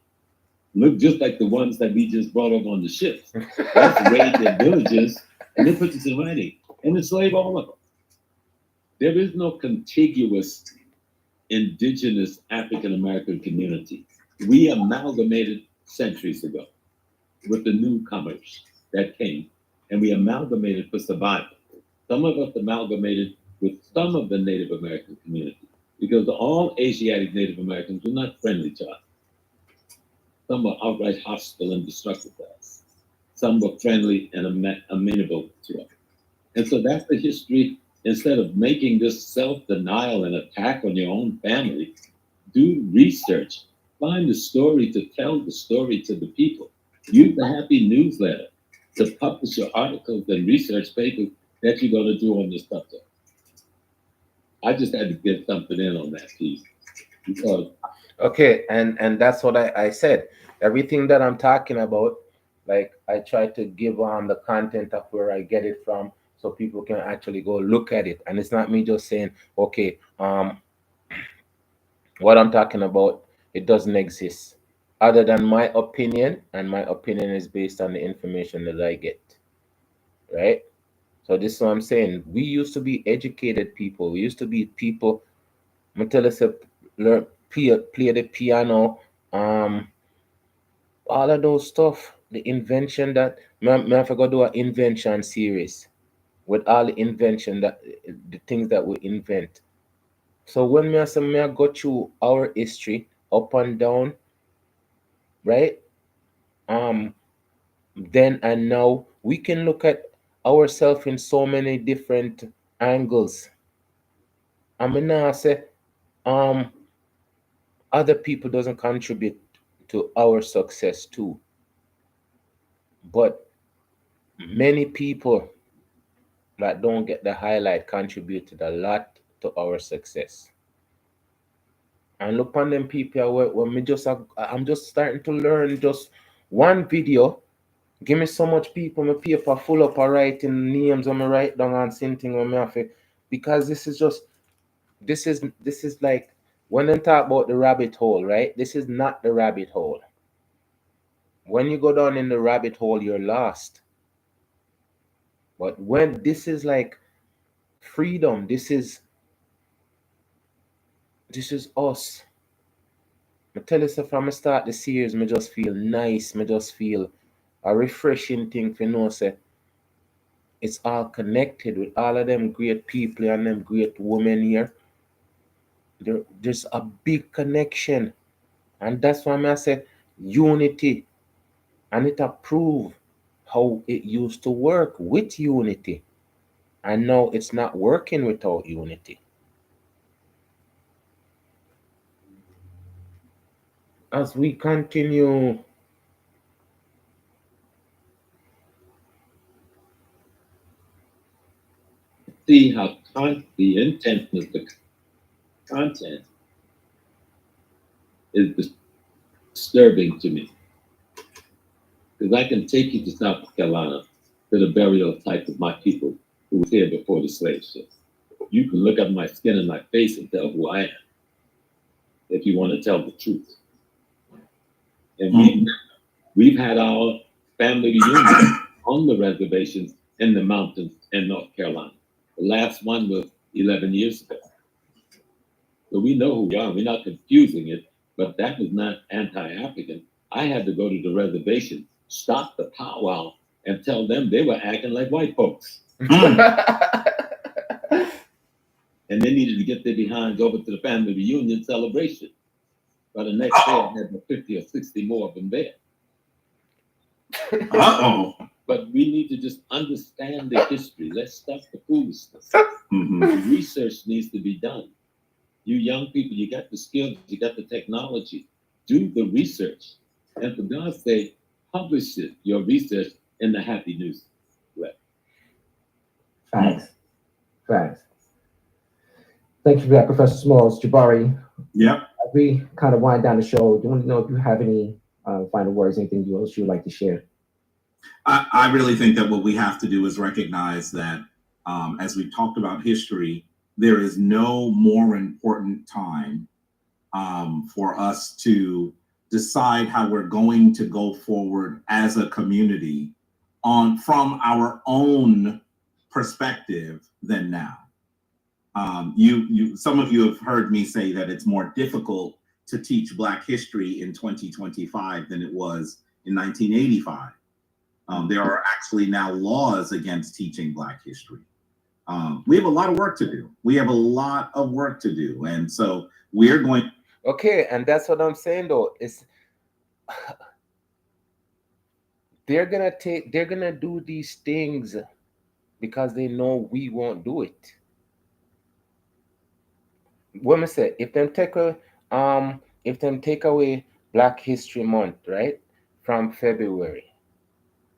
look just like the ones that we just brought up on the ships. Let's raid their villages, and they put this in writing and enslave all of them. There is no contiguous indigenous African American community. We amalgamated centuries ago with the newcomers that came, and we amalgamated for survival. Some of us amalgamated with some of the Native American community because all Asiatic Native Americans were not friendly to us. Some were outright hostile and destructive to us. Some were friendly and amenable to us. And so that's the history. Instead of making this self-denial and attack on your own family, do research. Find the story to tell the story to the people. Use the Happy newsletter to publish your articles and research papers that you're going to do on this subject. I just had to get something in on that piece. Because okay, and that's what I said. Everything that I'm talking about, Like I try to give the content of where I get it from, so people can actually go look at it. And it's not me just saying, okay, what I'm talking about, it doesn't exist. Other than my opinion, and my opinion is based on the information that I get. Right? So this is what I'm saying. We used to be educated people. We used to be people. I'm tell us learn play the piano, um, all of those stuff. The invention that me I forgot do an invention series with all the invention that the things that we invent. So when me I say me I go through our history up and down, right? Um, then and now we can look at ourselves in so many different angles. I mean, now I say, um, other people doesn't contribute to our success too, but many people that don't get the highlight contributed a lot to our success. And look on them people when me just I'm just starting to learn just one video. Give me so much people, my paper full up of writing names when I write down and same thing when me have to, because this is just this is like when they talk about the rabbit hole, right? This is not the rabbit hole. When you go down in the rabbit hole, you're lost. But when this is like freedom, this is us. I tell you so from the start the series, me just feel nice, me just feel a refreshing thing for know say it's all connected with all of them great people and them great women here. There's a big connection. And that's why I say unity. And it approve how it used to work with unity. And now it's not working without unity. As we continue, See how the intent of the content is disturbing to me. Because I can take you to South Carolina to the burial sites of my people who was here before the slave ships. You can look at my skin and my face and tell who I am if you want to tell the truth. And we've had our family reunions on the reservations in the mountains in North Carolina. The last one was 11 years ago. So we know who we are. We're not confusing it, but that was not anti-African. I had to go to the reservation, stop the powwow, and tell them they were acting like white folks. And they needed to get their behinds over to the family reunion celebration. By the next day, I had 50 or 60 more of them there. But we need to just understand the history. Let's stop the foolishness. Research needs to be done. You young people, you got the skills, you got the technology. Do the research. And for God's sake, publish it, your research in the Happy News web. Facts. Facts. Thank you for that, Professor Smalls. Jabari. Yep. As we kind of wind down the show, do you want to know if you have any final words, anything else you would like to share? I really think that what we have to do is recognize that as we talked about history, there is no more important time for us to decide how we're going to go forward as a community from our own perspective than now. Some of you have heard me say that it's more difficult to teach Black history in 2025 than it was in 1985. There are actually now laws against teaching Black history. We have a lot of work to do. And so we're going. Okay, and that's what I'm saying though. Is they're gonna do these things because they know we won't do it. What I say, if them take away Black History Month, right, from February,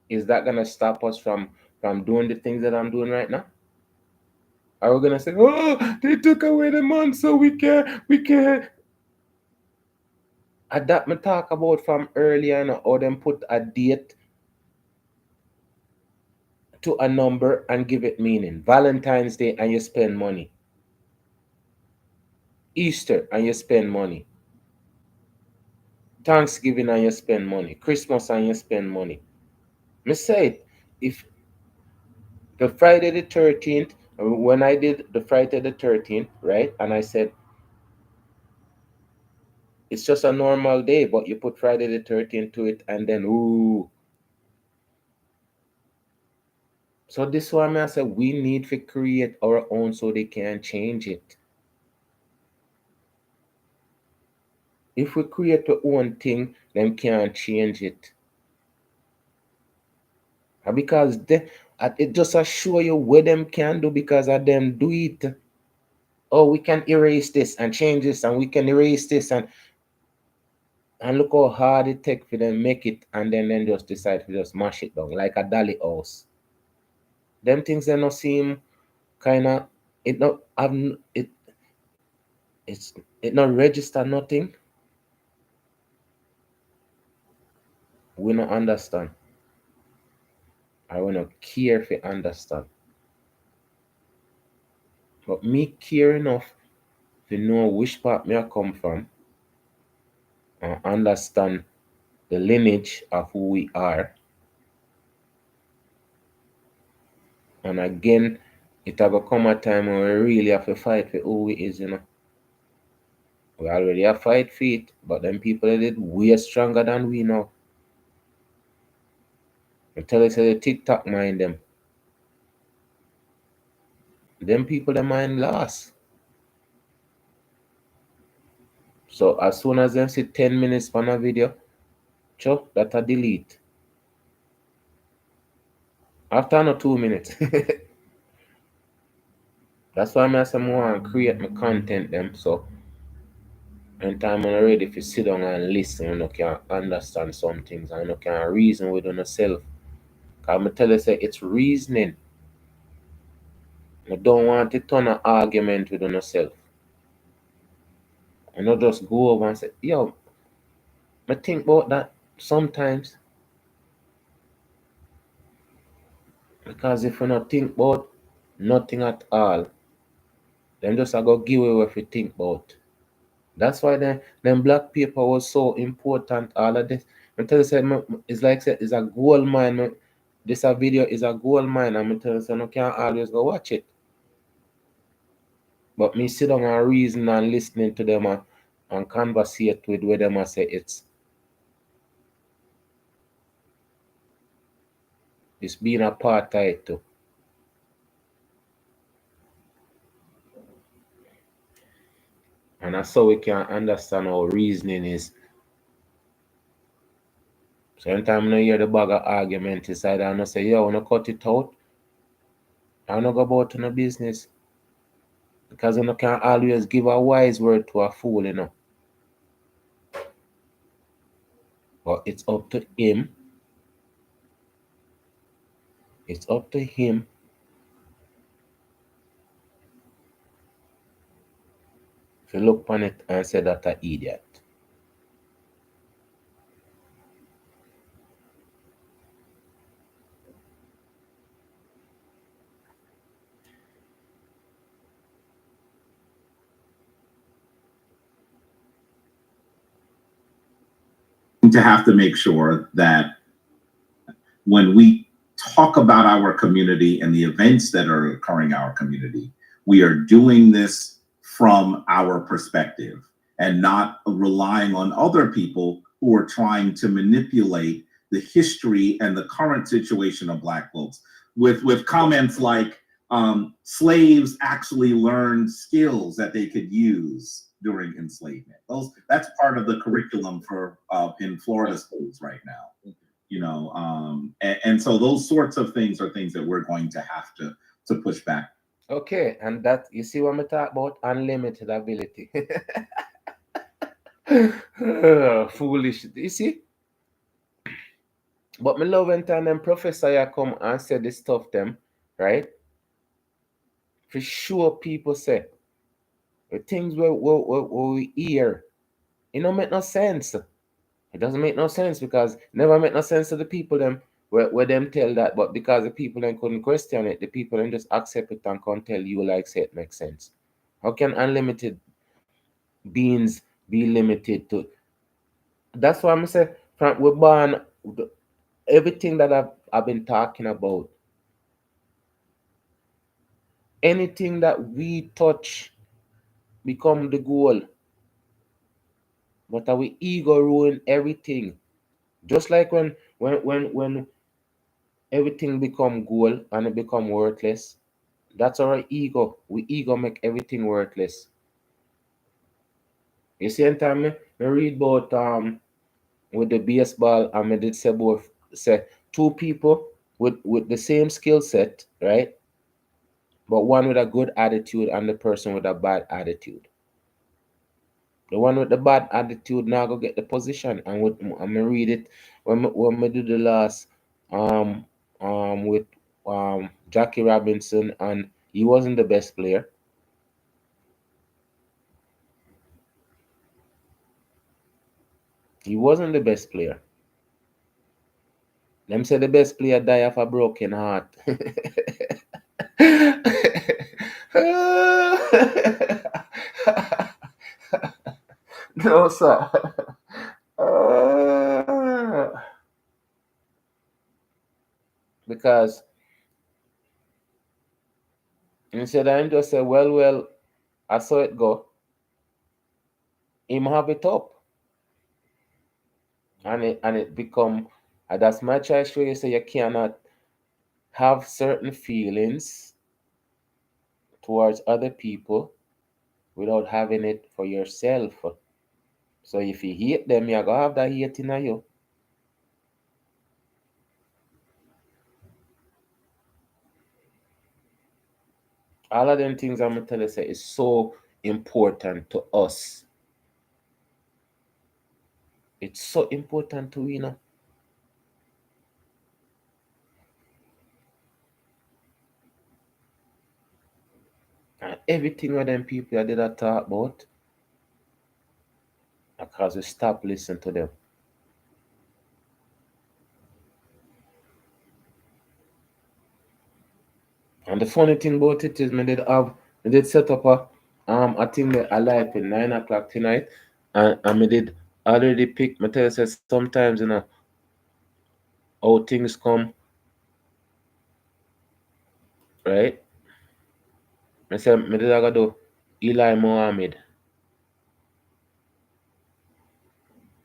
is that gonna stop us from doing the things that I'm doing right now? Are we gonna say, oh, they took away the month, so we can't? That me talk about from earlier, or them put a date to a number and give it meaning. Valentine's Day and you spend money. Easter and you spend money. Thanksgiving and you spend money. Christmas and you spend money. Me say it, if the Friday the 13th, when I did the Friday the 13th, right? And I said, it's just a normal day, but you put Friday the 13th to it and then, ooh. So this one, I said, we need to create our own so they can change it. If we create our own thing, them can't change it. And because it just show you what them can do because of them do it. Oh, we can erase this and change this, and we can erase this and look how hard it take for them make it, and then just decide to just mash it down like a dolly house. Them things they not seem kind of it not have it not register nothing. We not understand. I wanna care if you understand. But me care enough to know which part me I come from and understand the lineage of who we are. And again, it have come a time when we really have to fight for who we is, We already have fight for it, but them people that did way stronger than we now. I tell you, say the TikTok mind them. Them people the mind lost. So as soon as them see 10 minutes on a video, that a delete. After no 2 minutes. That's why I say I want to create my content them. So anytime I'm ready to sit down and listen, you can understand some things and you can reason with yourself. Because I tell you, say it's reasoning. I don't want to turn an argument with yourself. And not just go over and say, yo, I think about that sometimes. Because if you not think about nothing at all, then just I go give away what you think about. That's why them black paper was so important. All of this. I tell you, say, it's like say, it's a gold mine. This a video is a gold mine. I'm tell you, say, no can't always go watch it. But me sit down and reason and listening to them and conversate with them and say it's being a part of it too. And that's how we can understand how reasoning is. So anytime I hear the bag of argument inside, I say, yo, I wanna cut it out. I wanna go about to no business. Because you can't always give a wise word to a fool, But it's up to him. It's up to him to look upon it and say that an idiot. To have to make sure that when we talk about our community and the events that are occurring in our community, we are doing this from our perspective and not relying on other people who are trying to manipulate the history and the current situation of Black folks with comments like slaves actually learned skills that they could use during enslavement. That's part of the curriculum for in Florida schools right now. And so those sorts of things are things that we're going to have to push back. Okay, and that you see what I talk about unlimited ability. Foolish, you see. But me love when time them professor ya come and say this stuff them, right? For sure, people say the things we hear, it don't make no sense. It doesn't make no sense because it never make no sense to the people them where them tell that, but because the people then couldn't question it, the people then just accept it and can't tell you like say it makes sense. How can unlimited beings be limited to? That's why I'm saying from we're born everything that I've been talking about, anything that we touch become the goal. But our ego ruin everything. Just like when everything become goal and it become worthless, that's our ego. We ego make everything worthless. You see, anytime me read about with the baseball, and I did say both say two people with the same skill set, right? But one with a good attitude and the person with a bad attitude. The one with the bad attitude now go get the position. And with I'm gonna read it when we do the last um with Jackie Robinson, and he wasn't the best player. He wasn't the best player. Them say the best player die of a broken heart. No, sir. Because instead I just say, well, I saw it go. Him have it up. And it become that's my choice for you. Say you cannot have certain feelings towards other people without having it for yourself. So if you hate them, you're gonna have that hate in you. All of them things I'm gonna tell you say is so important to us. It's so important to you know. And everything what them people did I talk about, because we stop listening to them. And the funny thing about it is, me did set up a thing that I live in 9 o'clock tonight, and me did already pick. Me tell you say sometimes you know how things come, right? Me say me did I go do Eli Mohammed,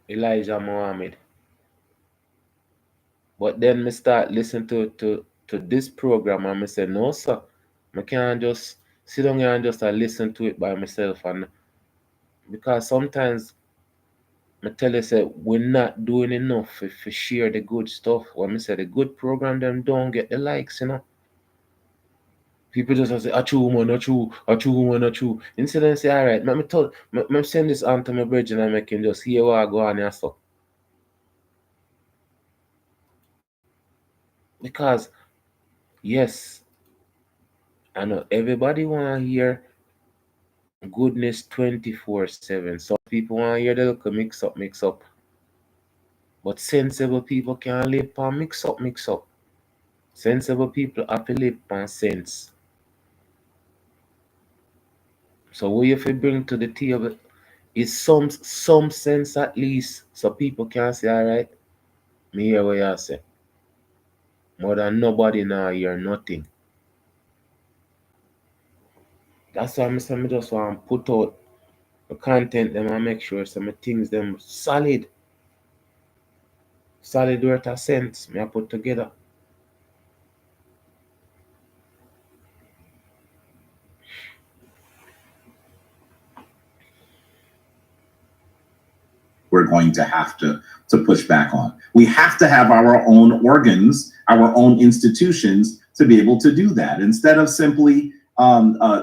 Elijah Mohammed. But then me start listening to this program, and me say no sir, I can't just sit down here and just listen to it by myself. And because sometimes I tell you say we're not doing enough if we share the good stuff. When I say the good program them don't get the likes, you know. People just say, achoo man, achoo man, achoo. Instead of say, all right, let me send this on to my bridge and I can just hear what I go on and stuff. Because yes, I know everybody wanna hear goodness 24/7. Some people wanna hear the little mix up. But sensible people can't live on mix up. Sensible people have to live on sense. So what you have to bring to the table is some sense at least, so people can say, all right, me hear what you say. More than nobody now hear nothing. That's why I just want to put out the content them and make sure some things them solid worth of sense me I put together. We're going to have to push back on. We have to have our own organs, our own institutions to be able to do that. Instead of simply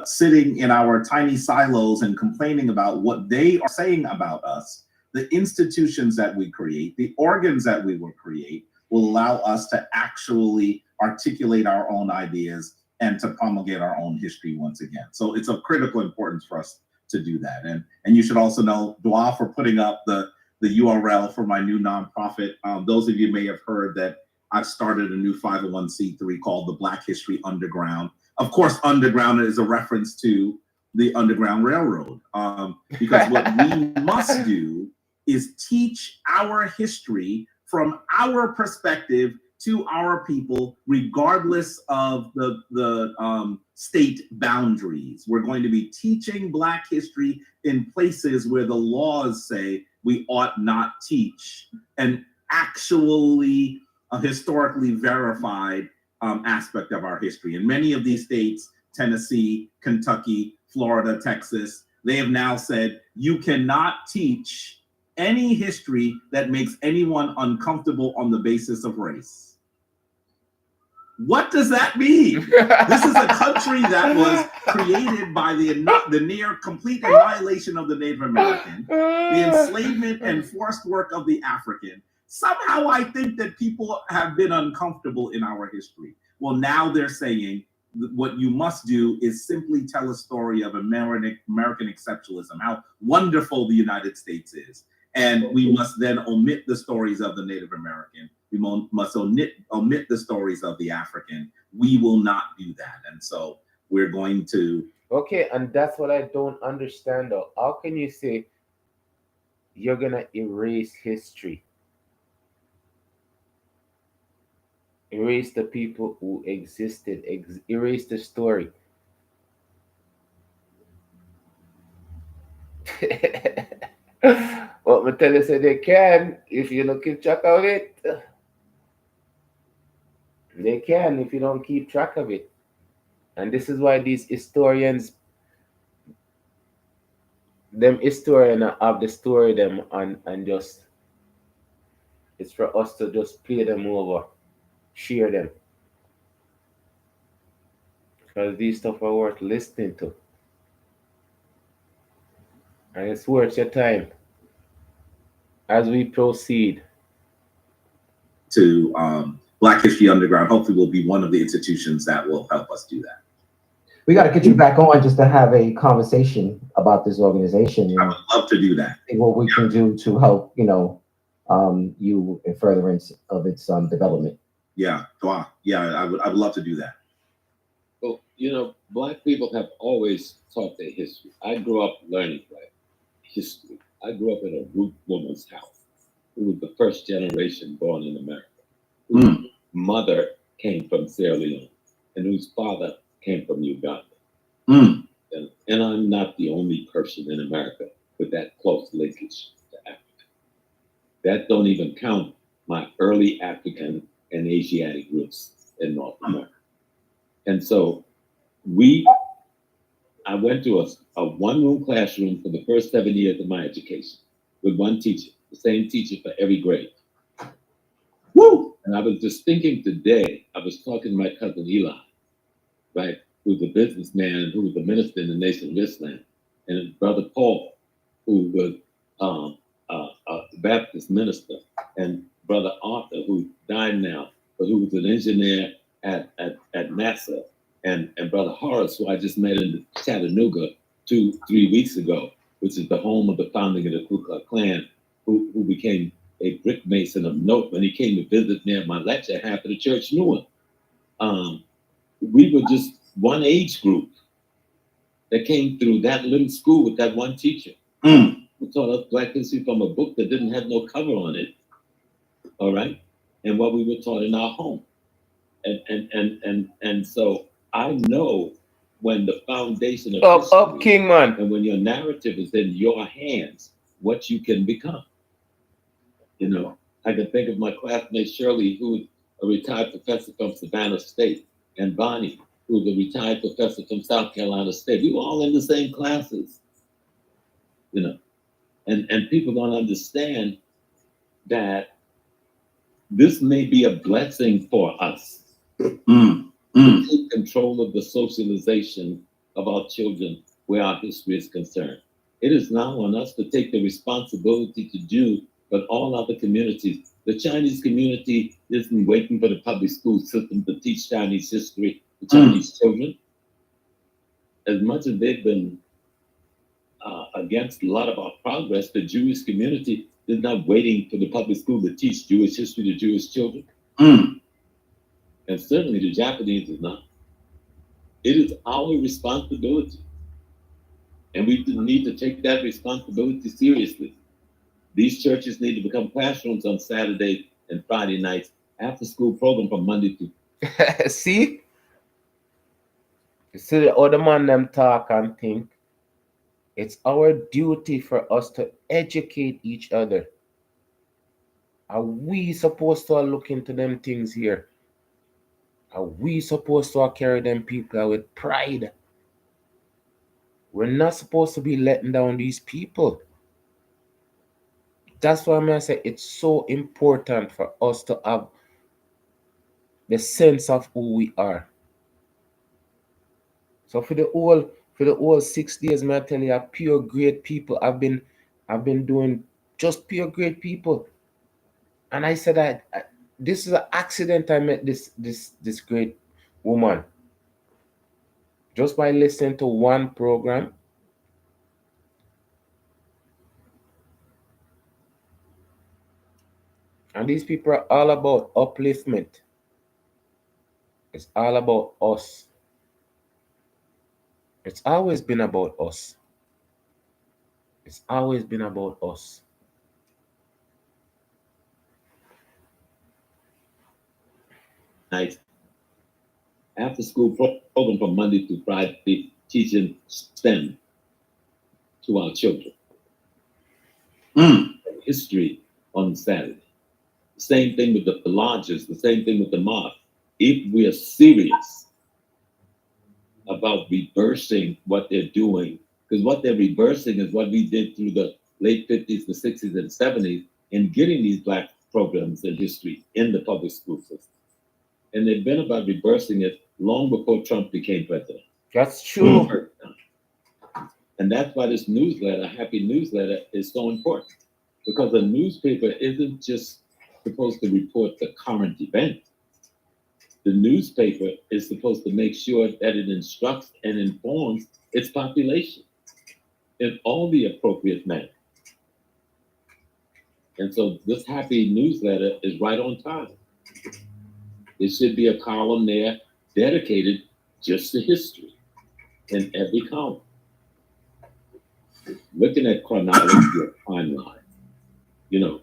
sitting in our tiny silos and complaining about what they are saying about us, the institutions that we create, the organs that we will create, will allow us to actually articulate our own ideas and to promulgate our own history once again. So it's of critical importance for us to do that. And you should also know, Dwa, for putting up the URL for my new nonprofit. Those of you may have heard that I've started a new 501c3 called the Black History Underground. Of course, underground is a reference to the Underground Railroad, because what we must do is teach our history from our perspective to our people, regardless of the state boundaries. We're going to be teaching Black history in places where the laws say we ought not teach, and actually a historically verified aspect of our history. In many of these states, Tennessee, Kentucky, Florida, Texas, they have now said you cannot teach any history that makes anyone uncomfortable on the basis of race. What does that mean? This is a country that was created by the near complete annihilation of the Native American, the enslavement and forced work of the African. Somehow I think that people have been uncomfortable in our history. Well, now they're saying what you must do is simply tell a story of American exceptionalism, how wonderful the United States is. And we must then omit the stories of the Native American. We must omit the stories of the African. We will not do that. And so we're going to... Okay, and that's what I don't understand though. How can you say you're going to erase history? Erase the people who existed, erase the story. What me tell you say they can, if you don't keep track of it. They can if you don't keep track of it. And this is why these historians, them historians have the story them and just, it's for us to just play them over, share them. Because these stuff are worth listening to. And it's worth your time as we proceed. To Black History Underground, hopefully will be one of the institutions that will help us do that. We got to get you back on just to have a conversation about this organization. I would love to do that. See what we can do to help, you in furtherance of its development. Yeah, I would love to do that. Well, Black people have always taught their history. I grew up learning Black history. I grew up in a root woman's house who was the first generation born in America, whose mother came from Sierra Leone and whose father came from Uganda. And I'm not the only person in America with that close linkage to Africa. That don't even count my early African and Asiatic roots in North America. And so I went to a one-room classroom for the first 7 years of my education with one teacher, the same teacher for every grade. Woo! And I was just thinking today, I was talking to my cousin Eli, right, who's a businessman, who was a minister in the Nation of Islam, and his brother Paul, who was a Baptist minister, and brother Arthur, who died now, but who was an engineer at NASA, and brother Horace, who I just met in Chattanooga 2-3 weeks ago, which is the home of the founding of the Ku Klux Klan, who became a brick mason of note when he came to visit me at my lecture. Half of the church knew him. We were just one age group that came through that little school with that one teacher who taught us Black history from a book that didn't have no cover on it. All right, and what we were taught in our home, and so I know when the foundation of history, King man, and when your narrative is in your hands, what you can become. I can think of my classmate Shirley, who's a retired professor from Savannah State, and Bonnie, who's a retired professor from South Carolina State. We were all in the same classes, and people don't understand that this may be a blessing for us to take control of the socialization of our children where our history is concerned. It is now on us to take the responsibility to do what all other communities. The Chinese community isn't waiting for the public school system to teach Chinese history to Chinese children. As much as they've been against a lot of our progress, the Jewish community is not waiting for the public school to teach Jewish history to Jewish children. And certainly the Japanese is not. It is our responsibility. And we need to take that responsibility seriously. These churches need to become classrooms on Saturdays and Friday nights, after school program from Monday to See? You see the other man them talk and think. It's our duty for us to educate each other. Are we supposed to look into them things here? Are we supposed to carry them people with pride? We're not supposed to be letting down these people. That's why I say it's so important for us to have the sense of who we are. So for the whole 6 days, man, I tell you, pure great people. I've been doing just pure great people. And I said this is an accident. I met this great woman just by listening to one program. And these people are all about upliftment. It's all about us. It's always been about us. It's always been about us. night, after school program from Monday to Friday, teaching STEM to our children. History on Saturday. The same thing with the lodges, the same thing with the mosque. If we are serious about reversing what they're doing, because what they're reversing is what we did through the late 50s, the 60s, and 70s in getting these Black programs in history in the public school system. And they've been about reversing it long before Trump became president. That's true. And that's why this newsletter, Happy Newsletter, is so important. Because a newspaper isn't just supposed to report the current event. The newspaper is supposed to make sure that it instructs and informs its population in all the appropriate manner. And so this Happy Newsletter is right on time. There should be a column there dedicated just to history in every column. Looking at chronology or timeline,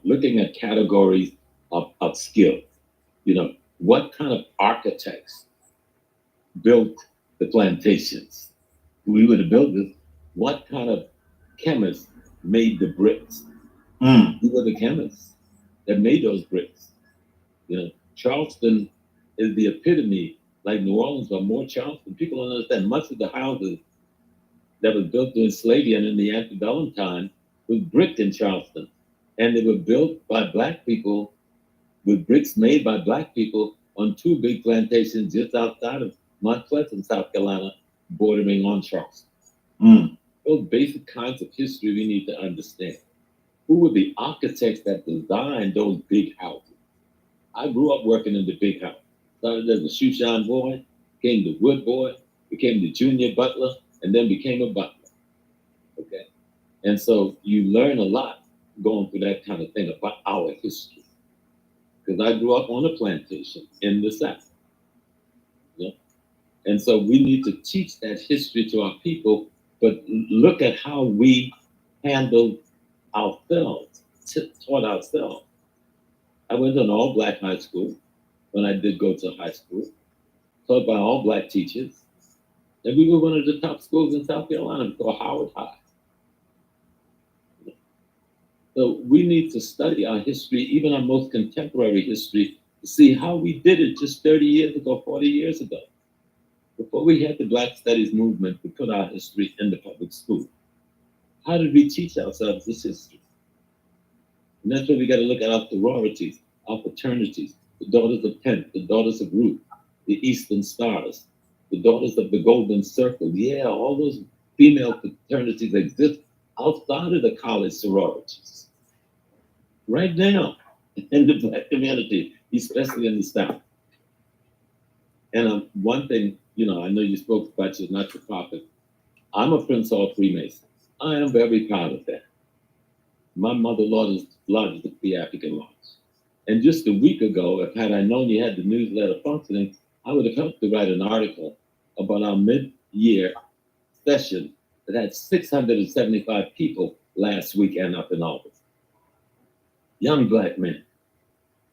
looking at categories of skill, what kind of architects built the plantations? We would have built this. What kind of chemists made the bricks? Who were the chemists that made those bricks? Charleston is the epitome, like New Orleans, but more Charleston. People don't understand much of the houses that was built during slavery and in the antebellum time was brick in Charleston. And they were built by Black people with bricks made by Black people on two big plantations just outside of Mont Pleasant, South Carolina, bordering on Charleston. Those basic kinds of history we need to understand. Who were the architects that designed those big houses? I grew up working in the big house. Started as a shoe shine boy, became the wood boy, became the junior butler, and then became a butler. Okay? And so you learn a lot going through that kind of thing about our history. Because I grew up on a plantation in the South. And so we need to teach that history to our people, but look at how we handle ourselves, taught ourselves. I went to an all-Black high school when I did go to high school, taught by all Black teachers. And we were one of the top schools in South Carolina called Howard High. So we need to study our history, even our most contemporary history, to see how we did it just 30 years ago, 40 years ago. Before we had the Black Studies movement to put our history in the public school. How did we teach ourselves this history? And that's where we got to look at our sororities, our fraternities, the Daughters of Kent, the Daughters of Ruth, the Eastern Stars, the Daughters of the Golden Circle. Yeah, all those female fraternities exist outside of the college sororities. Right now, in the Black community, especially in the South. And one thing, I know you spoke about your not-for-profit. I'm a Prince Hall Freemason. I am very proud of that. My mother lodged at the African Lodge. And just a week ago, if had I known you had the newsletter functioning, I would have helped to write an article about our mid-year session that had 675 people last weekend up in August. Young black men,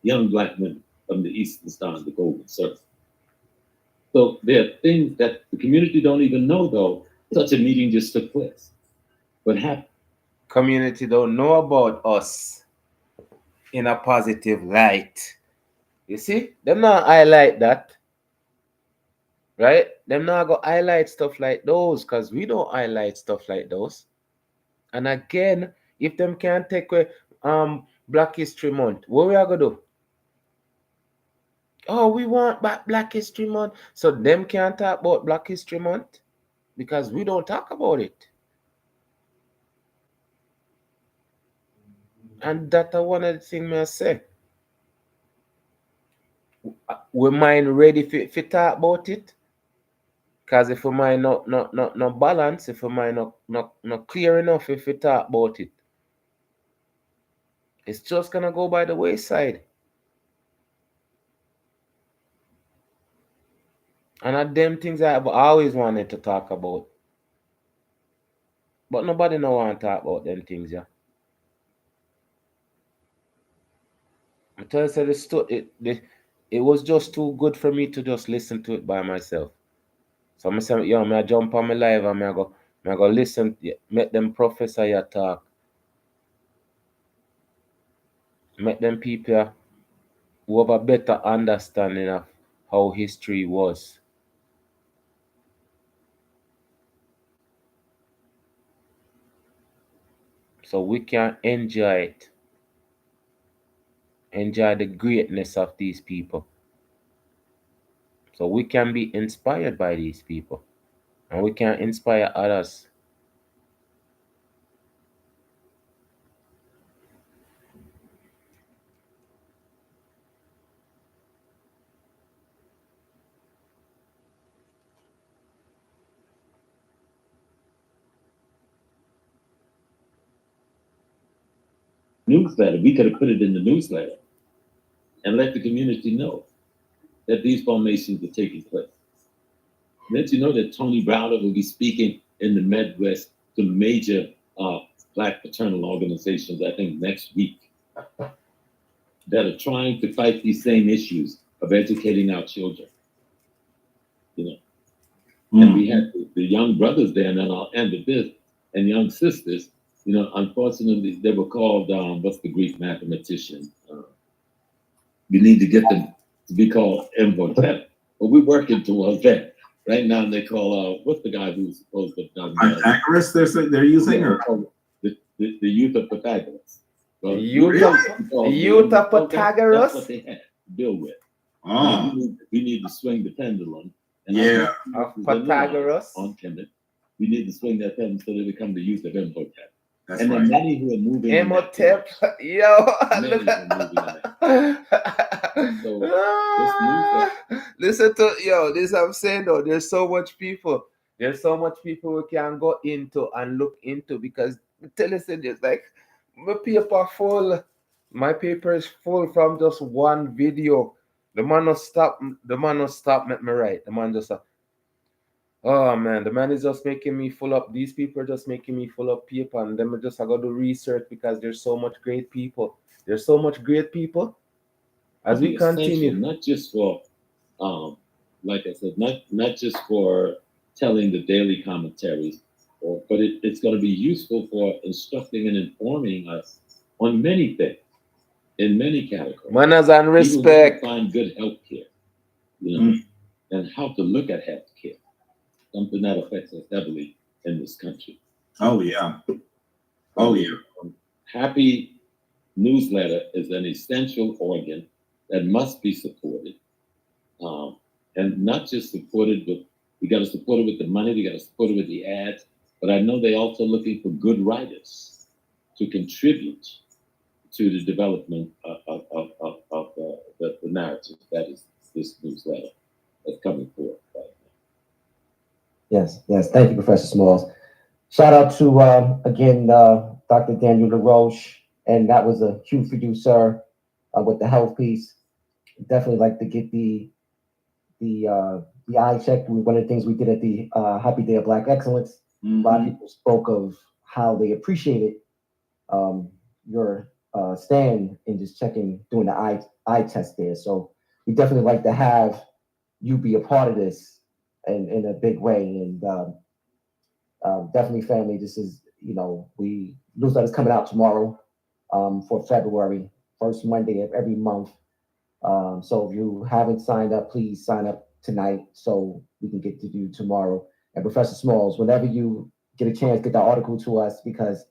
young black women from the Eastern Star and the Golden Circle. So there are things that the community don't even know, though. Such a meeting just took place. What happened? Community don't know about us in a positive light. You see, them not highlight that, right? Them not go highlight stuff like those, because we don't highlight stuff like those. And again, if them can't take away Black History Month, what we are gonna do? Oh, we want back Black History Month, so them can't talk about Black History Month because we don't talk about it. And that's one of the things I say. We mind ready for talk about it. Because if we mind not balance, if we mind not clear enough if we talk about it, it's just gonna go by the wayside. And are them things I've always wanted to talk about. But nobody no want to talk about them things, yeah. I tell you, it was just too good for me to just listen to it by myself. So I say, yo, I jump on my live and I go listen, make them professor your talk. Make them people who have a better understanding of how history was. So we can enjoy it. Enjoy the greatness of these people. So we can be inspired by these people. And we can inspire others. Newsletter, we could have put it in the newsletter and let the community know that these formations are taking place. Let you know that Tony Browder will be speaking in the Midwest to major Black fraternal organizations, I think next week, that are trying to fight these same issues of educating our children. You know, and we had the young brothers there, and then I'll end with this, and young sisters. You know, unfortunately, they were called, what's the Greek mathematician? We need to get them to be called Imhotep, but we're working towards that. Right now, they call, what's the guy who's supposed to have done Pythagoras, they're using, or the youth of Pythagoras. The youth of Pythagoras? That's what they had to deal with. Oh. We need to swing the pendulum. And of Pythagoras. On Kemet. We need to swing that pendulum so they become the youth of Imhotep. That's and right. then many who are moving. Imhotep, yo. Listen to this I'm saying though, there's so much people we can go into and look into, because tell us this, like my paper is full from just one video. The man no stop make me write. The man just oh man, the man is just making me full up. These people are just making me full up paper, and then I got to research, because there's so much great people. There's so much great people. As we continue, not just for, like I said, not just for telling the daily commentaries, but it's going to be useful for instructing and informing us on many things, in many categories. Manners and respect. Even find good health care, you know, and how to look at health care. Something that affects us heavily in this country. Oh yeah. Oh yeah. Happy newsletter is an essential organ that must be supported, and not just supported with. We got to support it with the money. We got to support it with the ads. But I know they're also looking for good writers to contribute to the development of the narrative that is this newsletter that's coming forward. Yes. Thank you, Professor Smalls. Shout out to, again, Dr. Daniel LaRoche. And that was a cue for you, sir. with the health piece. Definitely like to get the eye check. One of the things we did at the Happy Day of Black Excellence, a lot of people spoke of how they appreciated your stand in just doing the eye test there. So we definitely like to have you be a part of this in a big way. And definitely, family, this is, we newsletter's coming out tomorrow for February, first Monday of every month. So if you haven't signed up, please sign up tonight so we can get to you tomorrow. And Professor Smalls, whenever you get a chance, get the article to us, because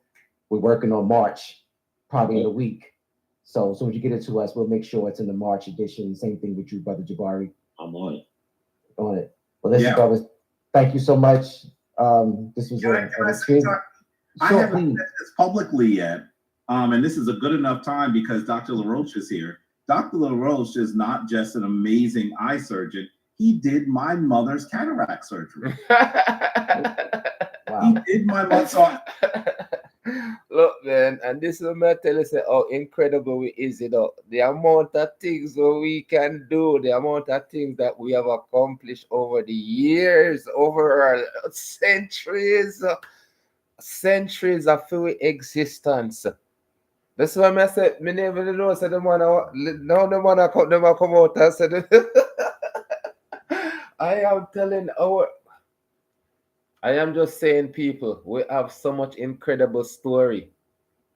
we're working on March, probably in a week. So as soon as you get it to us, we'll make sure it's in the March edition. Same thing with you, Brother Jabari. I'm on it. On it. Well, listen, brothers, thank you so much. This was I haven't said this publicly yet, and this is a good enough time because Dr. LaRoche is here. Dr. LaRoche is not just an amazing eye surgeon. He did my mother's cataract surgery. Wow. He did my mother's. Look, man, and this is what I tell you, say, how incredible it is, the amount of things that we can do, the amount of things that we have accomplished over the years, over our centuries of our existence. That's why I said, me never know, so come out and said, I am just saying, people, we have so much incredible story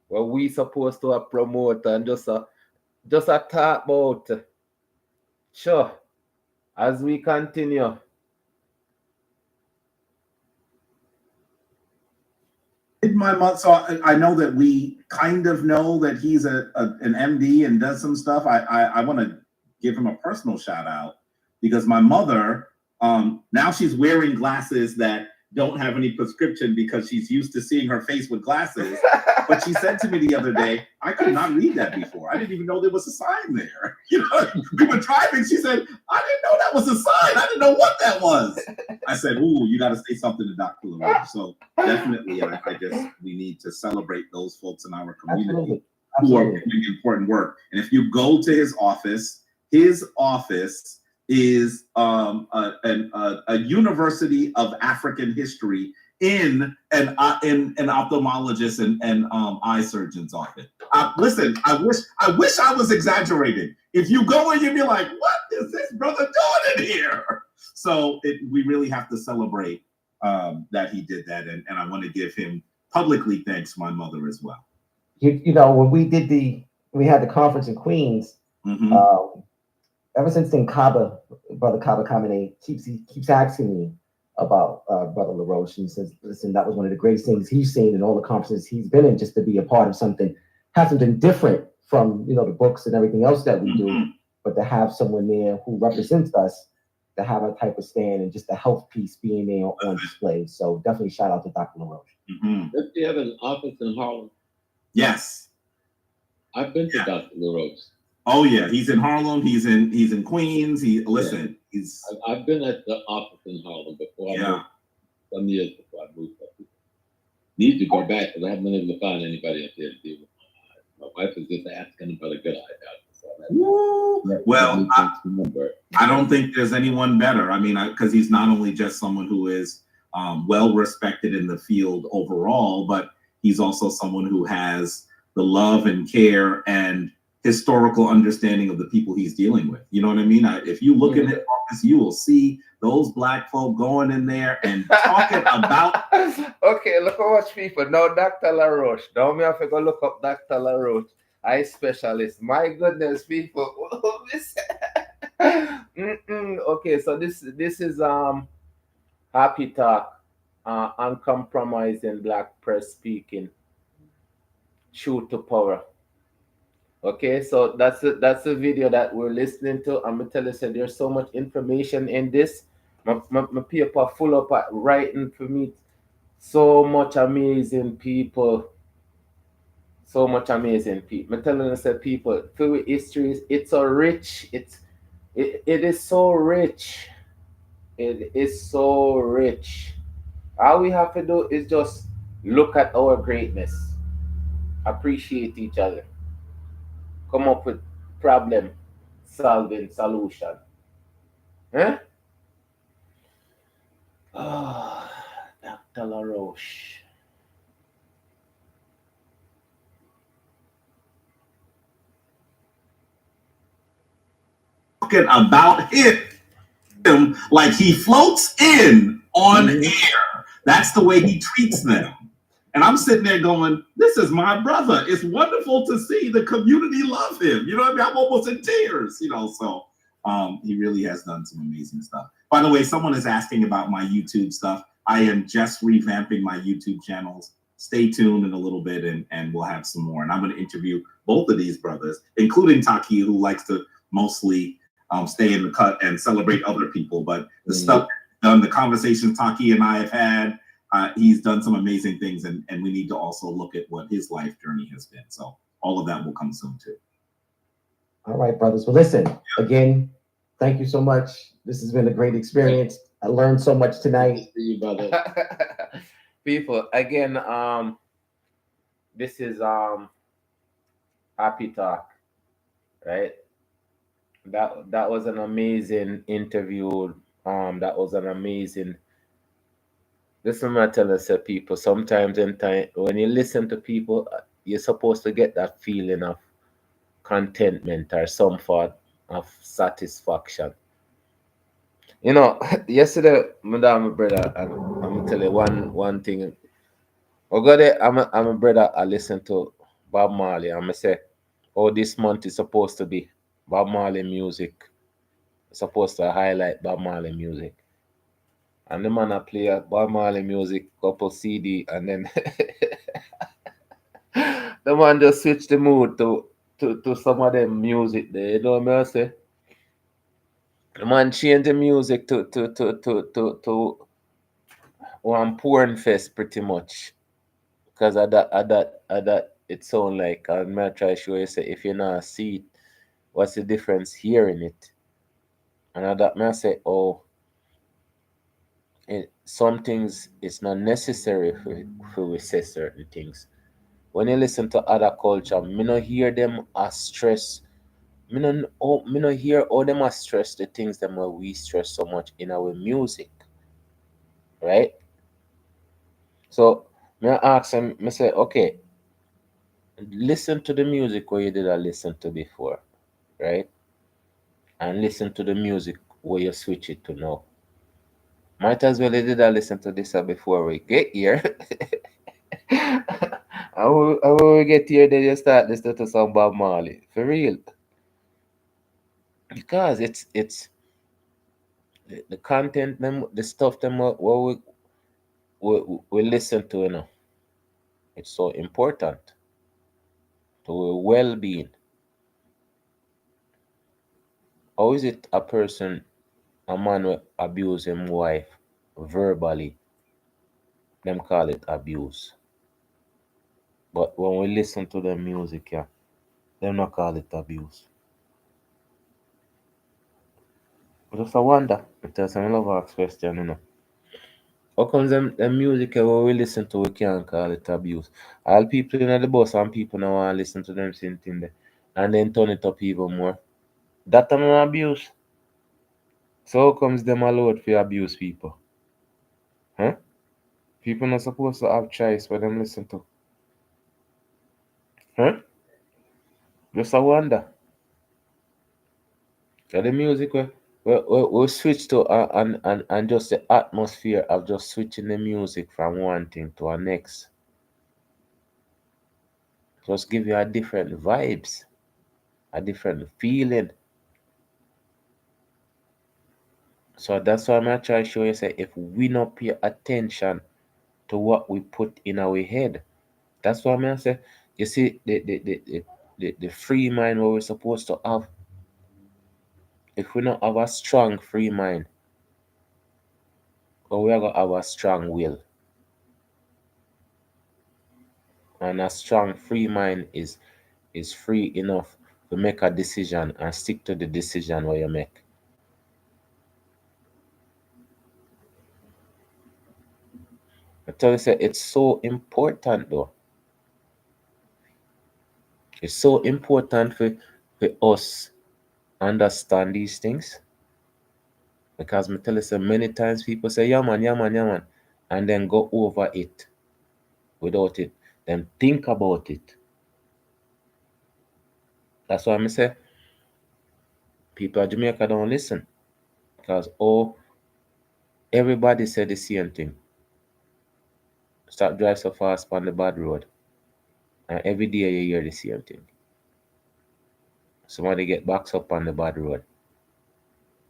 where we supposed to promote and just talk about. Sure, as we continue. My mother, so I know that we kind of know that he's an MD and does some stuff. I want to give him a personal shout out because my mother, now she's wearing glasses that don't have any prescription because she's used to seeing her face with glasses. But she said to me the other day, I could not read that before. I didn't even know there was a sign there. We were driving. She said, I didn't know that was a sign. I didn't know what that was. I said, ooh, you got to say something to Dr. LaRoche. So definitely, we need to celebrate those folks in our community who are doing important work. And if you go to his office is a university of African history in an ophthalmologist and eye surgeon's office. Listen, I wish I was exaggerating. If you go and you'd be like, what is this brother doing in here? So we really have to celebrate that he did that, and I want to give him publicly thanks to my mother as well. When we had the conference in Queens, ever since then, Brother Kaba Kamene keeps asking me about Brother LaRoche, and says, listen, that was one of the greatest things he's seen in all the conferences he's been in, just to be a part of something, have something different from the books and everything else that we do, but to have someone there who represents us, to have a type of stand and just the health piece being there on display. So definitely shout out to Dr. LaRoche. Does he have an office in Harlem? Yes. I've been to Dr. LaRoche. Oh yeah, he's in Harlem. He's in Queens. I've been at the office in Harlem before. I moved, some years before I moved up. Need to go back because I haven't been able to find anybody up there to deal with my eyes. My wife is just asking about a good eye doctor. Well, I don't think there's anyone better. I mean, because he's not only just someone who is well respected in the field overall, but he's also someone who has the love and care and historical understanding of the people he's dealing with. You know what I mean? If you look in his office, you will see those black folk going in there and talking about. Okay, look how much people. Now, Dr. LaRoche. Now, me have to go look up Dr. LaRoche, eye specialist. My goodness, people. Okay, so this is Happy Talk, uncompromising black press speaking, truth to power. Okay, so that's the video that we're listening to. I'm gonna tell you, so there's so much information in this. My paper full up at writing for me. So much amazing people. So much amazing people. I'm telling you, said people, through history, it's so rich. It is so rich. It is so rich. All we have to do is just look at our greatness, appreciate each other, come up with problem solving solution. Huh? Oh, Dr. LaRoche. Talking about him like he floats in on air. That's the way he treats them. And I'm sitting there going, this is my brother. It's wonderful to see the community love him. You know what I mean? I'm almost in tears, you know, so he really has done some amazing stuff. By the way, someone is asking about my YouTube stuff. I am just revamping my YouTube channels. Stay tuned in a little bit and we'll have some more. And I'm going to interview both of these brothers, including Taki, who likes to mostly stay in the cut and celebrate other people. But the stuff done, the conversations Taki and I have had, he's done some amazing things, and we need to also look at what his life journey has been. So all of that will come soon too. All right, brothers. Well, listen, again, thank you so much. This has been a great experience. I learned so much tonight. See you, brother. People, again, this is Happy Talk, right? That was an amazing interview. That was an amazing. This is what I tell us, people. Sometimes in time, when you listen to people, you're supposed to get that feeling of contentment or some sort of satisfaction. You know, yesterday, my brother, and I'm gonna tell you one thing. I'm a brother. I listen to Bob Marley. I'm gonna say, oh, this month is supposed to be Bob Marley music. It's supposed to highlight Bob Marley music. And the man I play a Bob Marley music, couple CD, and then the man just switch the mood to some of them music there. You know what I say? The man change the music to one porn fest pretty much. Because of that it sound like, I'm gonna try to show you, say, if you not see it, what's the difference hearing it? And at that I say, oh, some things it's not necessary for we say certain things. When you listen to other culture, me no hear them as stress. Me no hear all them as stress the things them where we stress so much in our music, right? So me I ask them, me say, okay, listen to the music where you did listen to before, right? And listen to the music where you switch it to now. Might as well you did listen to this before we get here. And when we get here, then you start listening to some Bob Marley. For real. Because it's the content, them, the stuff them what we listen to, you know. It's so important to our well-being. How is it a man will abuse his wife verbally? Them call it abuse. But when we listen to the music, yeah, them not call it abuse. Just a wonder. Because I love ask question, you know. How comes them music when we listen to we can't call it abuse? All people in the bus and people now want to listen to them same thing there. And then turn it up even more. That an abuse. So how comes them allowed for abuse people? Huh? People not supposed to have choice what them listen to. Huh? Just a wonder. So the music we switch to and just the atmosphere of just switching the music from one thing to a next. Just give you a different vibes, a different feeling. So that's why I'm gonna try to show you, say, if we not pay attention to what we put in our head, that's why I'm gonna say, you see the free mind what we're supposed to have. If we not have a strong free mind, or we are gonna have a strong will. And a strong free mind is free enough to make a decision and stick to the decision where you make. I tell you, say, it's so important though. It's so important for us understand these things. Because me tell you so many times people say, yeah man, yeah man, yeah man, and then go over it without it. Then think about it. That's why I say people at Jamaica don't listen. Because everybody said the same thing. Stop drive so fast on the bad road. And every day you hear the same thing. Somebody get boxed up on the bad road.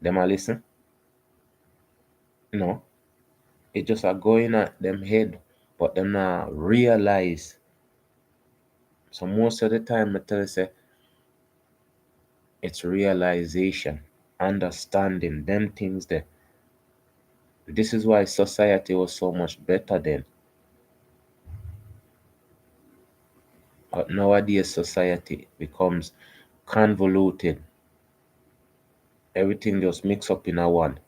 Them a listen? No. It just a going at them head, but them not realize. So most of the time I tell you say it's realization, understanding them things there. This is why society was so much better then. But nowadays society becomes convoluted. Everything just mix up in a one.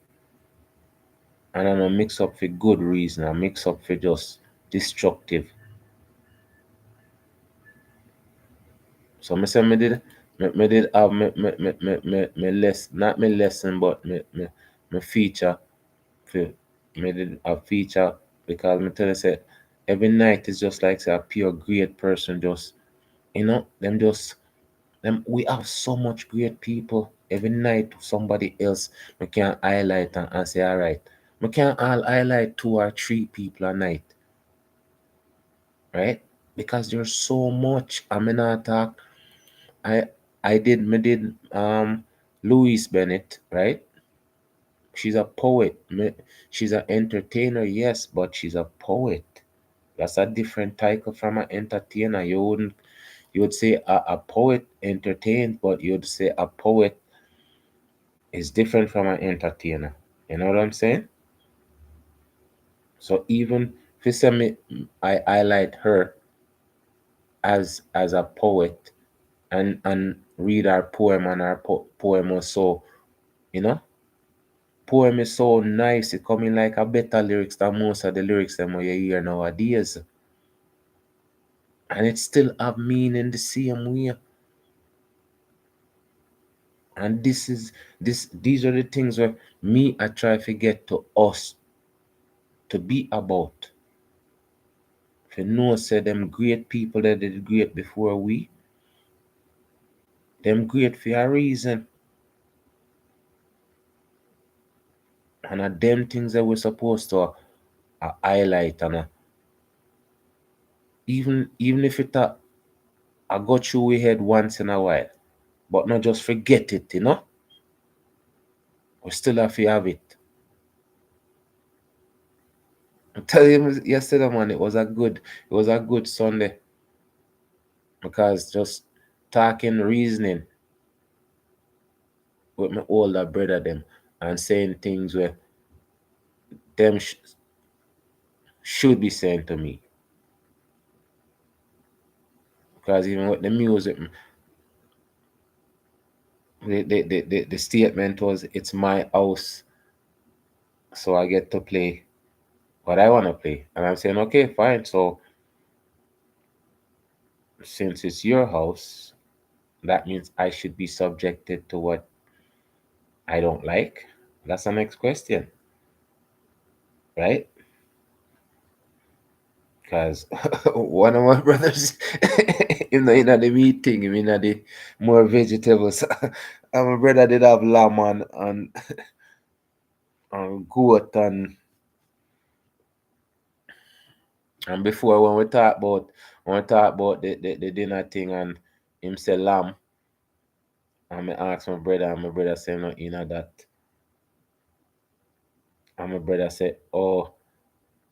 And I don't mix up for good reason. I mix up for just destructive. So me did have me less not me lesson but me feature for me did a feature because me tell you say every night is just like say a pure great person just them we have so much great people. Every night somebody else we can highlight and say alright. We can't all highlight 2 or 3 people a night, right? Because there's so much. I mean I talk I did Louise Bennett, right? She's a poet. She's an entertainer, yes, but she's a poet. That's a different title from an entertainer. You would say a poet entertains, but you'd say a poet is different from an entertainer. You know what I'm saying? So even if you say me, I highlight her as a poet and read her poem and her poem was so, you know, poem is so nice. It coming like a better lyrics than most of the lyrics them what you hear nowadays. And it still have meaning the same way. And these are the things where me I try to get to us to be about. If you know say them great people that did great before we, them great for a reason. And them things that we're supposed to highlight and even if it I go through we head once in a while, but not just forget it, you know. We still have to have it. I tell you yesterday, man, it was a good Sunday because just talking reasoning with my older brother them and saying things where them should be saying to me. Because even with the music, the statement was, it's my house, so I get to play what I want to play. And I'm saying, okay, fine. So since it's your house, that means I should be subjected to what I don't like. That's the next question, right? Because one of my brothers, in the meeting, him in the more vegetables, and my brother did have lamb and goat and before when we talk about the dinner thing and him say lamb, and I ask my brother and my brother say no in that, and my brother say, oh,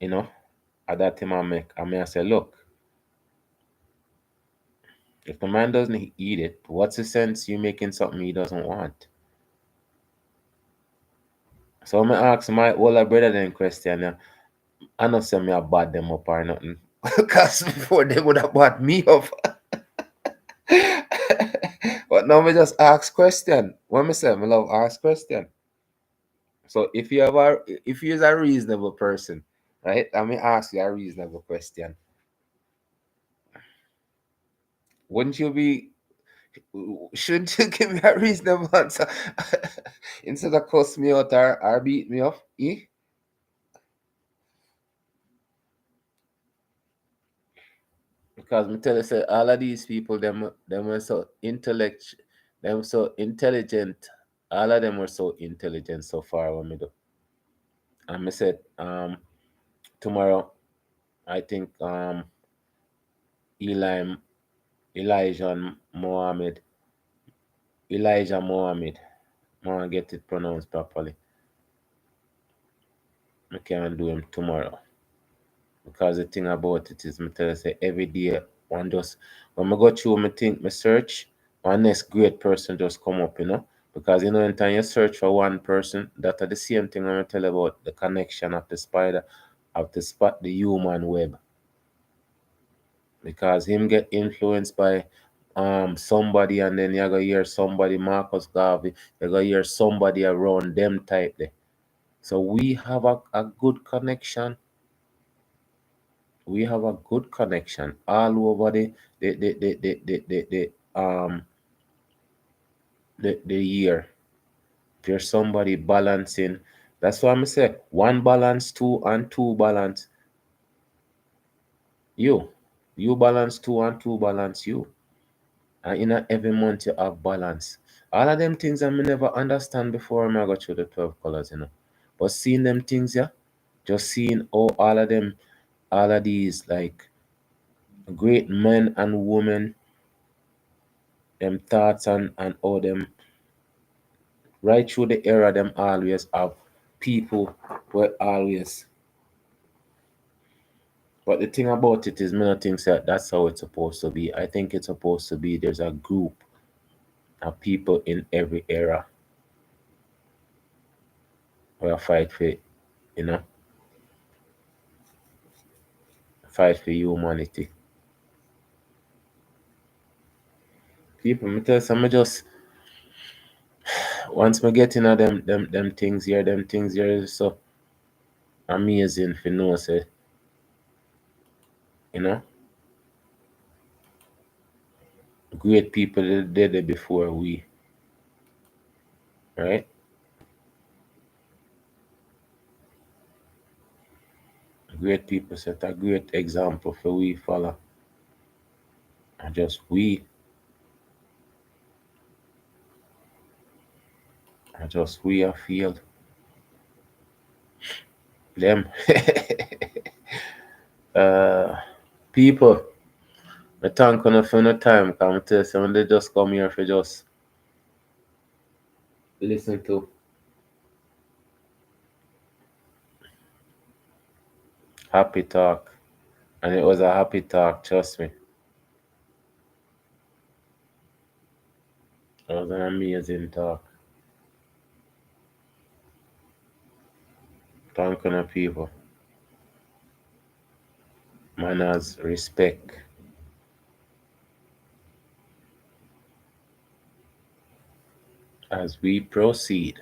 you know, at that time I make, and I say, look, if the man doesn't eat it, what's the sense you making something he doesn't want? So I ask my older brother then question, I not say me I bad them up or nothing. Because before they would have bad me up. But now me just ask question. When me say me love ask question. So if you is a reasonable person, right? I mean ask you a reasonable question. Wouldn't you be Shouldn't you give me a reasonable answer instead of cuss me out or beat me up? Eh? Because me tell you, say, all of these people, them were so them so intelligent. All of them were so intelligent so far when me do. And me said, tomorrow, I think Eli, Elijah Mohammed, Elijah Mohammed, I want to get it pronounced properly. I can do him tomorrow. Because the thing about it is, me tell you, say, every day, one just, when I go through, me think, me search, one next great person just come up, Because, anytime you search for one person, that are the same thing I'm tell you about the connection of the spider, of the spot, the human web. Because him get influenced by somebody, and then you go hear somebody, Marcus Garvey, you go hear somebody around them type there. So we have a good connection. We have a good connection all over the year. There's somebody balancing. That's why I'm say one balance, two and two balance. You balance two and two balance you. And in every month you have balance. All of them things I never understand before I go through the 12 colors, But seeing them things, yeah, just seeing all of them, all of these like great men and women, them thoughts and all them right through the era, them always have people were always. But the thing about it is, me not think that that's how it's supposed to be. I think it's supposed to be there's a group of people in every era where fight for, fight for humanity. People, me tell you, some just once me get into them things here, is so amazing for know say, great people that did it before we, right? Great people set a great example for we follow. And just we have failed them. People, I thank you for no time. Come tell you, when they just come here for just listen to happy talk. And it was a happy talk, trust me. It was an amazing talk. Thank you, people. Manners, respect. As we proceed,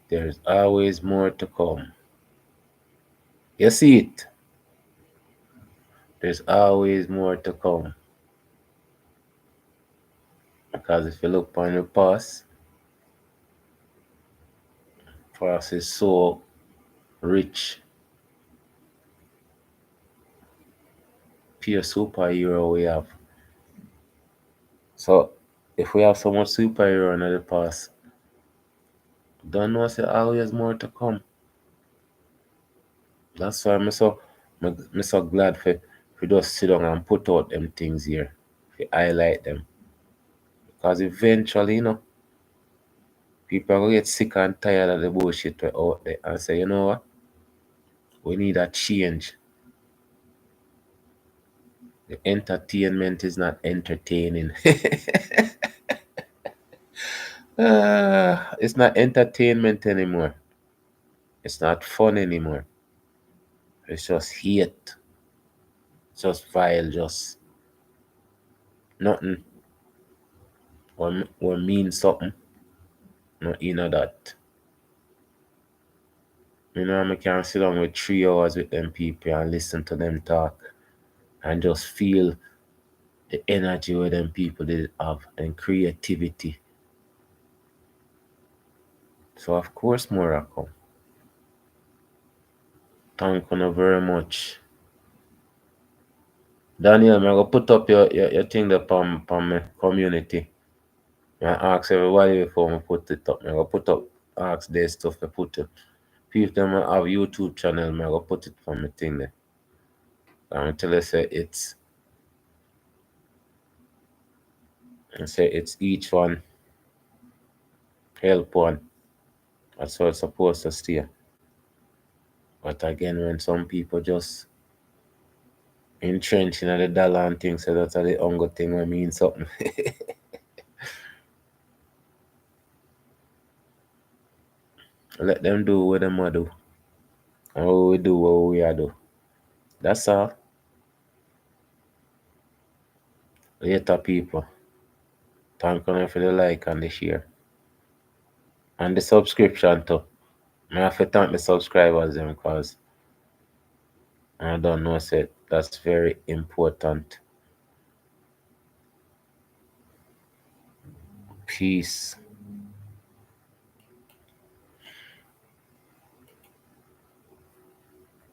there's always more to come. You see it? There's always more to come. Because if you look on the past is so rich. Pure superhero we have. So if we have so much superhero in the past, don't know say always more to come. That's why I'm so glad for just sit down and put out them things here. For highlight them. Because eventually, people are going to get sick and tired of the bullshit we're out there and say, you know what? We need a change. The entertainment is not entertaining. It's not entertainment anymore. It's not fun anymore. It's just hate. It's just vile, just nothing. Or mean something. No, that. I can sit down with 3 hours with them people and listen to them talk and just feel the energy where them people did have and creativity. So of course more will come. Thank you very much. Daniel, I'm gonna put up your thing there from my community. I ask everybody before I put it up. I'm gonna put up ask their stuff I put it. People them have YouTube channel, I'm gonna put it from my thing there. I'm tell you say it's each one help one. That's how it's supposed to stay. But again, when some people just entrenched in the dollar and things, so that's the hunger thing will mean something. Let them do what them want to do. And what we do what we are do. That's all. Later people. Thank you for the like and the share. And the subscription too. I have to thank the subscribers them because I don't know say that's very important. Peace.